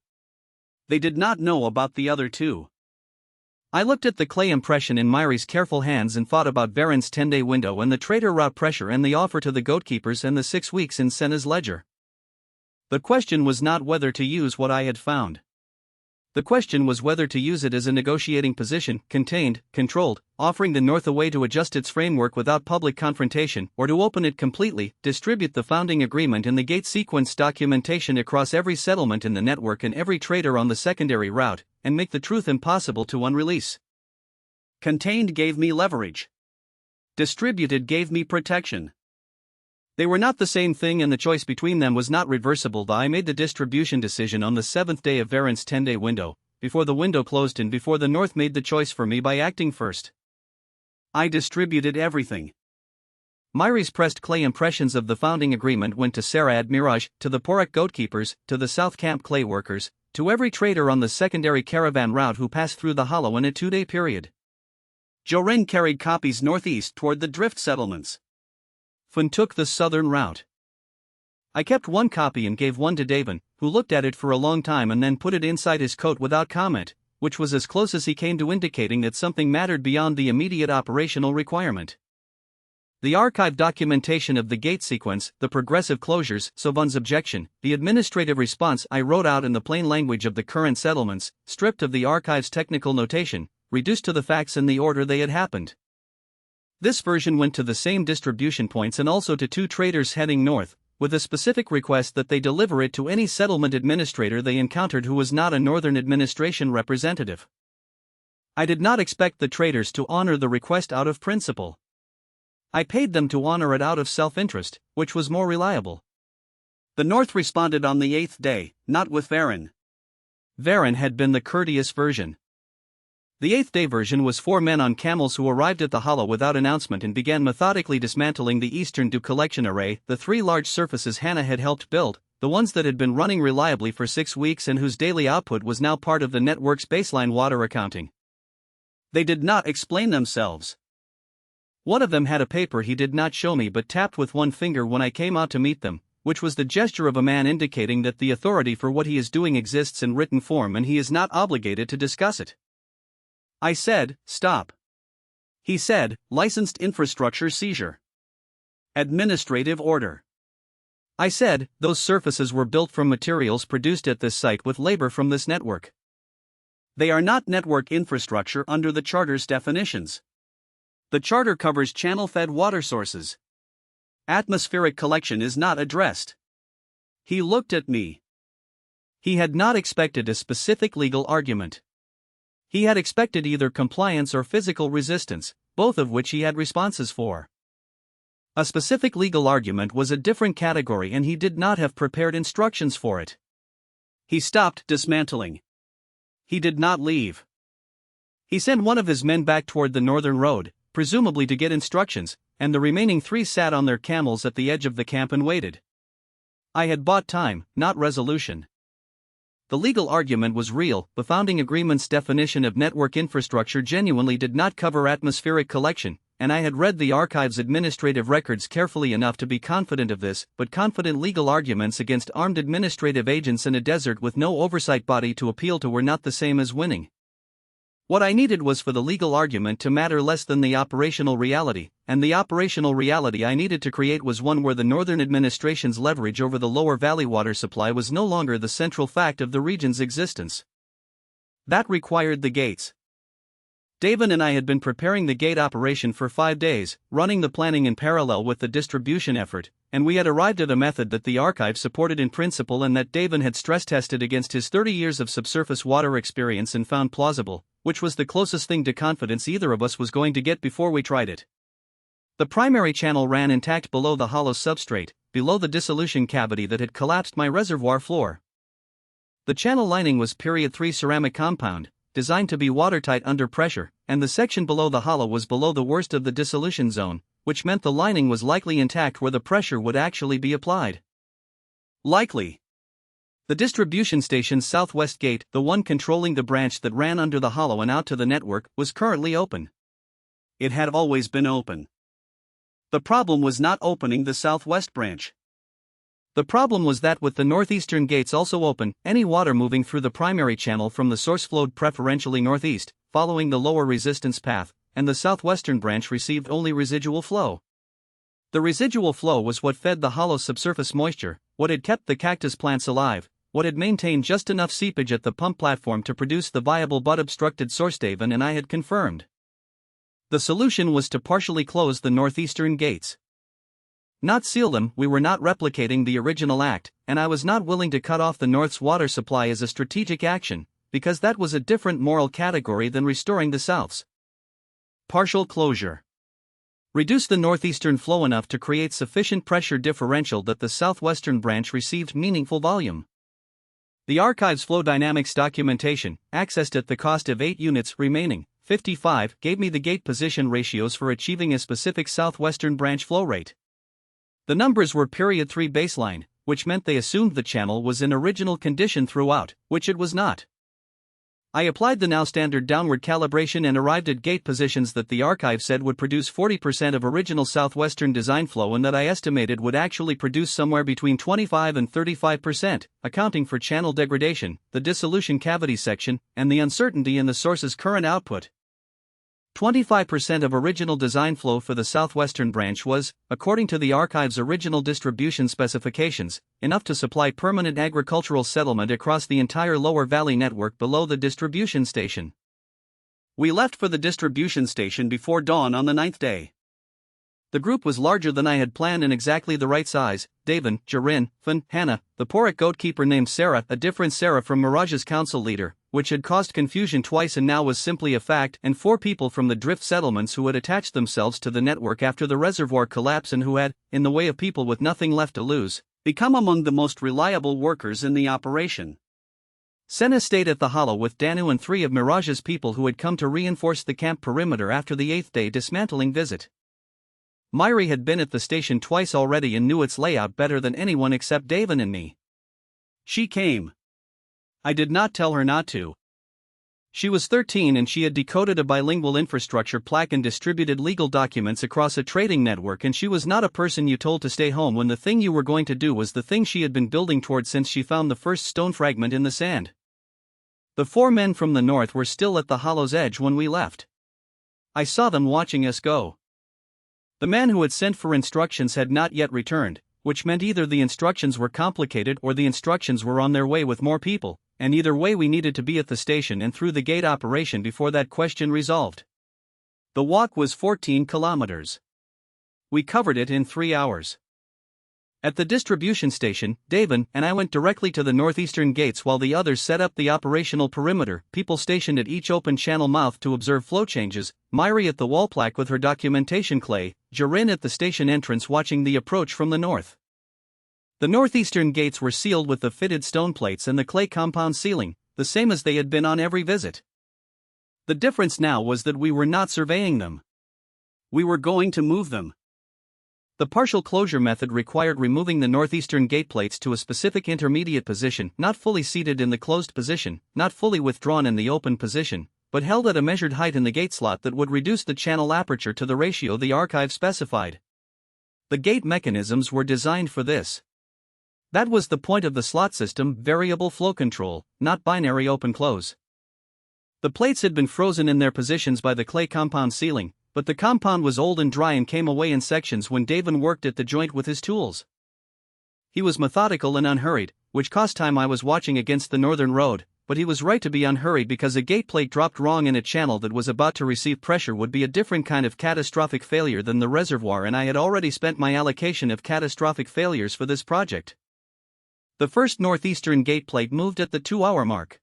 They did not know about the other two. I looked at the clay impression in Myri's careful hands and thought about Varen's 10-day window and the trader route pressure and the offer to the goatkeepers and the 6 weeks in Senna's ledger. The question was not whether to use what I had found. The question was whether to use it as a negotiating position, contained, controlled, offering the North a way to adjust its framework without public confrontation, or to open it completely, distribute the founding agreement and the gate sequence documentation across every settlement in the network and every trader on the secondary route, and make the truth impossible to unrelease. Contained gave me leverage. Distributed gave me protection. They were not the same thing and the choice between them was not reversible. I made the distribution decision on the 7th day of Varen's 10-day window, before the window closed and before the North made the choice for me by acting first. I distributed everything. Myri's pressed clay impressions of the founding agreement went to Sarad Miraj, to the Porek goatkeepers, to the South Camp clay workers, to every trader on the secondary caravan route who passed through the hollow in a 2-day period. Joren carried copies northeast toward the drift settlements. Fun took the southern route. I kept one copy and gave one to Davin, who looked at it for a long time and then put it inside his coat without comment, which was as close as he came to indicating that something mattered beyond the immediate operational requirement. The archive documentation of the gate sequence, the progressive closures, Sovan's objection, the administrative response I wrote out in the plain language of the current settlements, stripped of the archive's technical notation, reduced to the facts in the order they had happened. This version went to the same distribution points and also to 2 traders heading north, with a specific request that they deliver it to any settlement administrator they encountered who was not a Northern Administration representative. I did not expect the traders to honor the request out of principle. I paid them to honor it out of self-interest, which was more reliable. The North responded on the 8th day, not with Varen. Varen had been the courteous version. The 8th day version was 4 men on camels who arrived at the hollow without announcement and began methodically dismantling the eastern dew collection array, the 3 large surfaces Hannah had helped build, the ones that had been running reliably for 6 weeks and whose daily output was now part of the network's baseline water accounting. They did not explain themselves. One of them had a paper he did not show me but tapped with one finger when I came out to meet them, which was the gesture of a man indicating that the authority for what he is doing exists in written form and he is not obligated to discuss it. I said, "Stop." He said, "Licensed infrastructure seizure. Administrative order." I said, "Those surfaces were built from materials produced at this site with labor from this network." They are not network infrastructure under the Charter's definitions. The Charter covers channel-fed water sources. Atmospheric collection is not addressed. He looked at me. He had not expected a specific legal argument. He had expected either compliance or physical resistance, both of which he had responses for. A specific legal argument was a different category and he did not have prepared instructions for it. He stopped dismantling. He did not leave. He sent one of his men back toward the northern road, presumably to get instructions, and the remaining 3 sat on their camels at the edge of the camp and waited. I had bought time, not resolution. The legal argument was real. The founding agreement's definition of network infrastructure genuinely did not cover atmospheric collection, and I had read the archive's administrative records carefully enough to be confident of this, but confident legal arguments against armed administrative agents in a desert with no oversight body to appeal to were not the same as winning. What I needed was for the legal argument to matter less than the operational reality, and the operational reality I needed to create was one where the Northern Administration's leverage over the lower valley water supply was no longer the central fact of the region's existence. That required the gates. Davin and I had been preparing the gate operation for 5 days, running the planning in parallel with the distribution effort, and we had arrived at a method that the archive supported in principle and that Davin had stress-tested against his 30 years of subsurface water experience and found plausible, which was the closest thing to confidence either of us was going to get before we tried it. The primary channel ran intact below the hollow substrate, below the dissolution cavity that had collapsed my reservoir floor. The channel lining was period 3 ceramic compound, designed to be watertight under pressure, and the section below the hollow was below the worst of the dissolution zone, which meant the lining was likely intact where the pressure would actually be applied. Likely. The distribution station's southwest gate, the one controlling the branch that ran under the hollow and out to the network, was currently open. It had always been open. The problem was not opening the southwest branch. The problem was that with the northeastern gates also open, any water moving through the primary channel from the source flowed preferentially northeast, following the lower resistance path, and the southwestern branch received only residual flow. The residual flow was what fed the hollow subsurface moisture, what had kept the cactus plants alive, what had maintained just enough seepage at the pump platform to produce the viable but obstructed source. Davin and I had confirmed. The solution was to partially close the northeastern gates. Not seal them. We were not replicating the original act, and I was not willing to cut off the North's water supply as a strategic action, because that was a different moral category than restoring the South's. Partial closure. Reduce the northeastern flow enough to create sufficient pressure differential that the southwestern branch received meaningful volume. The archive's flow dynamics documentation, accessed at the cost of 8 units remaining, 55 gave me the gate position ratios for achieving a specific southwestern branch flow rate. The numbers were period 3 baseline, which meant they assumed the channel was in original condition throughout, which it was not. I applied the now standard downward calibration and arrived at gate positions that the archive said would produce 40% of original southwestern design flow and that I estimated would actually produce somewhere between 25 and 35%, accounting for channel degradation, the dissolution cavity section, and the uncertainty in the source's current output. 25% of original design flow for the southwestern branch was, according to the archive's original distribution specifications, enough to supply permanent agricultural settlement across the entire lower valley network below the distribution station. We left for the distribution station before dawn on the 9th day. The group was larger than I had planned and exactly the right size. Davin, Jarin, Fan, Hannah, the Porrick goatkeeper named Sarah, a different Sarah from Mirage's council leader, which had caused confusion twice and now was simply a fact, and 4 people from the drift settlements who had attached themselves to the network after the reservoir collapse and who had, in the way of people with nothing left to lose, become among the most reliable workers in the operation. Senna stayed at the hollow with Danu and 3 of Mirage's people who had come to reinforce the camp perimeter after the 8th day dismantling visit. Myri had been at the station twice already and knew its layout better than anyone except Davin and me. She came. I did not tell her not to. She was 13 and she had decoded a bilingual infrastructure plaque and distributed legal documents across a trading network, and she was not a person you told to stay home when the thing you were going to do was the thing she had been building towards since she found the first stone fragment in the sand. The 4 men from the north were still at the hollow's edge when we left. I saw them watching us go. The man who had sent for instructions had not yet returned, which meant either the instructions were complicated or the instructions were on their way with more people, and either way we needed to be at the station and through the gate operation before that question resolved. The walk was 14 kilometers. We covered it in 3 hours. At the distribution station, Davin and I went directly to the northeastern gates while the others set up the operational perimeter, people stationed at each open channel mouth to observe flow changes, Myri at the wall plaque with her documentation clay, Jarin at the station entrance watching the approach from the north. The northeastern gates were sealed with the fitted stone plates and the clay compound ceiling, the same as they had been on every visit. The difference now was that we were not surveying them. We were going to move them. The partial closure method required removing the northeastern gate plates to a specific intermediate position, not fully seated in the closed position, not fully withdrawn in the open position, but held at a measured height in the gate slot that would reduce the channel aperture to the ratio the archive specified. The gate mechanisms were designed for this. That was the point of the slot system, variable flow control, not binary open-close. The plates had been frozen in their positions by the clay compound sealing, but the compound was old and dry and came away in sections when Davin worked at the joint with his tools. He was methodical and unhurried, which cost time. I was watching against the northern road, but he was right to be unhurried because a gate plate dropped wrong in a channel that was about to receive pressure would be a different kind of catastrophic failure than the reservoir, and I had already spent my allocation of catastrophic failures for this project. The first northeastern gate plate moved at the 2-hour mark.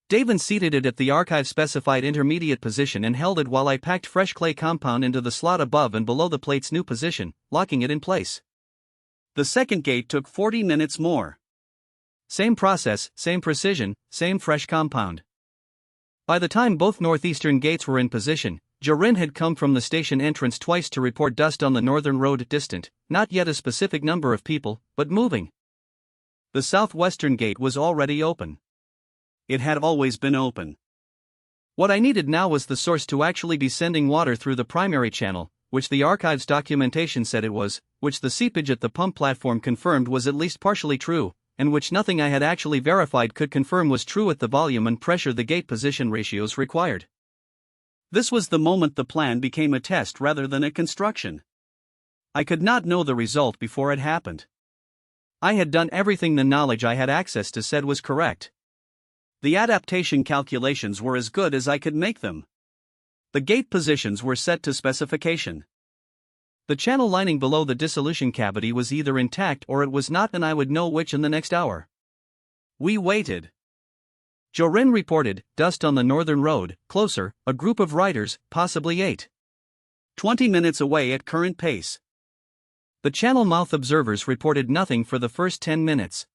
Davin seated it at the archive-specified intermediate position and held it while I packed fresh clay compound into the slot above and below the plate's new position, locking it in place. The second gate took 40 minutes more. Same process, same precision, same fresh compound. By the time both northeastern gates were in position, Jarin had come from the station entrance twice to report dust on the northern road distant, not yet a specific number of people, but moving. The southwestern gate was already open. It had always been open. What I needed now was the source to actually be sending water through the primary channel, which the archive's documentation said it was, which the seepage at the pump platform confirmed was at least partially true, and which nothing I had actually verified could confirm was true at the volume and pressure the gate position ratios required. This was the moment the plan became a test rather than a construction. I could not know the result before it happened. I had done everything the knowledge I had access to said was correct. The adaptation calculations were as good as I could make them. The gate positions were set to specification. The channel lining below the dissolution cavity was either intact or it was not, and I would know which in the next hour. We waited. Jarin reported, dust on the northern road, closer, a group of riders, possibly 8. 20 minutes away at current pace. The channel mouth observers reported nothing for the first 10 minutes.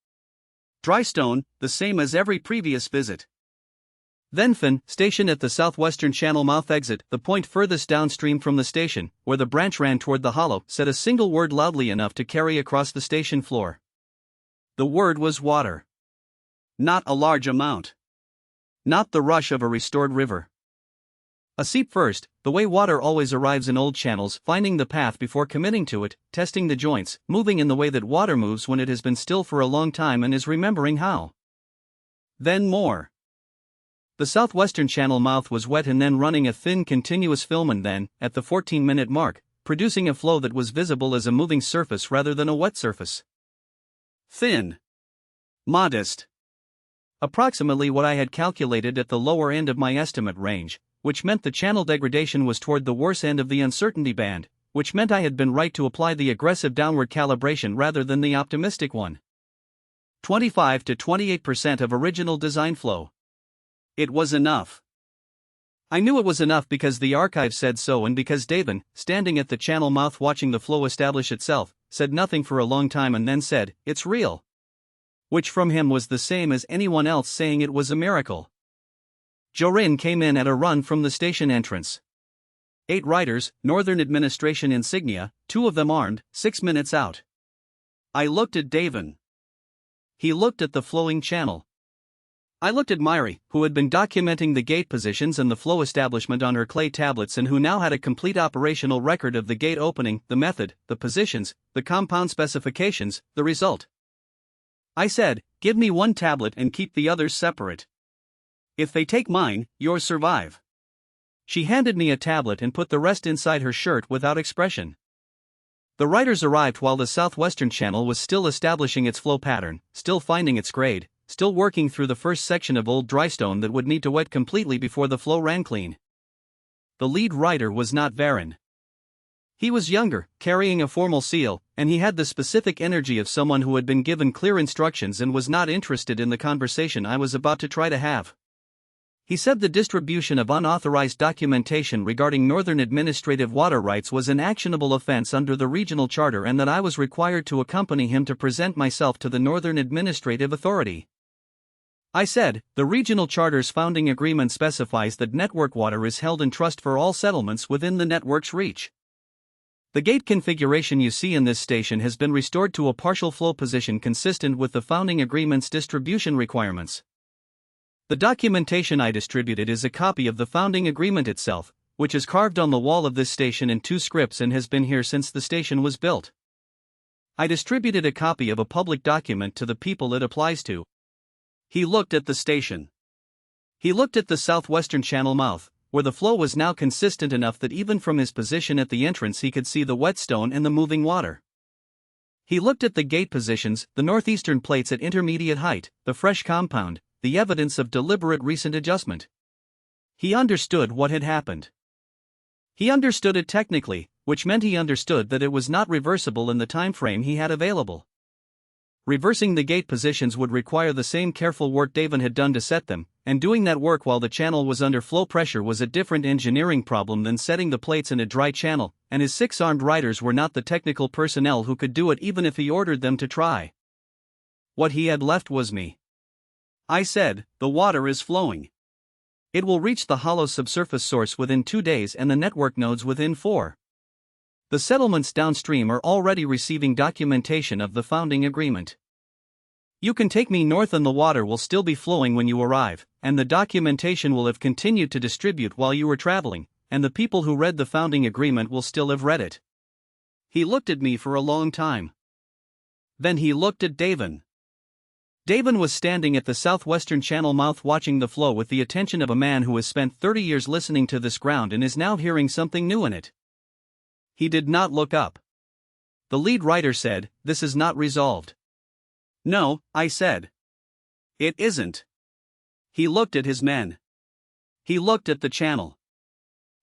Dry stone, the same as every previous visit. Then Finn, stationed at the southwestern channel mouth exit, the point furthest downstream from the station, where the branch ran toward the hollow, said a single word loudly enough to carry across the station floor. The word was water. Not a large amount. Not the rush of a restored river. A seep first, the way water always arrives in old channels, finding the path before committing to it, testing the joints, moving in the way that water moves when it has been still for a long time and is remembering how. Then more. The southwestern channel mouth was wet and then running a thin continuous film, and then, at the 14-minute mark, producing a flow that was visible as a moving surface rather than a wet surface. Thin. Modest. Approximately what I had calculated at the lower end of my estimate range, which meant the channel degradation was toward the worse end of the uncertainty band, which meant I had been right to apply the aggressive downward calibration rather than the optimistic one. 25 to 28% of original design flow. It was enough. I knew it was enough because the archive said so, and because Davin, standing at the channel mouth watching the flow establish itself, said nothing for a long time and then said, "It's real." Which from him was the same as anyone else saying it was a miracle. Jorin came in at a run from the station entrance. 8 riders, Northern Administration insignia, 2 of them armed, 6 minutes out. I looked at Davin. He looked at the flowing channel. I looked at Myri, who had been documenting the gate positions and the flow establishment on her clay tablets and who now had a complete operational record of the gate opening, the method, the positions, the compound specifications, the result. I said, "Give me 1 tablet and keep the others separate. If they take mine, yours survive." She handed me a tablet and put the rest inside her shirt without expression. The riders arrived while the southwestern channel was still establishing its flow pattern, still finding its grade, still working through the first section of old drystone that would need to wet completely before the flow ran clean. The lead rider was not Varen. He was younger, carrying a formal seal, and he had the specific energy of someone who had been given clear instructions and was not interested in the conversation I was about to try to have. He said the distribution of unauthorized documentation regarding Northern Administrative water rights was an actionable offense under the regional charter and that I was required to accompany him to present myself to the Northern Administrative Authority. I said, the regional charter's founding agreement specifies that network water is held in trust for all settlements within the network's reach. The gate configuration you see in this station has been restored to a partial flow position consistent with the founding agreement's distribution requirements. The documentation I distributed is a copy of the founding agreement itself, which is carved on the wall of this station in 2 scripts and has been here since the station was built. I distributed a copy of a public document to the people it applies to. He looked at the station. He looked at the southwestern channel mouth, where the flow was now consistent enough that even from his position at the entrance he could see the whetstone and the moving water. He looked at the gate positions, the northeastern plates at intermediate height, the fresh compound, the evidence of deliberate recent adjustment. He understood what had happened. He understood it technically, which meant he understood that it was not reversible in the time frame he had available. Reversing the gate positions would require the same careful work Davin had done to set them, and doing that work while the channel was under flow pressure was a different engineering problem than setting the plates in a dry channel, and his 6 armed riders were not the technical personnel who could do it even if he ordered them to try. What he had left was me. I said, the water is flowing. It will reach the hollow subsurface source within 2 days and the network nodes within 4. The settlements downstream are already receiving documentation of the founding agreement. You can take me north and the water will still be flowing when you arrive, and the documentation will have continued to distribute while you were traveling, and the people who read the founding agreement will still have read it. He looked at me for a long time. Then he looked at Davin. Davin was standing at the southwestern channel mouth watching the flow with the attention of a man who has spent 30 years listening to this ground and is now hearing something new in it. He did not look up. The lead writer said, "This is not resolved." "No," I said. "It isn't." He looked at his men. He looked at the channel.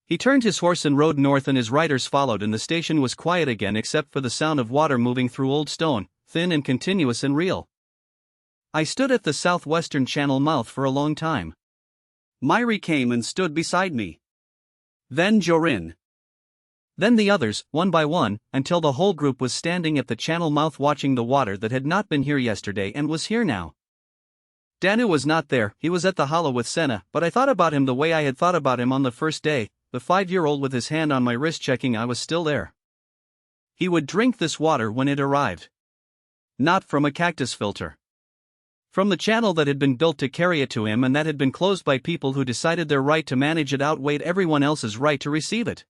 He turned his horse and rode north and his riders followed and the station was quiet again except for the sound of water moving through old stone, thin and continuous and real. I stood at the southwestern channel mouth for a long time. Myri came and stood beside me. Then Jorin. Then the others, one by one, until the whole group was standing at the channel mouth watching the water that had not been here yesterday and was here now. Danu was not there, he was at the hollow with Senna, but I thought about him the way I had thought about him on the first day, the 5-year-old with his hand on my wrist checking I was still there. He would drink this water when it arrived. Not from a cactus filter. From the channel that had been built to carry it to him and that had been closed by people who decided their right to manage it outweighed everyone else's right to receive it.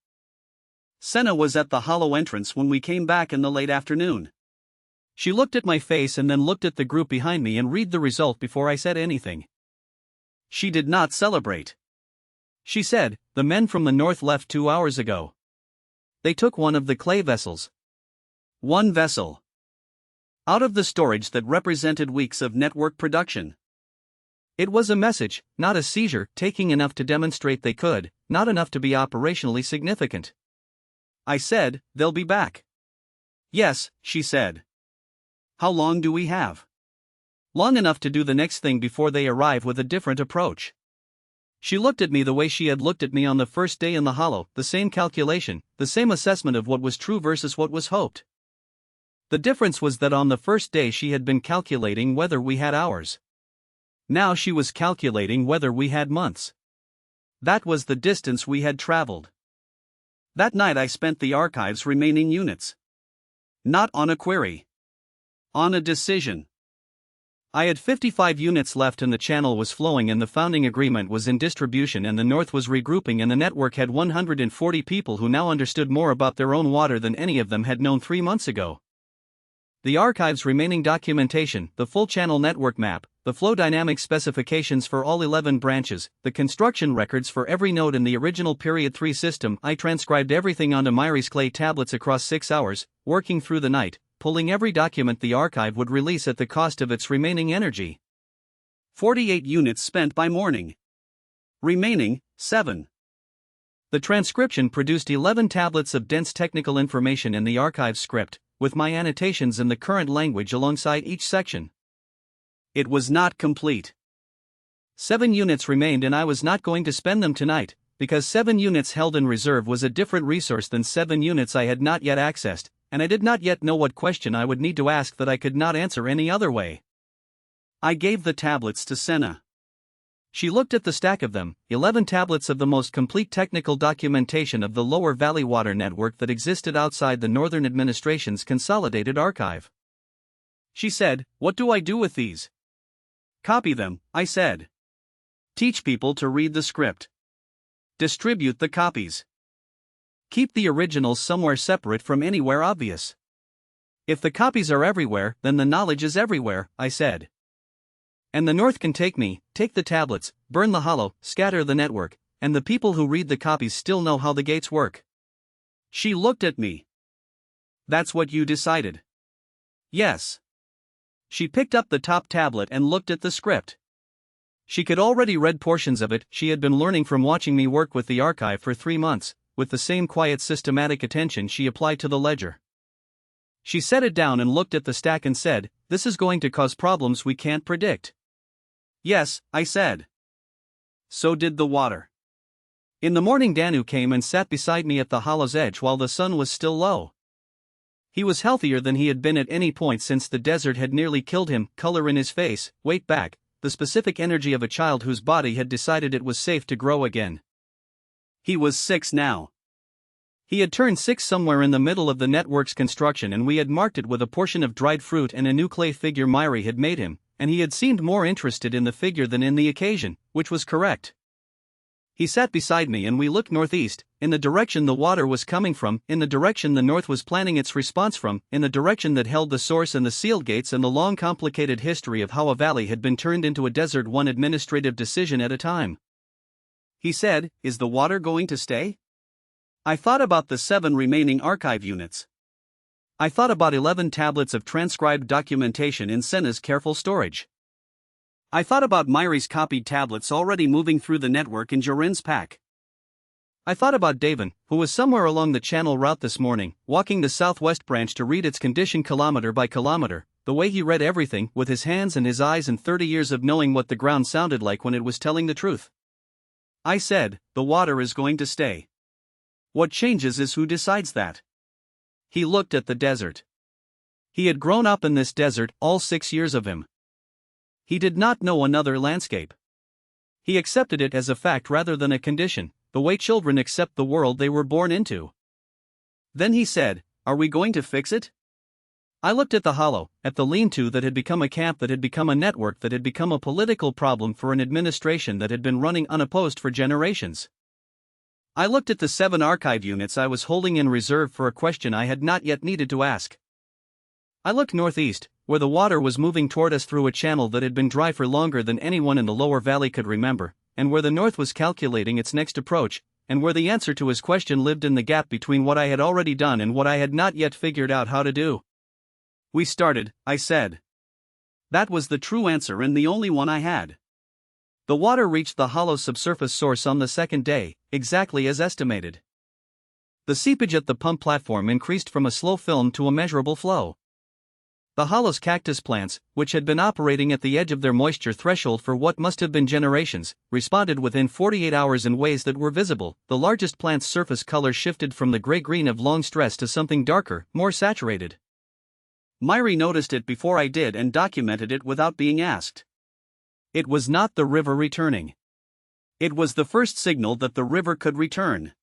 Senna was at the hollow entrance when we came back in the late afternoon. She looked at my face and then looked at the group behind me and read the result before I said anything. She did not celebrate. She said, "The men from the north left 2 hours ago. They took one of the clay vessels." One vessel. Out of the storage that represented weeks of network production. It was a message, not a seizure, taking enough to demonstrate they could, not enough to be operationally significant. I said, "They'll be back." "Yes," she said. "How long do we have?" "Long enough to do the next thing before they arrive with a different approach." She looked at me the way she had looked at me on the first day in the hollow, the same calculation, the same assessment of what was true versus what was hoped. The difference was that on the first day she had been calculating whether we had hours. Now she was calculating whether we had months. That was the distance we had traveled. That night I spent the archive's remaining units. Not on a query. On a decision. I had 55 units left and the channel was flowing and the founding agreement was in distribution and the North was regrouping and the network had 140 people who now understood more about their own water than any of them had known 3 months ago. The archive's remaining documentation, the full channel network map, the flow dynamics specifications for all 11 branches, the construction records for every node in the original Period 3 system. I transcribed everything onto Myri's clay tablets across 6 hours, working through the night, pulling every document the archive would release at the cost of its remaining energy. 48 units spent by morning. Remaining, 7. The transcription produced 11 tablets of dense technical information in the archive script, with my annotations in the current language alongside each section. It was not complete. 7 units remained and I was not going to spend them tonight, because 7 units held in reserve was a different resource than 7 units I had not yet accessed, and I did not yet know what question I would need to ask that I could not answer any other way. I gave the tablets to Senna. She looked at the stack of them, 11 tablets of the most complete technical documentation of the Lower Valley Water Network that existed outside the Northern Administration's consolidated archive. She said, "What do I do with these?" "Copy them," I said. "Teach people to read the script. Distribute the copies. Keep the originals somewhere separate from anywhere obvious." "If the copies are everywhere, then the knowledge is everywhere," I said. "And the North can take me, take the tablets, burn the hollow, scatter the network, and the people who read the copies still know how the gates work." She looked at me. "That's what you decided?" "Yes." She picked up the top tablet and looked at the script. She could already read portions of it. She had been learning from watching me work with the archive for 3 months, with the same quiet systematic attention she applied to the ledger. She set it down and looked at the stack and said, "This is going to cause problems we can't predict." "Yes," I said. So did the water. In the morning Danu came and sat beside me at the hollow's edge while the sun was still low. He was healthier than he had been at any point since the desert had nearly killed him, color in his face, weight back, the specific energy of a child whose body had decided it was safe to grow again. He was 6 now. He had turned 6 somewhere in the middle of the network's construction and we had marked it with a portion of dried fruit and a new clay figure Myri had made him, and he had seemed more interested in the figure than in the occasion, which was correct. He sat beside me and we looked northeast, in the direction the water was coming from, in the direction the North was planning its response from, in the direction that held the source and the sealed gates and the long complicated history of how a valley had been turned into a desert one administrative decision at a time. He said, "Is the water going to stay?" I thought about the 7 remaining archive units. I thought about 11 tablets of transcribed documentation in Senna's careful storage. I thought about Myri's copied tablets already moving through the network in Jorin's pack. I thought about Davin, who was somewhere along the channel route this morning, walking the southwest branch to read its condition kilometer by kilometer, the way he read everything with his hands and his eyes and 30 years of knowing what the ground sounded like when it was telling the truth. I said, "The water is going to stay. What changes is who decides that." He looked at the desert. He had grown up in this desert, all 6 years of him. He did not know another landscape. He accepted it as a fact rather than a condition, the way children accept the world they were born into. Then he said, "Are we going to fix it?" I looked at the hollow, at the lean-to that had become a camp, that had become a network, that had become a political problem for an administration that had been running unopposed for generations. I looked at the 7 archive units I was holding in reserve for a question I had not yet needed to ask. I looked northeast, where the water was moving toward us through a channel that had been dry for longer than anyone in the lower valley could remember, and where the north was calculating its next approach, and where the answer to his question lived in the gap between what I had already done and what I had not yet figured out how to do. "We started," I said. That was the true answer and the only one I had. The water reached the hollow subsurface source on the second day, exactly as estimated. The seepage at the pump platform increased from a slow film to a measurable flow. The hollow's cactus plants, which had been operating at the edge of their moisture threshold for what must have been generations, responded within 48 hours in ways that were visible. The largest plant's surface color shifted from the gray-green of long stress to something darker, more saturated. Myri noticed it before I did and documented it without being asked. It was not the river returning. It was the first signal that the river could return.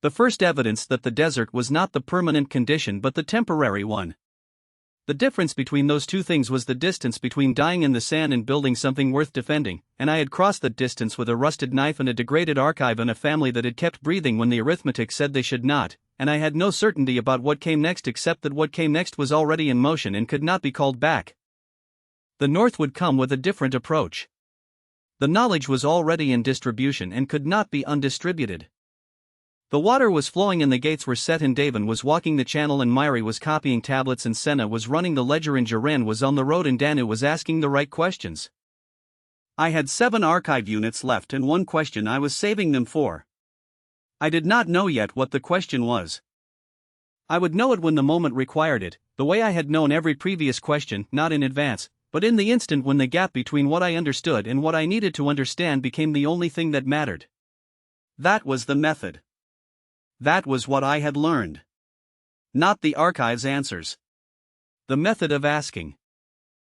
The first evidence that the desert was not the permanent condition but the temporary one. The difference between those two things was the distance between dying in the sand and building something worth defending, and I had crossed that distance with a rusted knife and a degraded archive and a family that had kept breathing when the arithmetic said they should not, and I had no certainty about what came next except that what came next was already in motion and could not be called back. The North would come with a different approach. The knowledge was already in distribution and could not be undistributed. The water was flowing and the gates were set, and Davin was walking the channel and Myri was copying tablets and Senna was running the ledger and Jaren was on the road and Danu was asking the right questions. I had 7 archive units left and one question I was saving them for. I did not know yet what the question was. I would know it when the moment required it, the way I had known every previous question, not in advance, but in the instant when the gap between what I understood and what I needed to understand became the only thing that mattered. That was the method. That was what I had learned. Not the archive's answers. The method of asking.